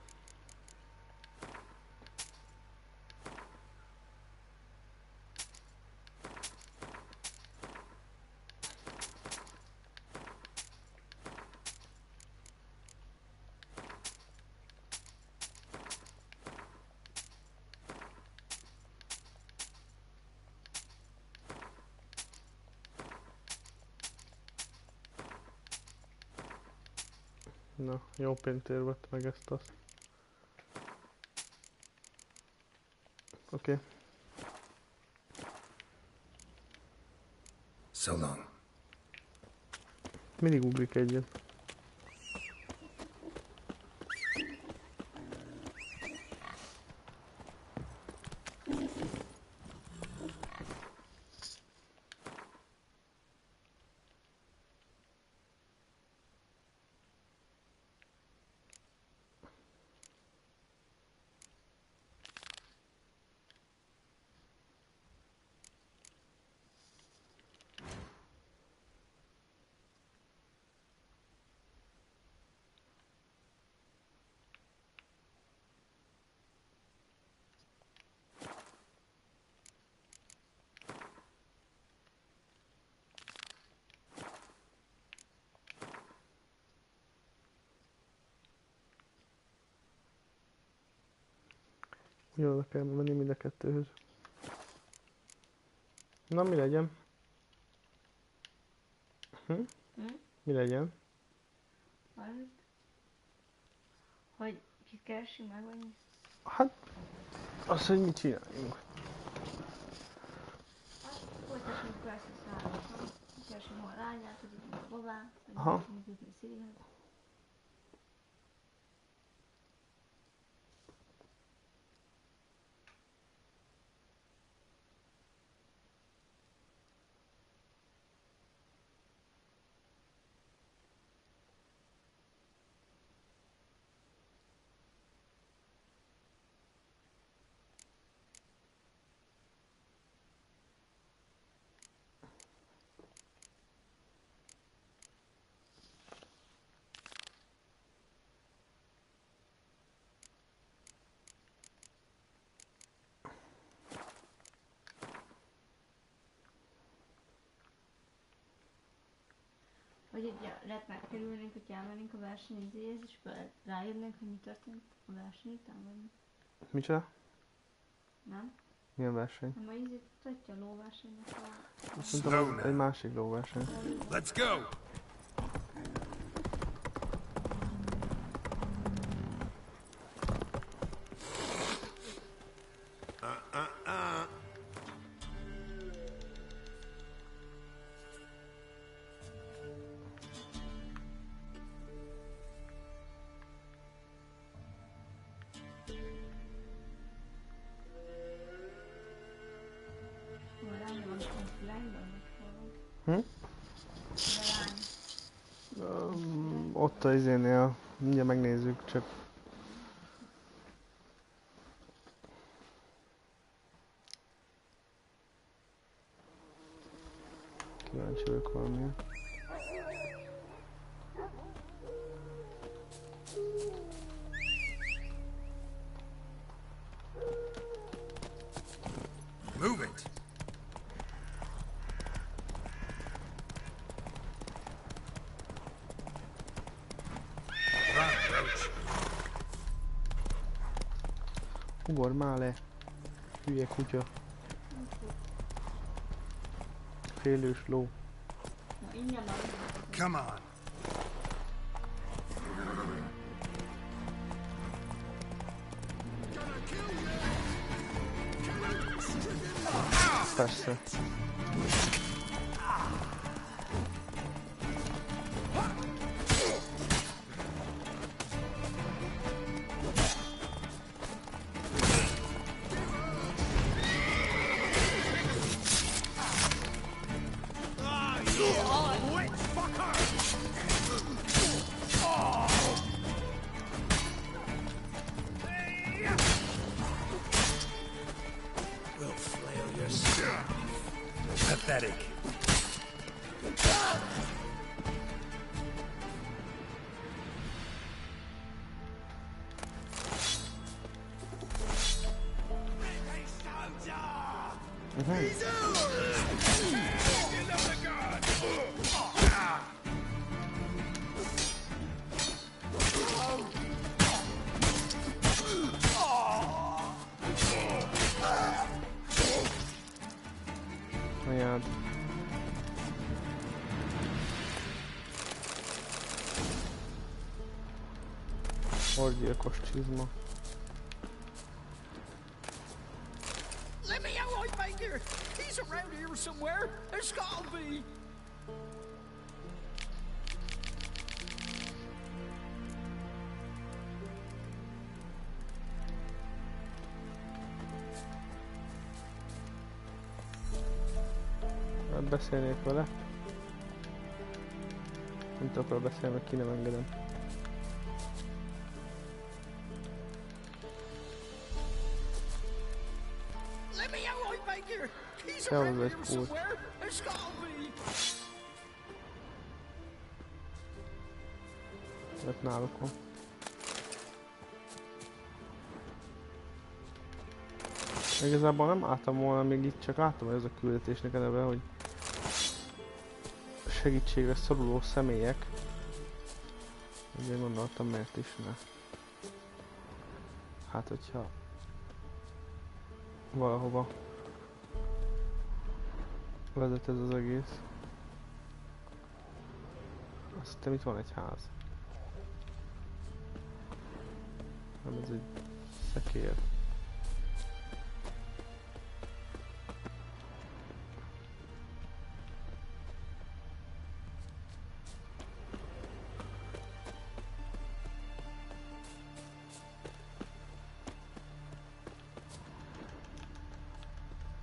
Na, jó péntér vett meg ezt azt. Oké. So long. Mindig ugrik egyet. Jó, oda kell menni mind a kettőhöz. Na, mi legyen? Mi legyen? Hogy kit keressünk meg, vagy mi? Hát, azt, hogy mit csináljunk. Folytassunk persze szállókat. Keresünk a lányát, hogy itt a babát, Aha. hogy jutni Szírihez. Hogy így lehet megkerülnénk, hogy elmennénk a versenyzéhez, és rájönnénk, hogy mi történt a verseny után, vagy mi? Micsoda? Nem? Milyen verseny? Nem, majd így tudja a lóversenynek a... Szerintem egy másik lóverseny. Let's go! Ott a izénél, mindjárt megnézzük, csak... Kíváncsi vagyok valamilyen. Move it! Ugorj már le, hülye kutya. Félős ló. Come on! Persze. Pathetic. Anyád. Orgyilkos csizma. Let me out, Whitemaker! He's around here somewhere! There's gotta be! Beszélnék vele. Nem tudok vele beszélni, meg ki nem engedem. Let me out, Whitemaker! He's Tell around this here boy. somewhere! There's gotta be! Mert náluk van. Igazából nem álltam volna még itt, csak láttam, hogy ez a küldetésnek a neve, hogy segítségre szoruló személyek. Ugye gondoltam, miért is ne. Hát hogyha Valahova vezet ez az egész. Azt hiszem itt van egy ház. Nem, ez egy szekér.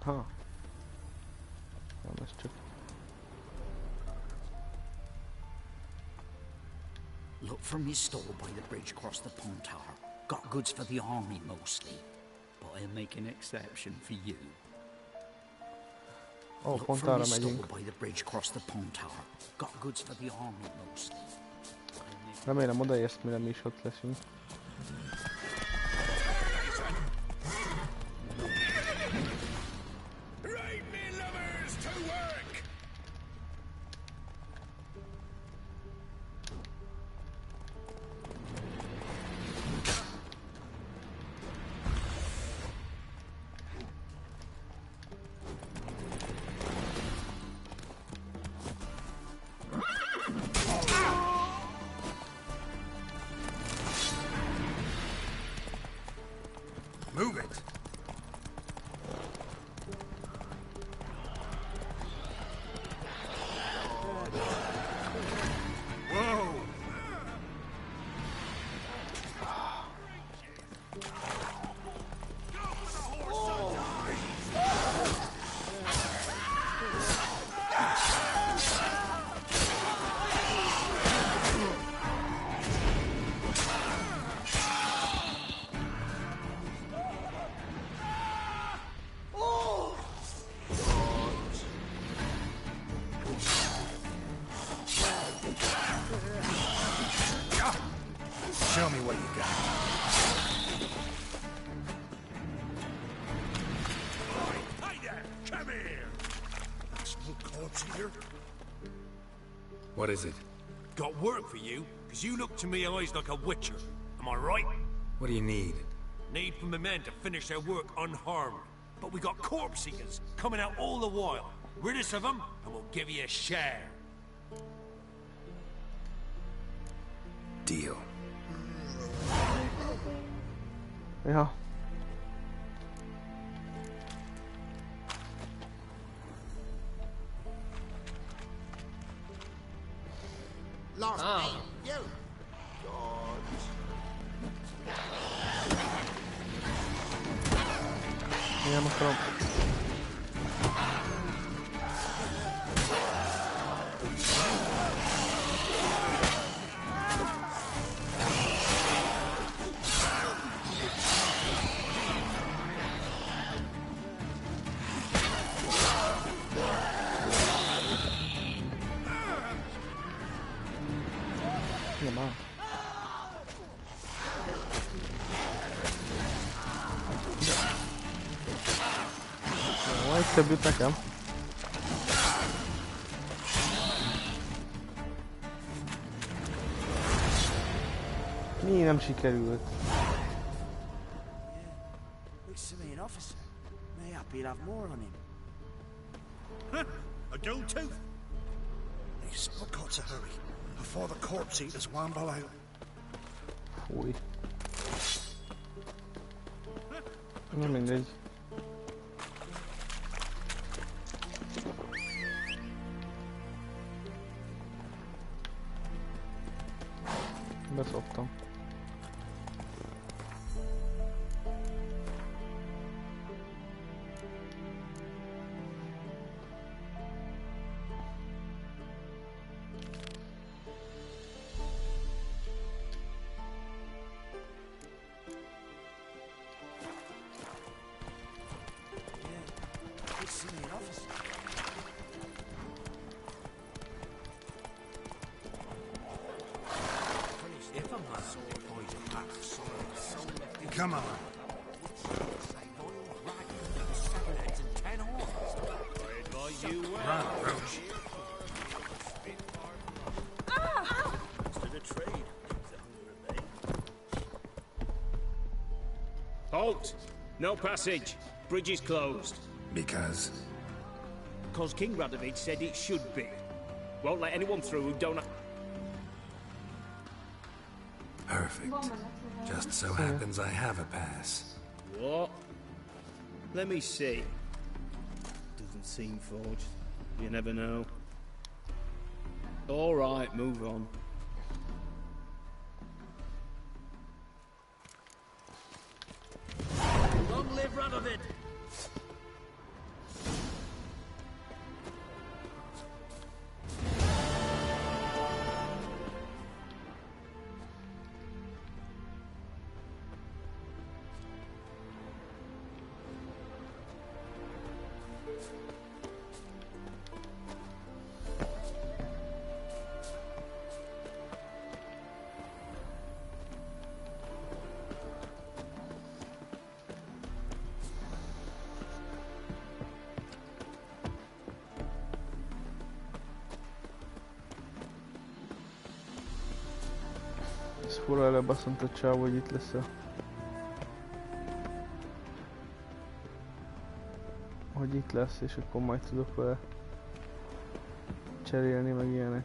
Ha. Nem, ez csak... Look from his store by the bridge across the pond tower. Got goods for the army mostly, but I'll make an exception for you. Oh, Look pont from arra his store megyünk. by the bridge across the pond tower. Got goods for the army mostly. Remélem odaérsz, mire mi is ott leszünk. Move it! Whoa! Show me what you got. Hey there! Come here! That's no corpse here. What is it? Got work for you, because you look to me eyes like a witcher. Am I right? What do you need? Need from the men to finish their work unharmed. But we got corpse eaters coming out all the while. Rid us of them, and we'll give you a share. Deal. Ja. Lost me. You. Nem akarom. Nem áll. Jó, egy több jut nekem. Mi nem sikerült? Looks to me an officer. Mayhap he'll have more on him. A gold tooth? He's got to hurry before the corpse eaters wamble out. Fúj. Na mindegy. Beszoptam. Looks to me an officer. If a man finds a pack of souls, Come on. Run, Roach. Halt! No passage. Bridge is closed. Because? Because King Radovid said it should be. Won't let anyone through who don't have... Perfect. Just so happens I have a pass. What? Let me see. Doesn't seem forged. You never know. All right, move on. Long live Radovid! Ez fura, előbb azt mondta Csáv, hogy itt lesz hogy itt lesz, és akkor majd tudok vele cserélni, meg ilyenek.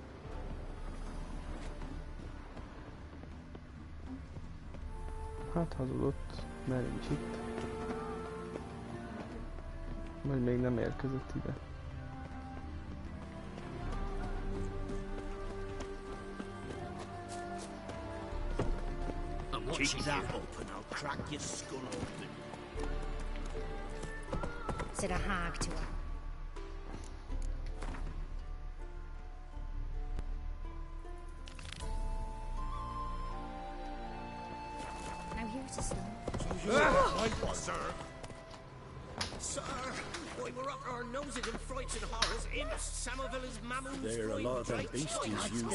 Hát hazudott, mert nincs itt. Vagy még nem érkezett ide. Keep that up and I'll crack your skull open. Said a hag to her. Now here's a stone. Sir! Sir! Boy, we're up our noses in frights and horrors. Imps, Samovilla's mammals, There are a lot of them beasties you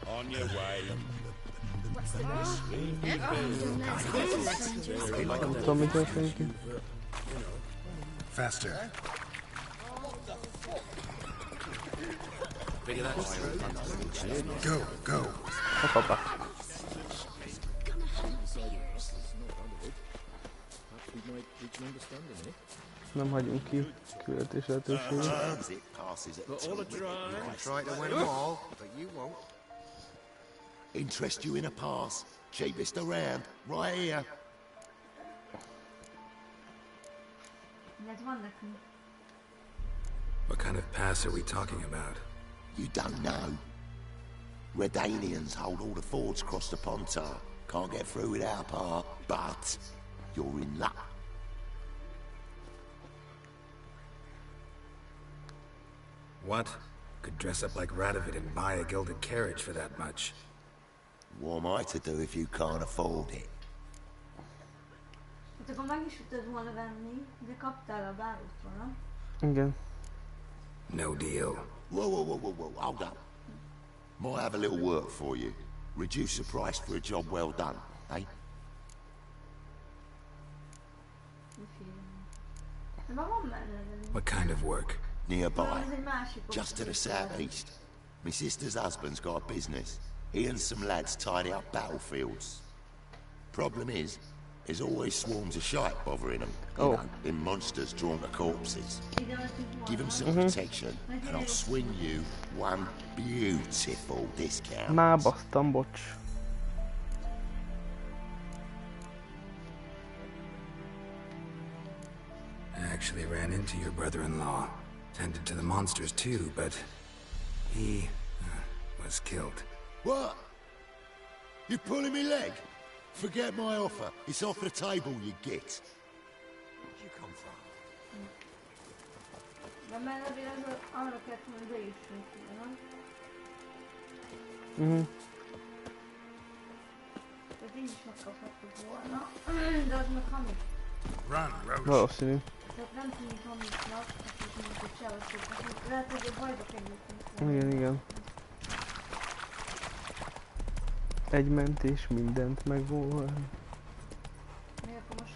On your way. What's the matter? Tudom, mit történik itt? Faster. Go, go. Hoppá. Nem hagyunk ki küldetés lehetőséget. Try to win them all, but you won't. Interest you in a pass? Cheapest around, right here. What kind of pass are we talking about? You don't know. Redanians hold all the fords across the Pontar. Can't get through with our part, but you're in luck. What? Could dress up like Radovid and buy a gilded carriage for that much. What am I to do if you can't afford it? Hát akkor meg is tudod volna venni, de kaptál a bárótól, nem? Igen. No deal. Whoa, hold up. Might have a little work for you. Reduce the price for a job well done, eh? What kind of work? Nearby, just to the southeast. My sister's husband's got a business. He and some lads tidy up battlefields. Problem is, there's always swarms of shite bothering them. You know, them monsters drawn to corpses. Give them some protection, and I'll swing you one beautiful discount. Már basztam, bocs. I actually ran into your brother-in-law. Tended to the monsters too, but he was killed. What? You pulling me leg? Forget my offer. It's off the table, you git. Where'd you come from? De már azért az arra kellett, hogy bejussunk ide, nem? Tehát így is megkaphattuk volna. De az meg hamis. Valószínű. Tehát nem tűnik hamisnak, és mondjuk, hogy csávasztok. Lehet, hogy a bajba kerültünk. Igen. Egy mentés, mindent megvolna. Mi akkor most?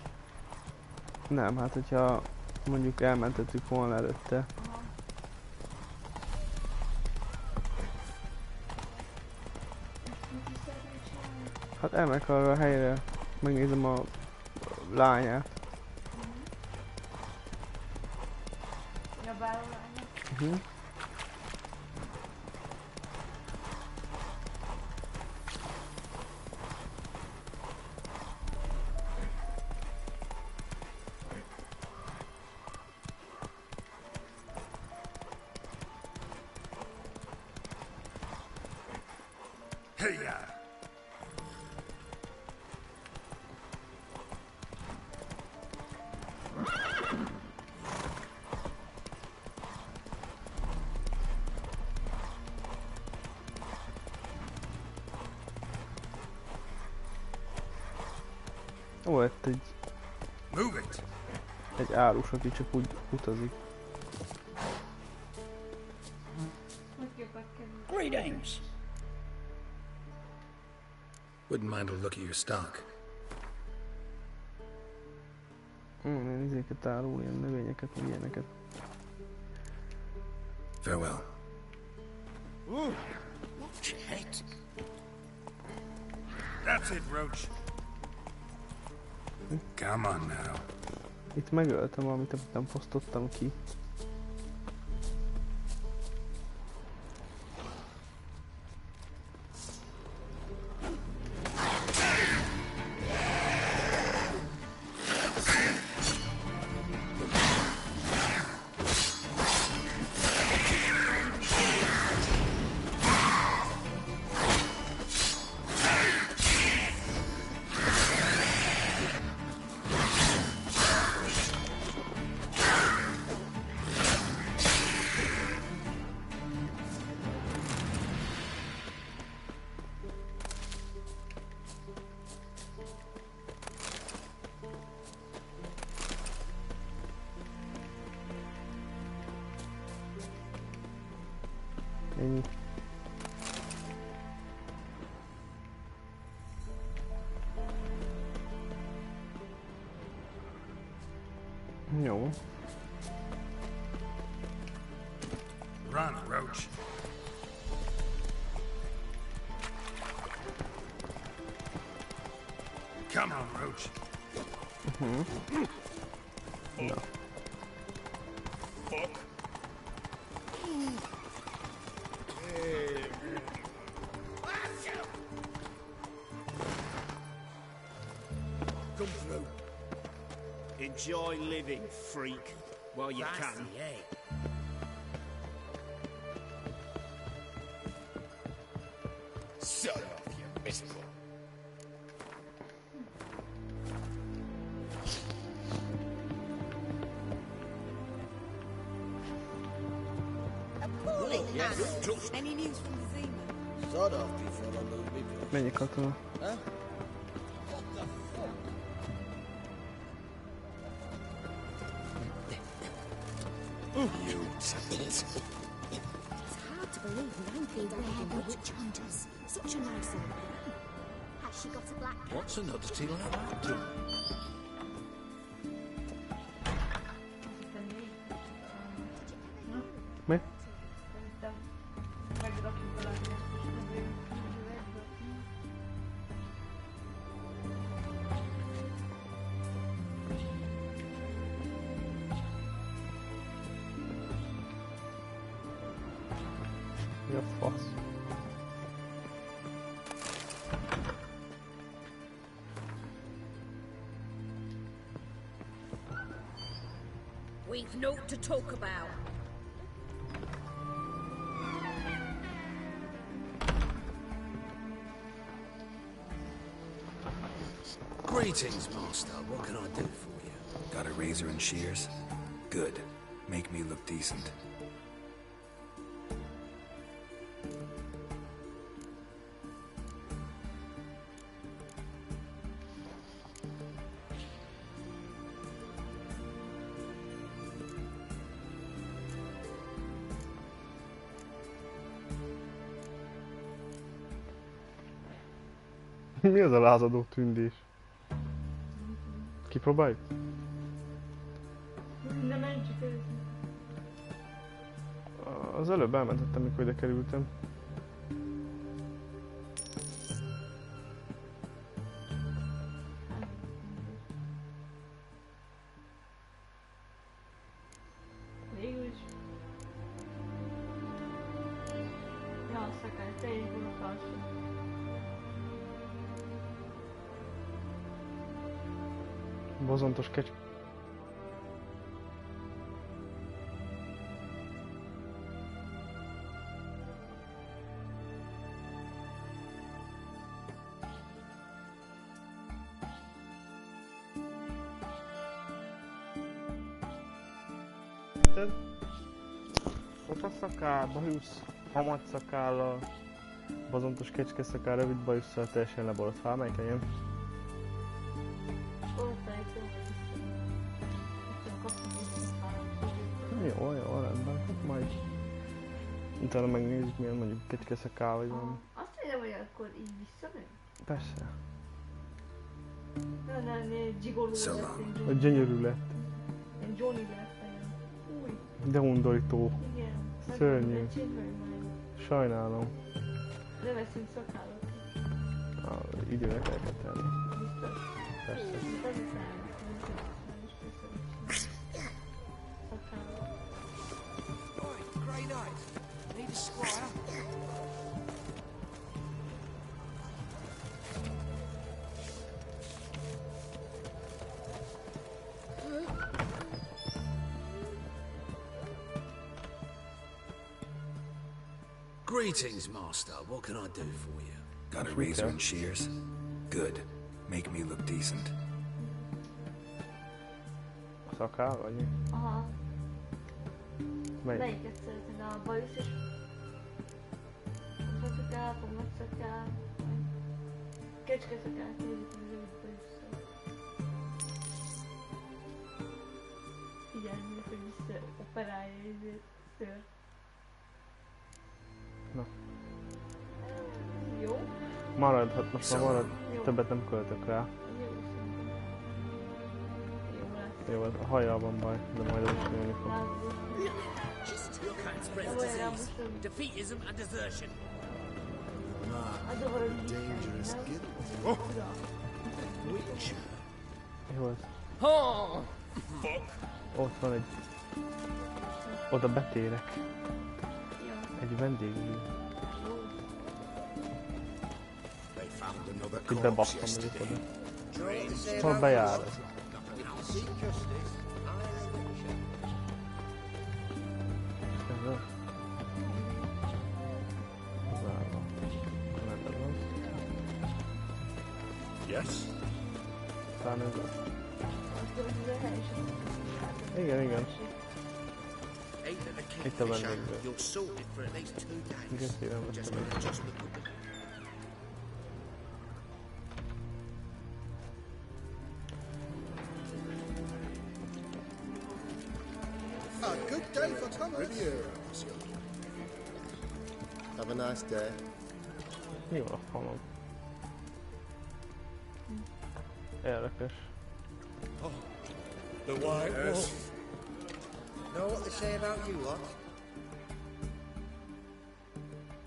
Nem, hát hogyha mondjuk elmentettük volna előtte. Hát elmegyek arra a helyre, megnézem a lányát. Nyabáló lányát? Ó, lett egy árus, aki csak úgy utazik. Greetings! Wouldn't mind a look at your stock. Ilyen izéket árul, ilyen növényeket, meg ilyeneket. Farewell. Ooh, watch your head. That's it, Roach. Come on now. Itt megöltem, amit nem posztottam ki. Ennyi. Jó. Run, Roach. Come on, Roach. No. Fuck. Come through. Enjoy living, freak, while you can. Shut up, you miserable. Appalling, yes, man. Any news from the Zima? Shut up before I lose me place. Mennyi katona? Huh? You tapped. It's hard to believe Nancy had the witch hunters. Such a nice old girl. Has she got a black cat? What's another thing like that do? Mi? Mi a fasz? We've naught to talk about. Greetings, Master. What can I do for you? Got a razor and shears? Good. Make me look decent. Mi az a lázadó tündés? Kipróbáljuk? Nem menj csak őt. Az előbb elmentettem, mikor ide kerültem. szakály, tényleg van a kalsó. Bozontos kecske. Kopaszakál, bajusz, hamadszakál, bozontos kecskeszakál, rövid bajusszal, teljesen leborult fel, melyik legyen? Jó, rendben, hát majd utána megnézzük, milyen mondjuk kecskeszakál vagy valami. Azt mondom, hogy akkor így visszanő? Persze. Nem, dzsigoló lett. Hogy gyönyörű lett. Én Johnny lettem. Új. De undorító. Igen. Szörnyű. Sajnálom. Nem eszünk szakállat. Időre kell tenni. Biztos. Persze. Grey Knight, need a squire? Greetings, master. What can I do for you? Got a razor and shears? Good. Make me look decent. Szakál vagy mi? Aha. Melyik? Melyiket szeretnéd? A bajusz is? Szakál, fogatszakál. Kecskeszakál, nézzük a rövid bajusszal. Figyelj, hogy visszaoperálja ezért szőr. Na. Jó. Maradhat, most már marad. Többet nem költök rá. Jó, a hajjal van baj, de majd az is nőni fog. Defeatism and desertion. Dangerous Jó ez. Oh! Ott van egy... Oda betérek. Egy vendégül. Itt bebasztom az itt oda. Hol bejár ez? Yes? Talán ez az. Igen. Itt a vendégből. Igen, szívem vettem meg. A good day for commerce. Have a nice day. Jó a falom. Érdekes. Oh, the White Wolf. Know what they say about you lot?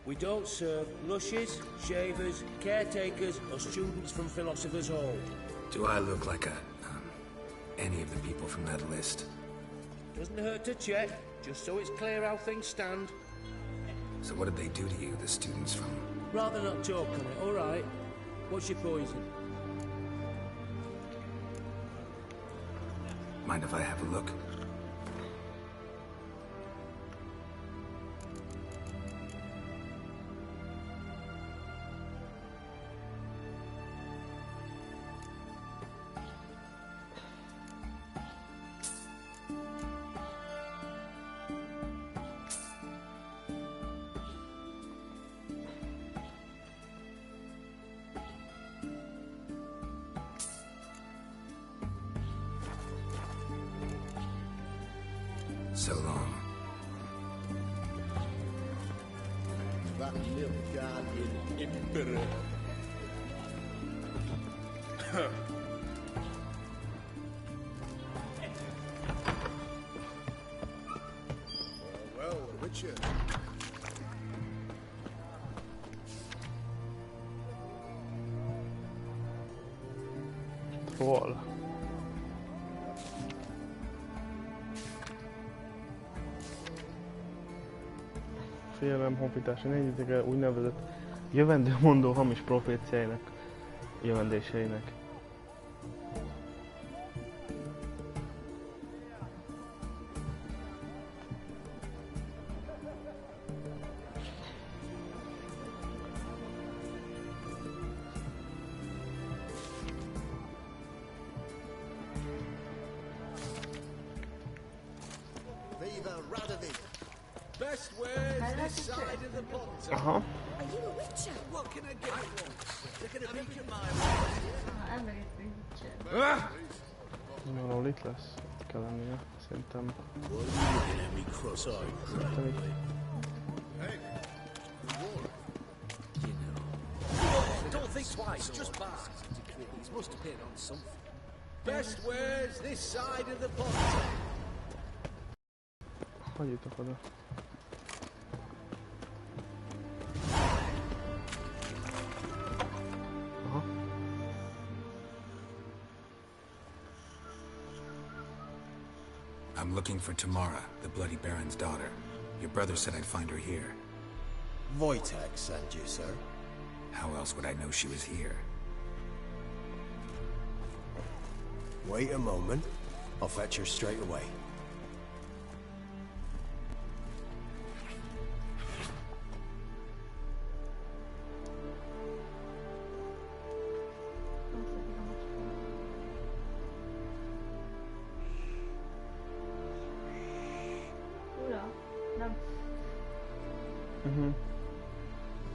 We don't serve lushes, shavers, caretakers, or students from Philosopher's Hall. Do I look like any of the people from that list? Doesn't hurt to check, just so it's clear how things stand. So what did they do to you, the students from... Rather not talk on it, alright? What's your poison? Mind if I have a look? So long. That little guardian emperor. Well, Richard. Hol? félelem honfitásra, nézzétek el úgynevezett jövendőmondó hamis proféciáinak jövendéseinek. Aha. Are you a witcher? What can I get for? They're gonna make your Valahol itt lesz. Kell lennie. Szerintem. Don't think twice, just pass. He's must have hit on something. Best wares this side of the pond. Hagyjatok oda. Aha. I'm looking for Tamara, the Bloody Baron's daughter. Your brother said I'd find her here. Wojtek sent you, sir. How else would I know she was here? Wait a moment. I'll fetch her straight away.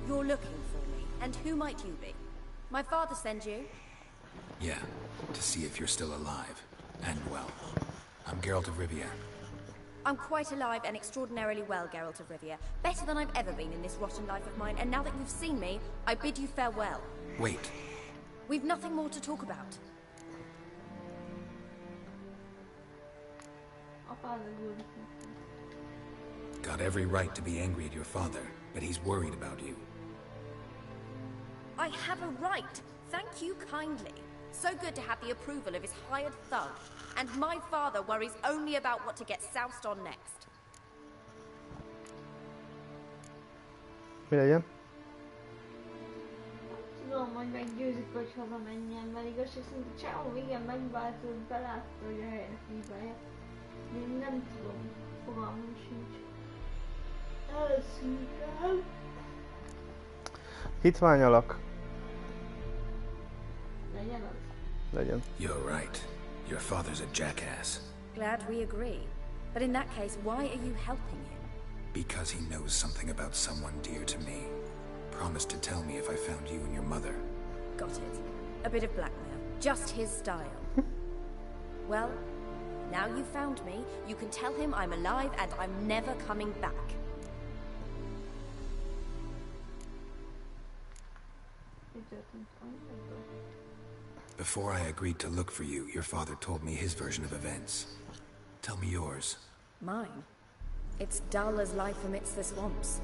You're looking for me, and who might you be? My father sent you? Yeah, to see if you're still alive. And well. I'm Geralt of Rivia. I'm quite alive and extraordinarily well, Geralt of Rivia. Better than I've ever been in this rotten life of mine, and now that you've seen me, I bid you farewell. Wait. We've nothing more to talk about. Got every right to be angry at your father, but he's worried about you. I have a right. Thank you kindly. So good to have the approval of his hired thug. And my father worries only about what to get soused on next. Mi legyen? Tudom, hogy meggyőzik, hogy hova menjen, mert igazság szerint a csávó igen megváltozott, belátta, hogy a helyre híválja. Én nem tudom, fogalmam sincs. Elszűrem. Hitványalak. Legyen az. Legyen. You're right. Your father's a jackass. Glad we agree. But in that case, why are you helping him? Because he knows something about someone dear to me. Promised to tell me if I found you and your mother. Got it. A bit of blackmail. Just his style. Well, now you've found me, you can tell him I'm alive and I'm never coming back. Before I agreed to look for you, your father told me his version of events. Tell me yours. Mine? It's dull as life amidst the swamps.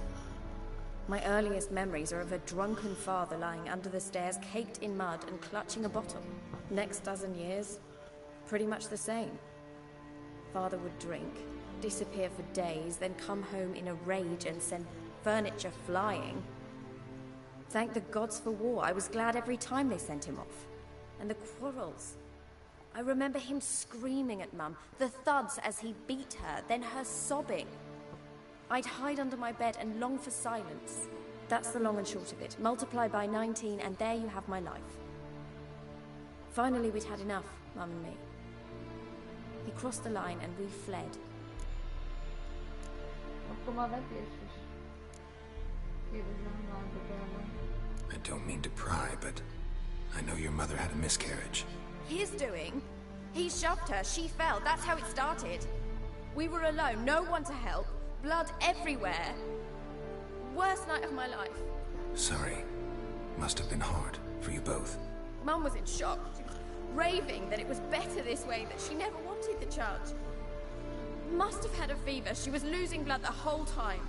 My earliest memories are of a drunken father lying under the stairs, caked in mud and clutching a bottle. Next dozen years, pretty much the same. Father would drink, disappear for days, then come home in a rage and send furniture flying. Thank the gods for war. I was glad every time they sent him off. And the quarrels. I remember him screaming at Mum, the thuds as he beat her, then her sobbing. I'd hide under my bed and long for silence. That's the long and short of it. Multiply by 19 and there you have my life. Finally we'd had enough, Mum and me. He crossed the line and we fled. I don't mean to pry, but I know your mother had a miscarriage. His doing? He shoved her, she fell, that's how it started. We were alone, no one to help, blood everywhere. Worst night of my life. Sorry. Must have been hard for you both. Mum was in shock. She was raving that it was better this way, that she never wanted the child. Must have had a fever, she was losing blood the whole time.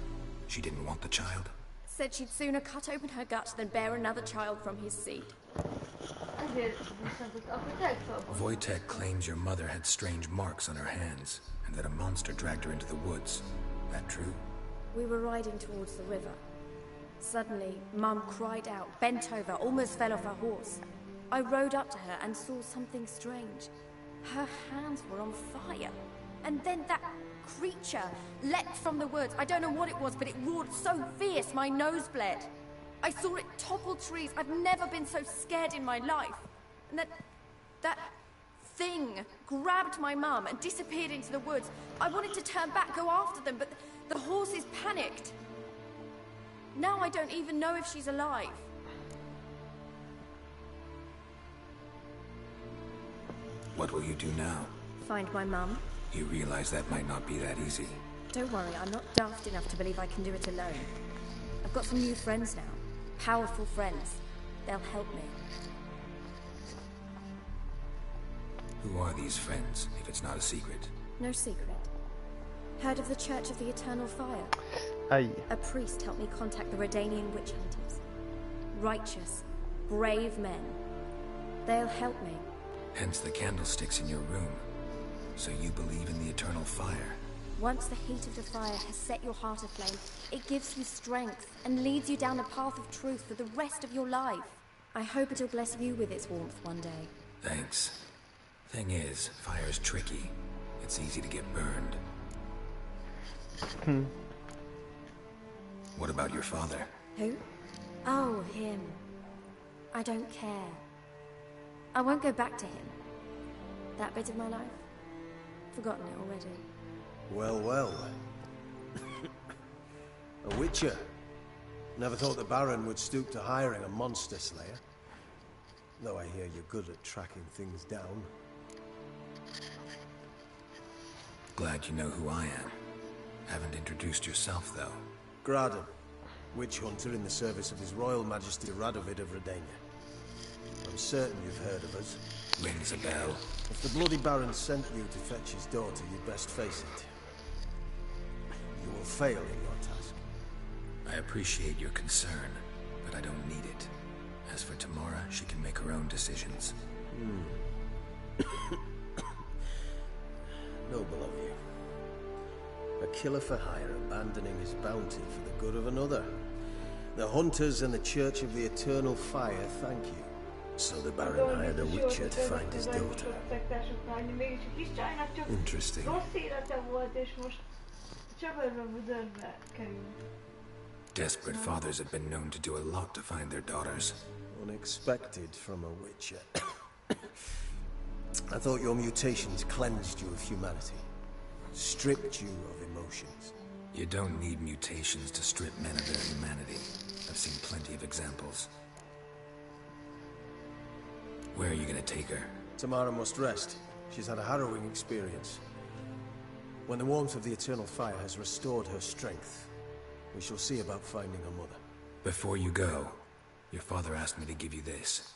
She didn't want the child? Said she'd sooner cut open her gut than bear another child from his seed. Wojtek claims your mother had strange marks on her hands, and that a monster dragged her into the woods. That true? We were riding towards the river. Suddenly, Mum cried out, bent over, almost fell off her horse. I rode up to her and saw something strange. Her hands were on fire. And then that creature leapt from the woods. I don't know what it was, but it roared so fierce my nose bled. I saw it topple trees. I've never been so scared in my life. And that thing grabbed my mum and disappeared into the woods. I wanted to turn back, go after them, but the horses panicked. Now I don't even know if she's alive. What will you do now? Find my mum. You realize that might not be that easy. Don't worry, I'm not daft enough to believe I can do it alone. I've got some new friends now. Powerful friends. They'll help me. Who are these friends, if it's not a secret? No secret. Heard of the Church of the Eternal Fire? Aye. A priest helped me contact the Redanian witch hunters. Righteous, brave men. They'll help me. Hence the candlesticks in your room. So you believe in the eternal fire? Once the heat of the fire has set your heart aflame, it gives you strength and leads you down a path of truth for the rest of your life. I hope it'll bless you with its warmth one day. Thanks. Thing is, fire's tricky. It's easy to get burned. What about your father? Who? Oh, him. I don't care. I won't go back to him. That bit of my life? Forgotten it already. Well, well. A witcher. Never thought the Baron would stoop to hiring a monster slayer. Though I hear you're good at tracking things down. Glad you know who I am. Haven't introduced yourself, though. Graden, witch hunter in the service of His Royal Majesty Radovid of Redania. I'm certain you've heard of us. Rings a bell. If the bloody Baron sent you to fetch his daughter, you'd best face it. You will fail in your task. I appreciate your concern, but I don't need it. As for Tamara, she can make her own decisions. Noble of you. A killer for hire abandoning his bounty for the good of another. The hunters and the Church of the Eternal Fire thank you. So the Baron hired a witcher to find his daughter. Interesting. Desperate fathers have been known to do a lot to find their daughters. Unexpected from a witcher. I thought your mutations cleansed you of humanity. Stripped you of emotions. You don't need mutations to strip men of their humanity. I've seen plenty of examples. Where are you gonna take her? Tamara must rest. She's had a harrowing experience. When the warmth of the Eternal Fire has restored her strength, we shall see about finding her mother. Before you go, your father asked me to give you this.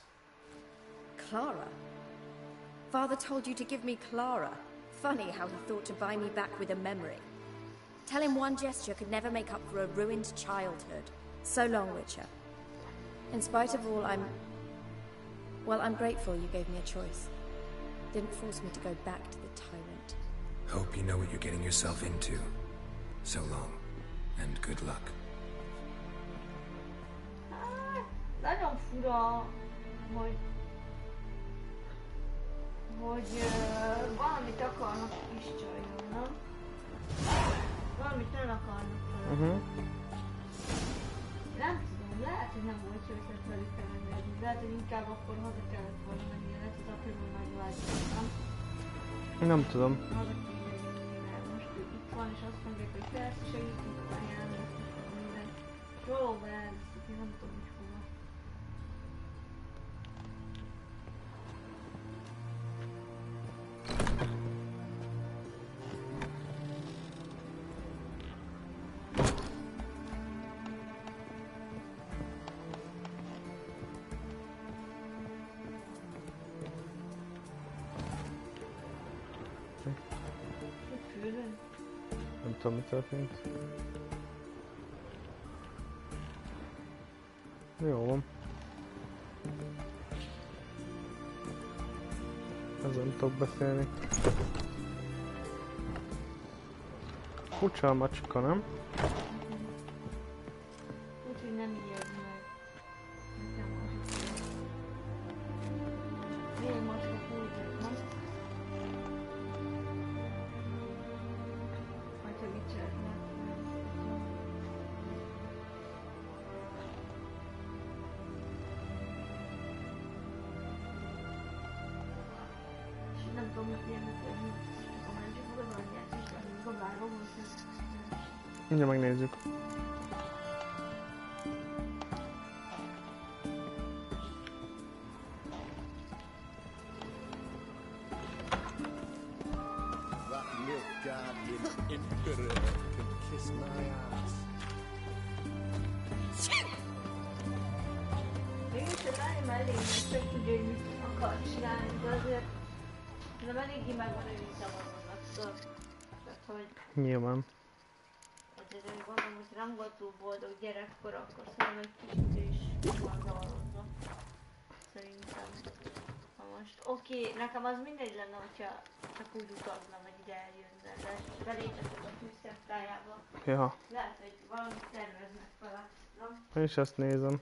Clara? Father told you to give me Clara. Funny how he thought to buy me back with a memory. Tell him one gesture could never make up for a ruined childhood. So long, Witcher. In spite of all, I'm grateful you gave me a choice. Didn't force me to go back to the tyrant. Hope you know what you're getting yourself into. So long, and good luck. Nagyon fura, hogy valamit akarnak is csaljon, nem? Valamit nem akarnak vele. Nem tudom, lehet, hogy nem volt jó ötlet velük elengedni. Lehet, hogy inkább akkor haza kellett volna menni, lehet, hogy akkor megváltoztam. Nem tudom. Haza kéne jönni, mert most ő itt van, és azt mondják, hogy persze segítünk a pályán, minden. Próba elveszik, nem tudom, hogy hova. Nem tudom, mi történt. Jó van. Ezzel nem tudok beszélni. Furcsa a macska, nem? Mindjárt megnézzük. Nyilván. Azért gondolom, hogy nem volt túl boldog gyerekkor, akkor szerintem egy kicsit is pazarozza. Szerintem. Ha most oké, nekem az mindegy lenne, hogyha csak úgy utazna, meg ide eljönne, de belétetek a tűzszektájába. Ja. Lehet, hogy valamit terveznek vele, nem? Én is ezt nézem.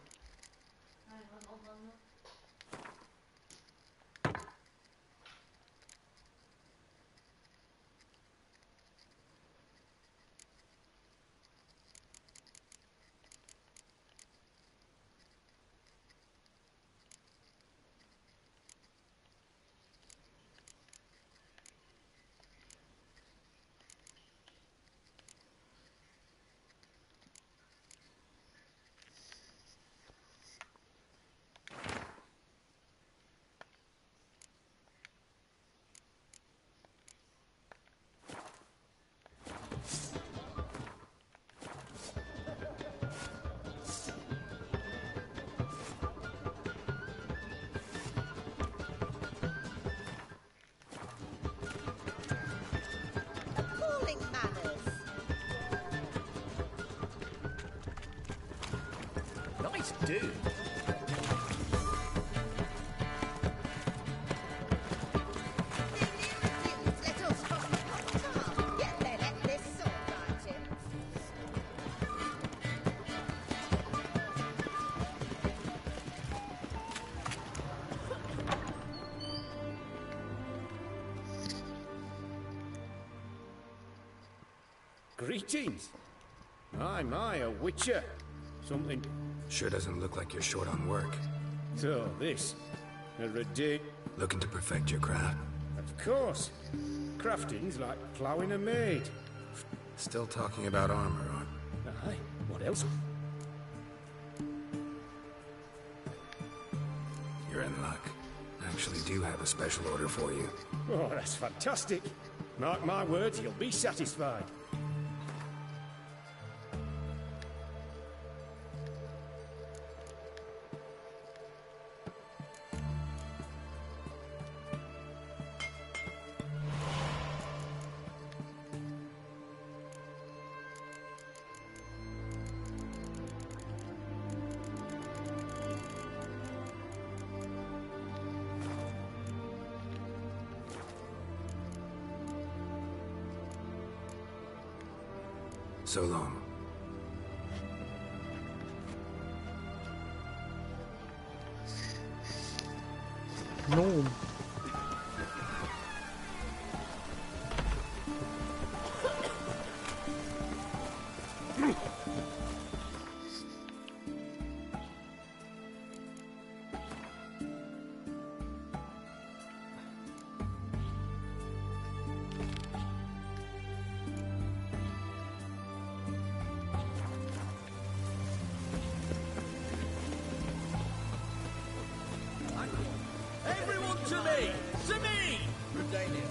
Nice dude. Greetings. My, a witcher. Something... Sure doesn't look like you're short on work. So, this... a ridiculous... Looking to perfect your craft? Of course. Crafting's like ploughing a maid. Still talking about armor, huh? Aye, what else? You're in luck. I actually do have a special order for you. Oh, that's fantastic. Mark my words, you'll be satisfied. So long. No. Everyone to me! To me! Good day, Neil.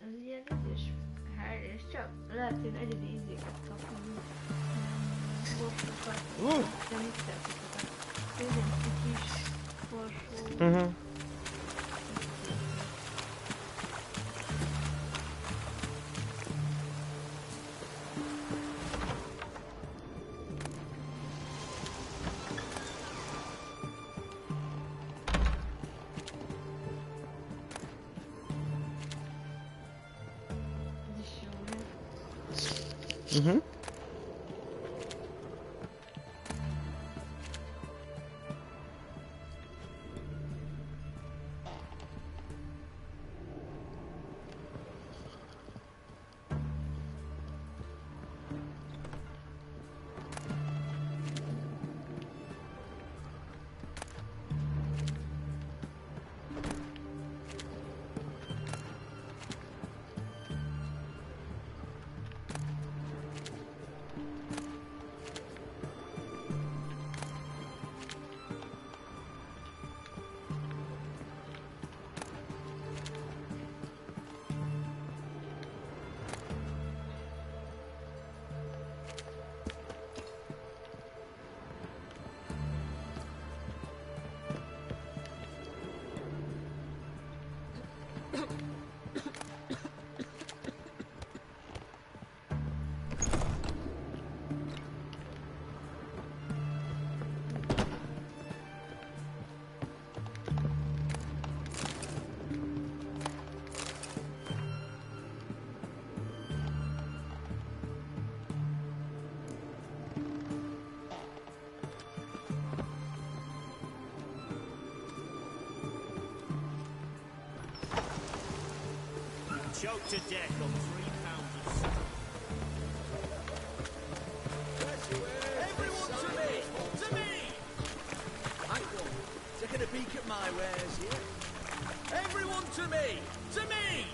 Ez ilyen ügyes hely, és csak lehet, hogy egyedi ízéket kapni. Borsokat, de mixeltetokat. Tényleg kis Choked to death on 3 pounds of salt. Everyone to me! To me! Hang on. Taking a peek at my wares here. Everyone to me! To me!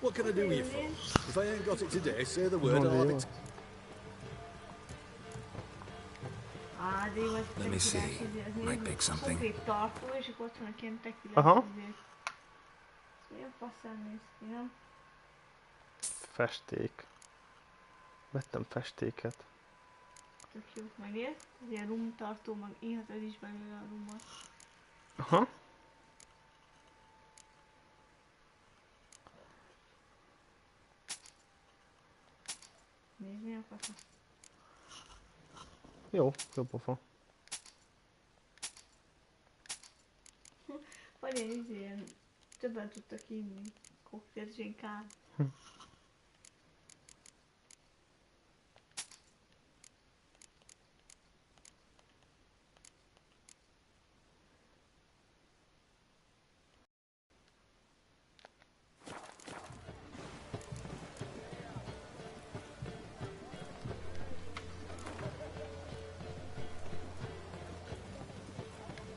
What can I do with you for? If I ain't got it today, say the word, I'll have it. Let me see. Might make something. Aha. Festék. Vettem festéket. Tök jó, megért? Ez ilyen rumtartó, meg ihatod is belőle a rumot. Aha. Nézd, mi a fasz? Jó, jó pofa. Vagy ilyen többen tudtak inni koktélt zsinkát.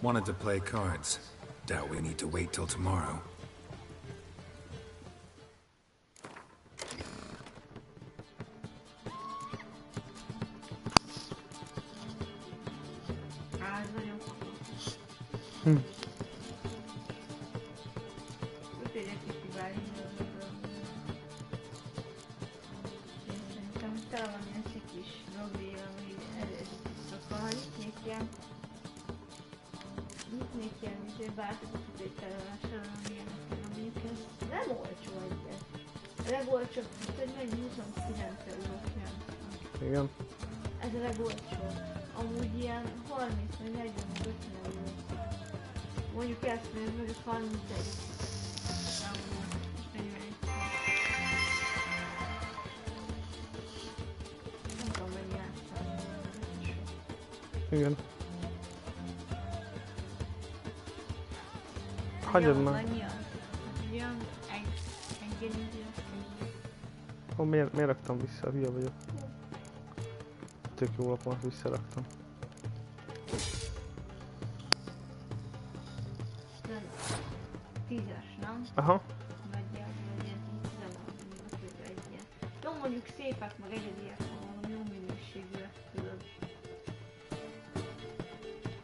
Wanted to play cards. Doubt we need to wait till tomorrow. Legolcsóbb, hogy mennyi 29 euró jön. Igen. Ez a legolcsóbb. Amúgy ilyen 30 vagy 40 vagy 50 euró. Mondjuk ezt mondjuk, hogy 31 euró. 41. Nem tudom, mennyi átszállni. Igen. Hagyjad már. Ó, miért raktam vissza? Hülye vagyok. Tök jó lapon, visszaraktam. Tízes, nem? Aha. Nagyjából ilyen 16 egy ilyen. Jó, mondjuk szépek, meg egyediek van, jó minőségűek, tudod.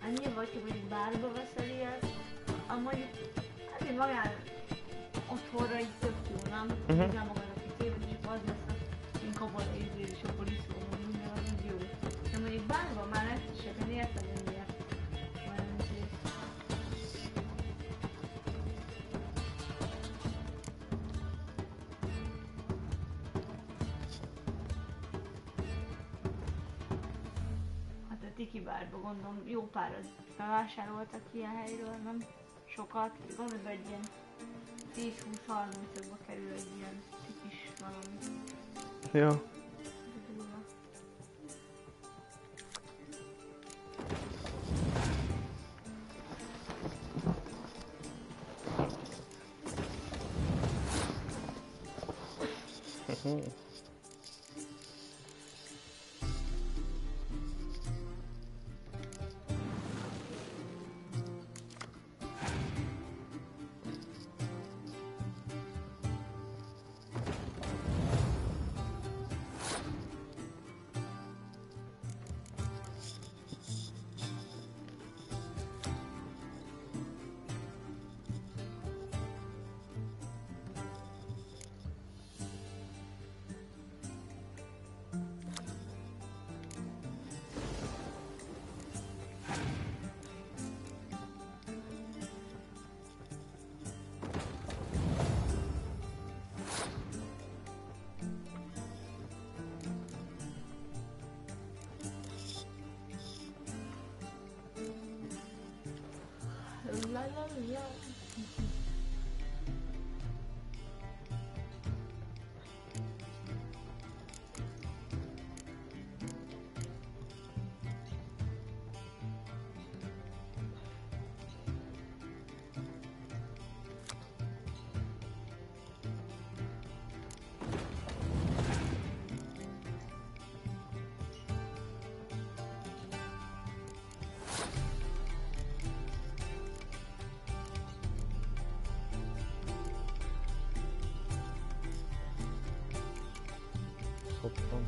Annyi vagy, hogy mondjuk bárba veszel ilyet, mondjuk, hát én magán otthonra így tök jó nem? Igazán magadnak egy évet, és akkor az lesz a inkább a ízlér, és akkor iszol, hogy minden az úgy jó. De mondjuk bárban már legtöbbségben értem, hogy miért. Már nem szép. Hát a Tiki Bárba gondolom jó párat bevásároltak ilyen helyről, nem? Sokat, gondolom egy ilyen 10-20-30-ba kerül egy ilyen tikis valami. Ja. La la la. Szoptam.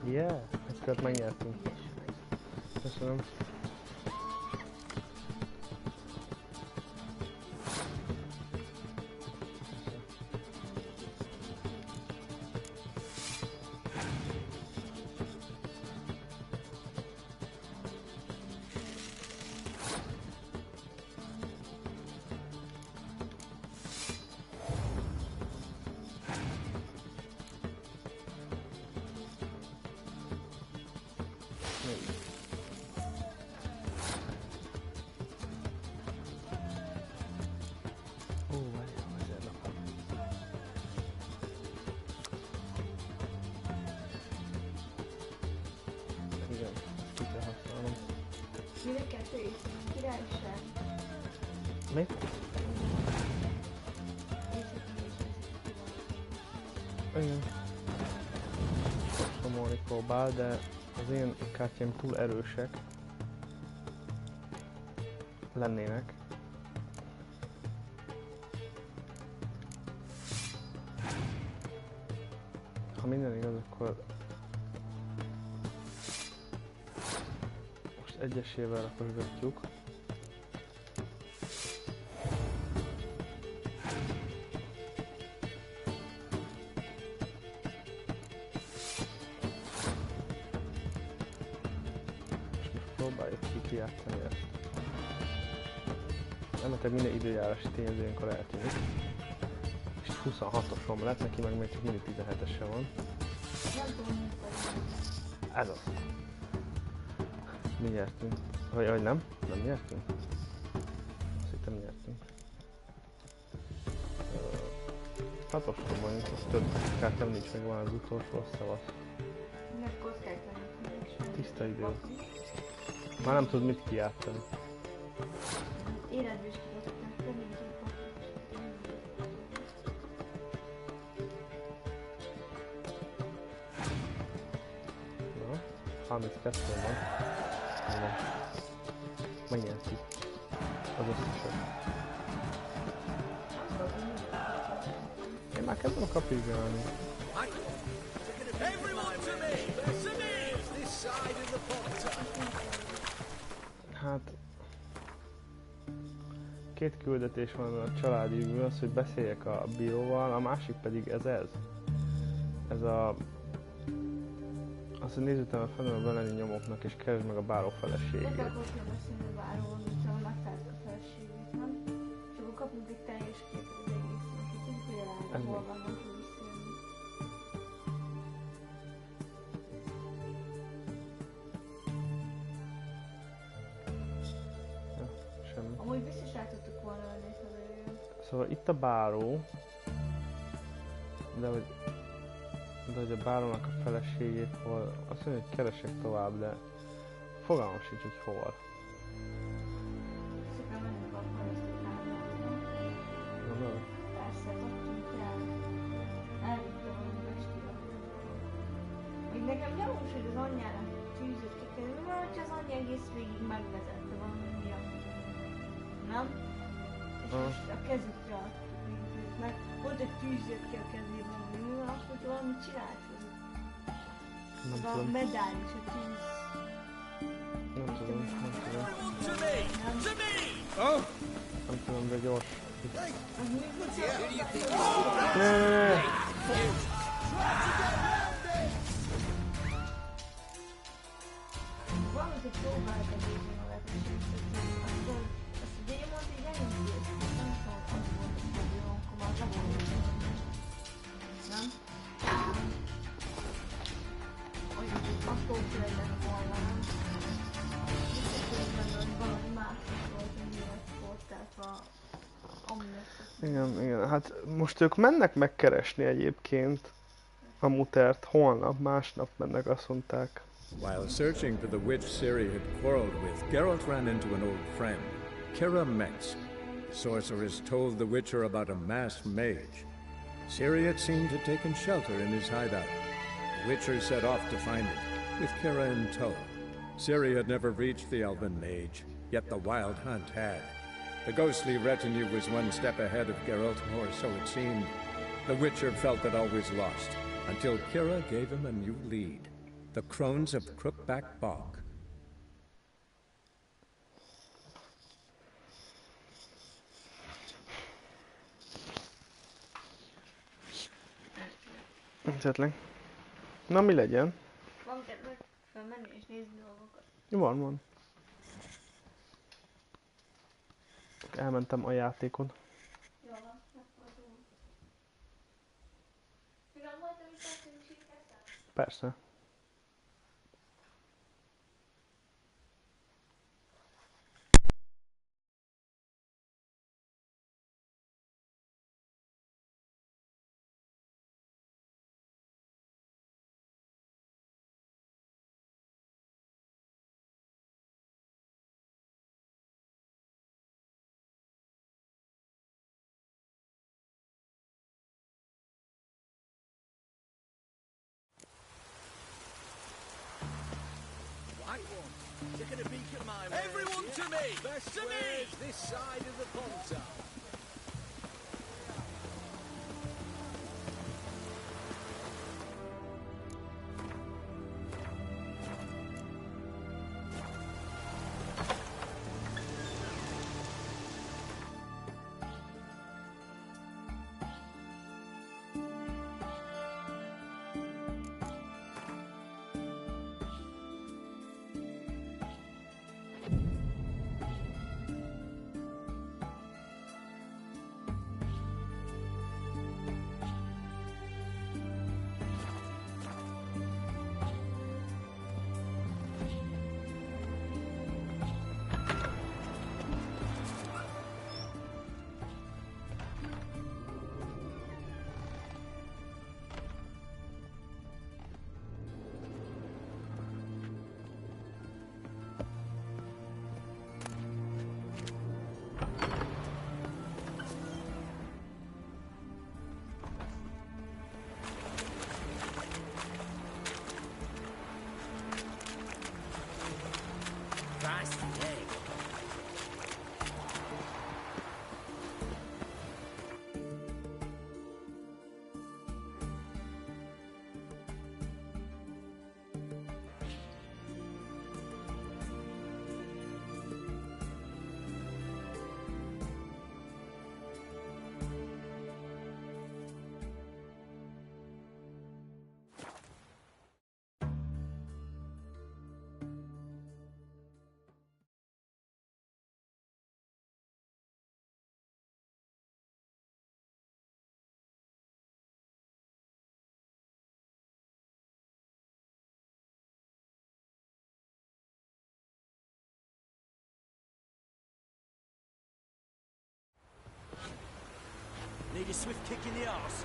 Yeah, egy kört megnyertünk. Köszönöm. Mind a kettő is. Királyság. Mi? Igen. Szomorni próbál, de az én kártyáim túl erősek lennének. Ha minden igaz, akkor most egyesével rakosgatjuk. Próbáljuk kijátszani ezt. Remélhetőleg minden időjárási tényező ilyenkor eltűnik. És 26-osom lett, neki meg még csak mindig 17-ese van. Ez az. Mi nyertünk? Vagy nem? Nem nyertünk? Azt hittem nyertünk. Hát ostom vagyunk, az több kockát nem nincs, meg van az utolsó, szavasz. Miért kockák lennek? Tiszta idő. Már nem tud mit kijátszani. Életből is kidobták, de nincs egy Na, 32 van. Igen. Megnyertük. Az összeset. Én már kezdem kapizsgálni. Hát... Két küldetés van a családi ügyben, az, hogy beszéljek a bíróval, a másik pedig ez. Ez a... Azt, hogy nézz utána fel a veleni nyomoknak és keresd meg a báró feleségét. Nekem akkor kell beszélni a báróval, miután megtaláltuk a feleségét, nem? És akkor kapunk egy teljes képet az egésznek, és tudjuk, hogy jelenleg hol vannak beszélni. Ja, semmi. Amúgy biztos el tudtuk volna venni, ha jöjjön. Szóval itt a báró, de hogy a bárónak a feleségét hol, azt mondja, hogy keresek tovább, de fogalmam sincs, hogy hol. Szépen mennünk akkor ezt a kámát, Gondolod? persze, adtunk el. Elvitte valami estére. Még nekem gyanús, hogy az anyjának tűzött ki kell, mert hogy az anyja egész végig megvezette valami miatt. Nem? És most a kezükre adtuk, mert volt egy tűz jött ki a kezében, azt mondja, valamit csinált velük. Nem A tudom. medál és a tűz. Nem tudom. Nem? Nem tudom, de gyors. Az mi volt? Ne. Valamit, hogy próbálok a végén a lehetőséget, akkor azt a démont így elintéztem, nem tudom, az volt a probléma, akkor már nem volt. Nem? Hogy attól féltem volna, nem? Biztos, hogy valami másik volt, hogy miért volt, tehát Igen, hát most ők mennek megkeresni egyébként a mutert, holnap, másnap mennek, azt mondták. While searching for the witch Ciri had quarreled with, Geralt ran into an old friend, Kira Metz. The sorceress told the Witcher about a masked mage. Ciri had seemed to have taken shelter in his hideout. The Witcher set off to find it, with Kira in tow. Ciri had never reached the elven mage, yet the wild hunt had. The ghostly retinue was one step ahead of Geralt, or so it seemed. The Witcher felt that all was lost, until Kira gave him a new lead. The Crones of Crookback Bog. Esetleg. Na, mi legyen? Van kedved felmenni és nézni dolgokat. Van. Elmentem a játékon. Jó van, megfordul. Finom volt, amit tettünk csirkesztel? Persze. Taking a peek at my wares. Everyone to me! Best wares this side of the pond tower. you swift kick in the arse.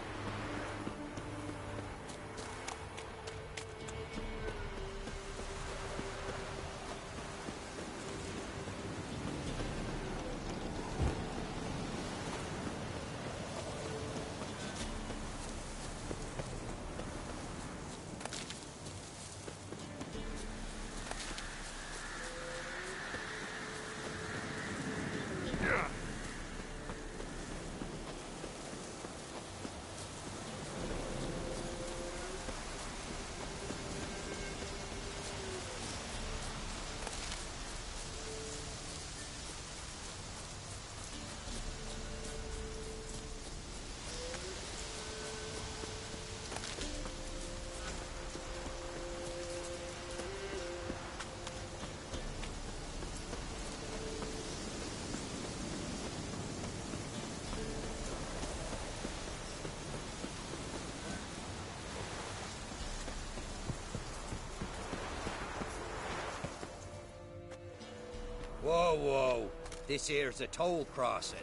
Whoa, whoa. This here's a toll crossing.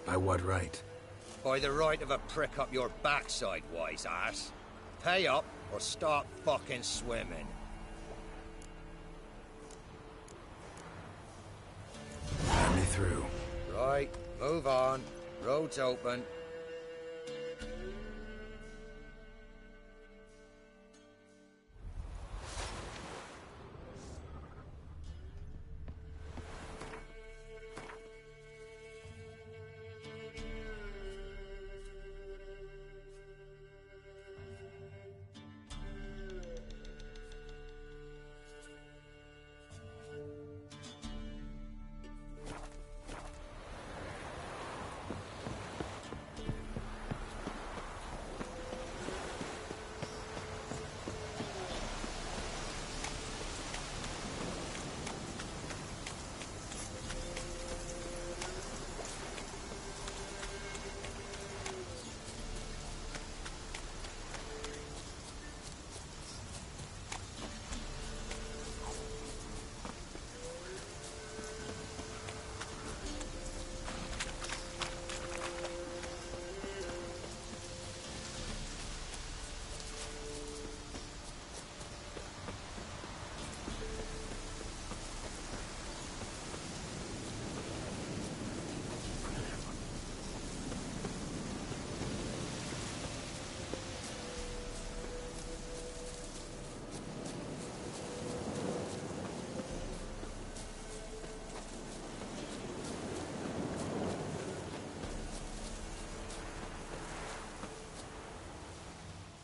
By what right? By the right of a prick up your backside, wise ass. Pay up or stop fucking swimming. Let me through. Right, move on. Road's open.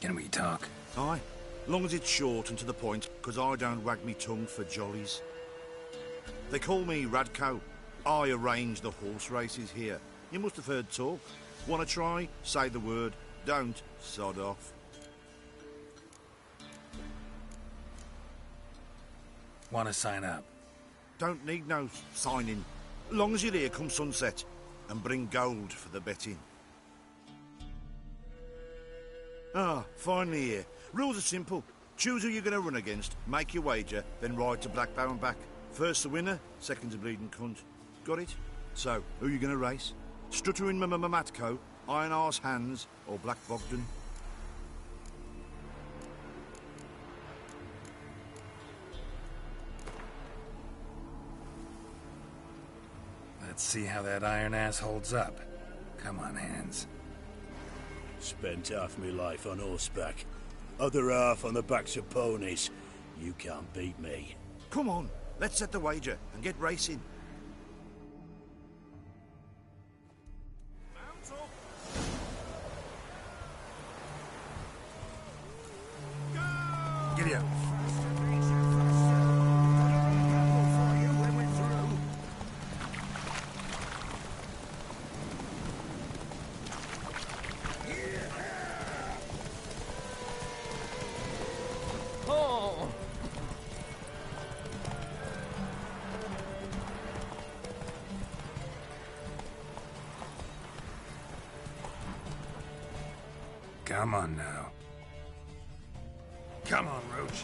Can we talk? Aye. Long as it's short and to the point, because I don't wag me tongue for jollies. They call me Radko. I arrange the horse races here. You must have heard talk. Want to try? Say the word. Don't, sod off. Want to sign up? Don't need no signing. Long as you're here come sunset. And bring gold for the betting. Ah, finally here. Rules are simple. Choose who you're going to run against, make your wager, then ride to Blackbow and back. First the winner, second's a bleeding cunt. Got it? So, who you going to race? Stuttering Matko, Iron Arse Hands, or Black Bogdan? Let's see how that iron ass holds up. Come on, Hands. Spent half my life on horseback, other half on the backs of ponies. You can't beat me. Come on, let's set the wager and get racing. Giddy up. Come on now. Come on, Roach.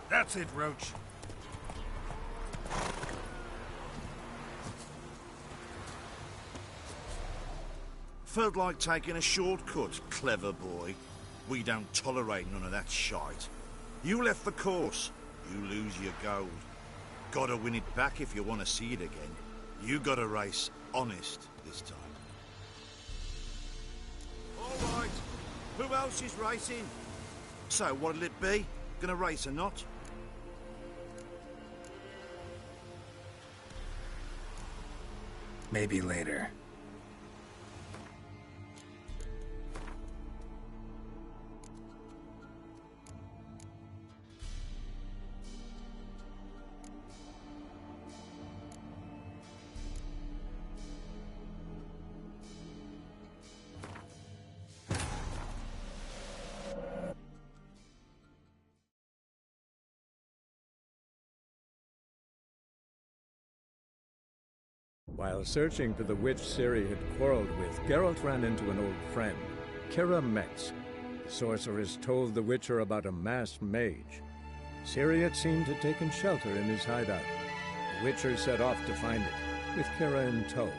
That's it, Roach. Felt like taking a shortcut, clever boy. We don't tolerate none of that shite. You left the course, you lose your gold. Gotta win it back if you want to see it again. You gotta race honest this time. All right, who else is racing? So what'll it be? Gonna race or not? Maybe later. While searching for the witch Ciri had quarreled with, Geralt ran into an old friend, Kira Metz. The sorceress told the Witcher about a masked mage. Ciri had seemed to have taken shelter in his hideout. The Witcher set off to find it, with Kira in tow.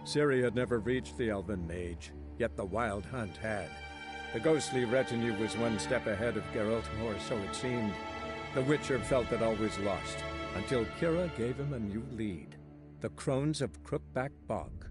Ciri had never reached the elven mage, yet the wild hunt had. The ghostly retinue was one step ahead of Geralt, or so it seemed. The Witcher felt it always lost, until Kira gave him a new lead. The Crones of Crookback Bog.